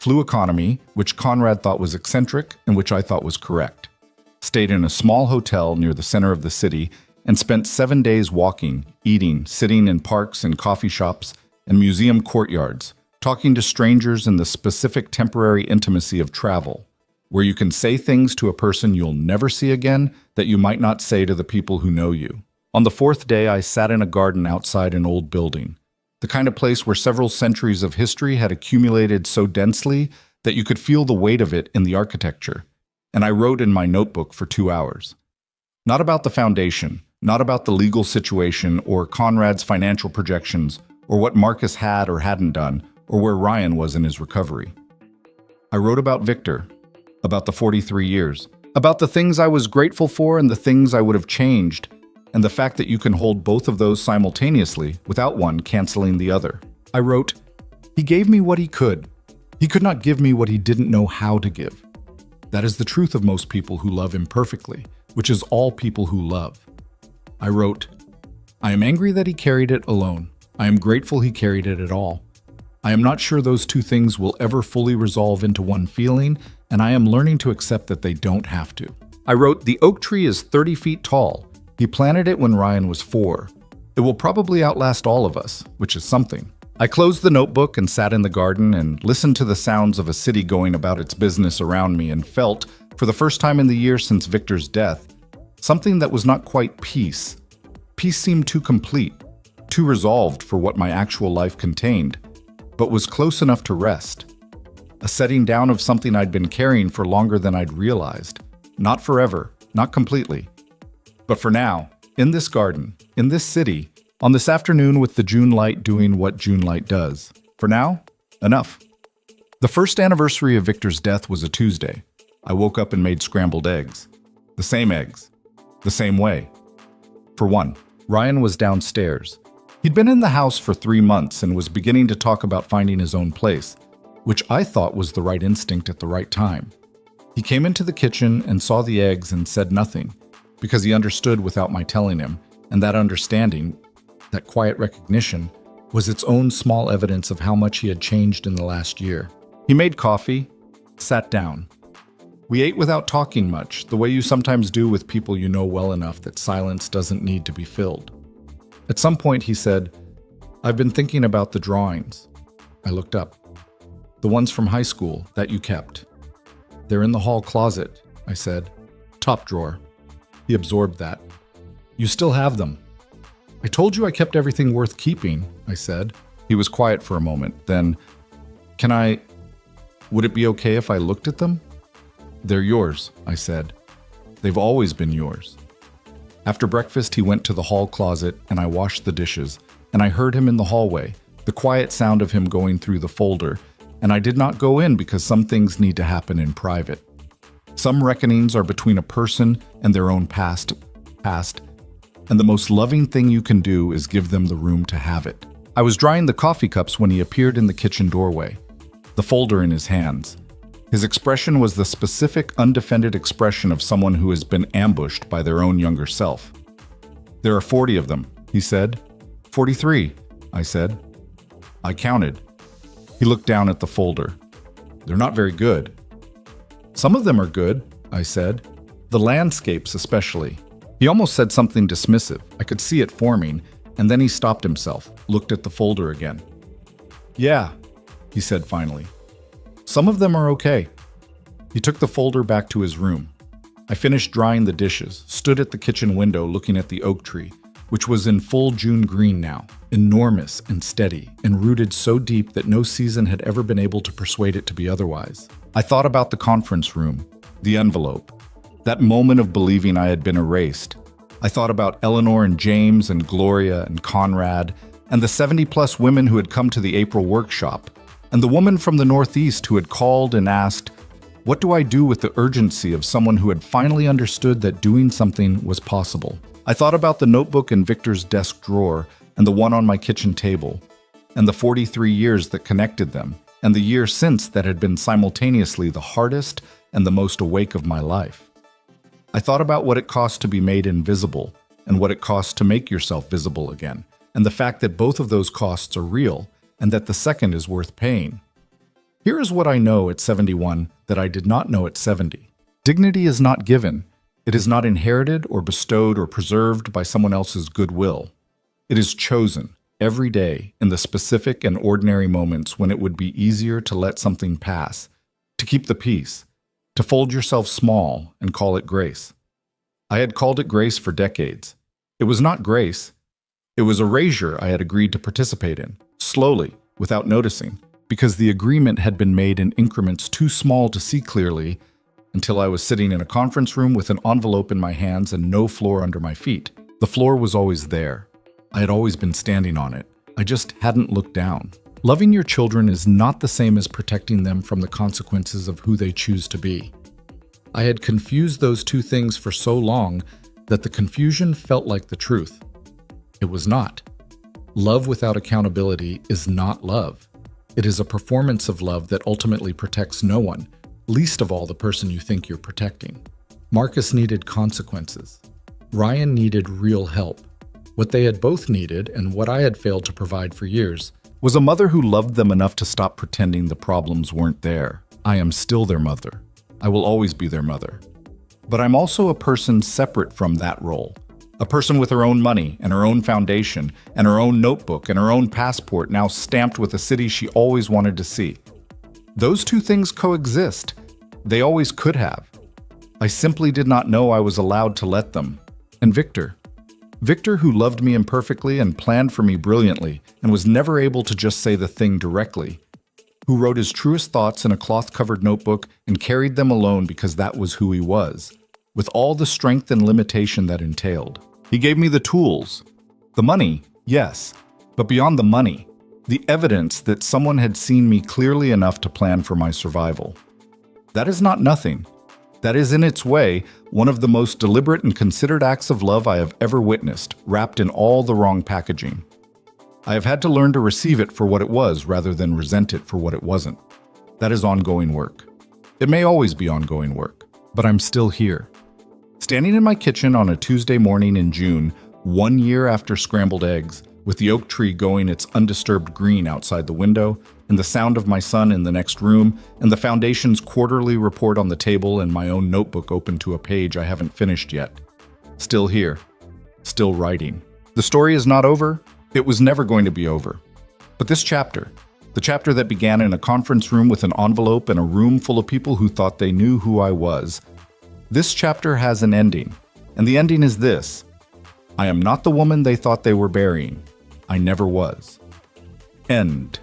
Flew economy, which Conrad thought was eccentric and which I thought was correct. Stayed in a small hotel near the center of the city and spent 7 days walking, eating, sitting in parks and coffee shops and museum courtyards, talking to strangers in the specific temporary intimacy of travel, where you can say things to a person you'll never see again that you might not say to the people who know you. On the 4th day, I sat in a garden outside an old building, the kind of place where several centuries of history had accumulated so densely that you could feel the weight of it in the architecture, and I wrote in my notebook for 2 hours. Not about the foundation, not about the legal situation or Conrad's financial projections or what Marcus had or hadn't done or where Ryan was in his recovery. I wrote about Victor, about the 43 years, about the things I was grateful for and the things I would have changed, and the fact that you can hold both of those simultaneously without one canceling the other. I wrote, "He gave me what he could. He could not give me what he didn't know how to give. That is the truth of most people who love imperfectly, which is all people who love." I wrote, "I am angry that he carried it alone. I am grateful he carried it at all. I am not sure those two things will ever fully resolve into one feeling, and I am learning to accept that they don't have to." I wrote, "The oak tree is 30 feet tall. He planted it when Ryan was 4. It will probably outlast all of us, which is something." I closed the notebook and sat in the garden and listened to the sounds of a city going about its business around me and felt, for the first time in the year since Victor's death, something that was not quite peace. Peace seemed too complete, too resolved for what my actual life contained, but was close enough to rest. A setting down of something I'd been carrying for longer than I'd realized. Not forever, not completely. But for now, in this garden, in this city, on this afternoon with the June light doing what June light does. For now, enough. The first anniversary of Victor's death was a Tuesday. I woke up and made scrambled eggs. The same eggs. The same way. For one, Ryan was downstairs. He'd been in the house for 3 months and was beginning to talk about finding his own place, which I thought was the right instinct at the right time. He came into the kitchen and saw the eggs and said nothing, because he understood without my telling him, and that understanding, that quiet recognition, was its own small evidence of how much he had changed in the last year. He made coffee, sat down. We ate without talking much, the way you sometimes do with people you know well enough that silence doesn't need to be filled. At some point he said, "I've been thinking about the drawings." I looked up. "The ones from high school that you kept." "They're in the hall closet," I said. "Top drawer." He absorbed that. "You still have them." "I told you I kept everything worth keeping," I said. He was quiet for a moment. Then, would it be okay if I looked at them?" "They're yours," I said. "They've always been yours." After breakfast, he went to the hall closet and I washed the dishes, and I heard him in the hallway, the quiet sound of him going through the folder, and I did not go in because some things need to happen in private. Some reckonings are between a person and their own past, and the most loving thing you can do is give them the room to have it. I was drying the coffee cups when he appeared in the kitchen doorway, the folder in his hands. His expression was the specific, undefended expression of someone who has been ambushed by their own younger self. "There are 40 of them," he said. 43, I said. I counted. He looked down at the folder. "They're not very good." "Some of them are good," I said. "The landscapes especially." He almost said something dismissive. I could see it forming, and then he stopped himself, looked at the folder again. "Yeah," he said finally. "Some of them are okay." He took the folder back to his room. I finished drying the dishes, stood at the kitchen window looking at the oak tree, which was in full June green now, enormous and steady, and rooted so deep that no season had ever been able to persuade it to be otherwise. I thought about the conference room, the envelope, that moment of believing I had been erased. I thought about Eleanor and James and Gloria and Conrad, and the 70-plus women who had come to the April workshop, and the woman from the Northeast who had called and asked, "What do I do with the urgency of someone who had finally understood that doing something was possible?" I thought about the notebook in Victor's desk drawer and the one on my kitchen table, and the 43 years that connected them, and the year since that had been simultaneously the hardest and the most awake of my life. I thought about what it costs to be made invisible and what it costs to make yourself visible again, and the fact that both of those costs are real and that the second is worth paying. Here is what I know at 71 that I did not know at 70. Dignity is not given. It is not inherited or bestowed or preserved by someone else's goodwill. It is chosen every day in the specific and ordinary moments when it would be easier to let something pass, to keep the peace, to fold yourself small and call it grace. I had called it grace for decades. It was not grace. It was erasure I had agreed to participate in, slowly, without noticing, because the agreement had been made in increments too small to see clearly until I was sitting in a conference room with an envelope in my hands and no floor under my feet. The floor was always there. I had always been standing on it. I just hadn't looked down. Loving your children is not the same as protecting them from the consequences of who they choose to be. I had confused those two things for so long that the confusion felt like the truth. It was not. Love without accountability is not love. It is a performance of love that ultimately protects no one, least of all the person you think you're protecting. Marcus needed consequences. Ryan needed real help. What they had both needed, and what I had failed to provide for years, was a mother who loved them enough to stop pretending the problems weren't there. I am still their mother. I will always be their mother. But I'm also a person separate from that role. A person with her own money and her own foundation and her own notebook and her own passport now stamped with a city she always wanted to see. Those two things coexist. They always could have. I simply did not know I was allowed to let them. And Victor, who loved me imperfectly and planned for me brilliantly and was never able to just say the thing directly, who wrote his truest thoughts in a cloth-covered notebook and carried them alone because that was who he was, with all the strength and limitation that entailed. He gave me the tools. The money, yes, but beyond the money, the evidence that someone had seen me clearly enough to plan for my survival. That is not nothing. That is, in its way, one of the most deliberate and considered acts of love I have ever witnessed, wrapped in all the wrong packaging. I have had to learn to receive it for what it was rather than resent it for what it wasn't. That is ongoing work. It may always be ongoing work, but I'm still here. Standing in my kitchen on a Tuesday morning in June, 1 year after scrambled eggs, with the oak tree going its undisturbed green outside the window, and the sound of my son in the next room, and the Foundation's quarterly report on the table and my own notebook open to a page I haven't finished yet. Still here. Still writing. The story is not over. It was never going to be over. But this chapter, the chapter that began in a conference room with an envelope and a room full of people who thought they knew who I was, this chapter has an ending. And the ending is this: I am not the woman they thought they were burying. I never was. End.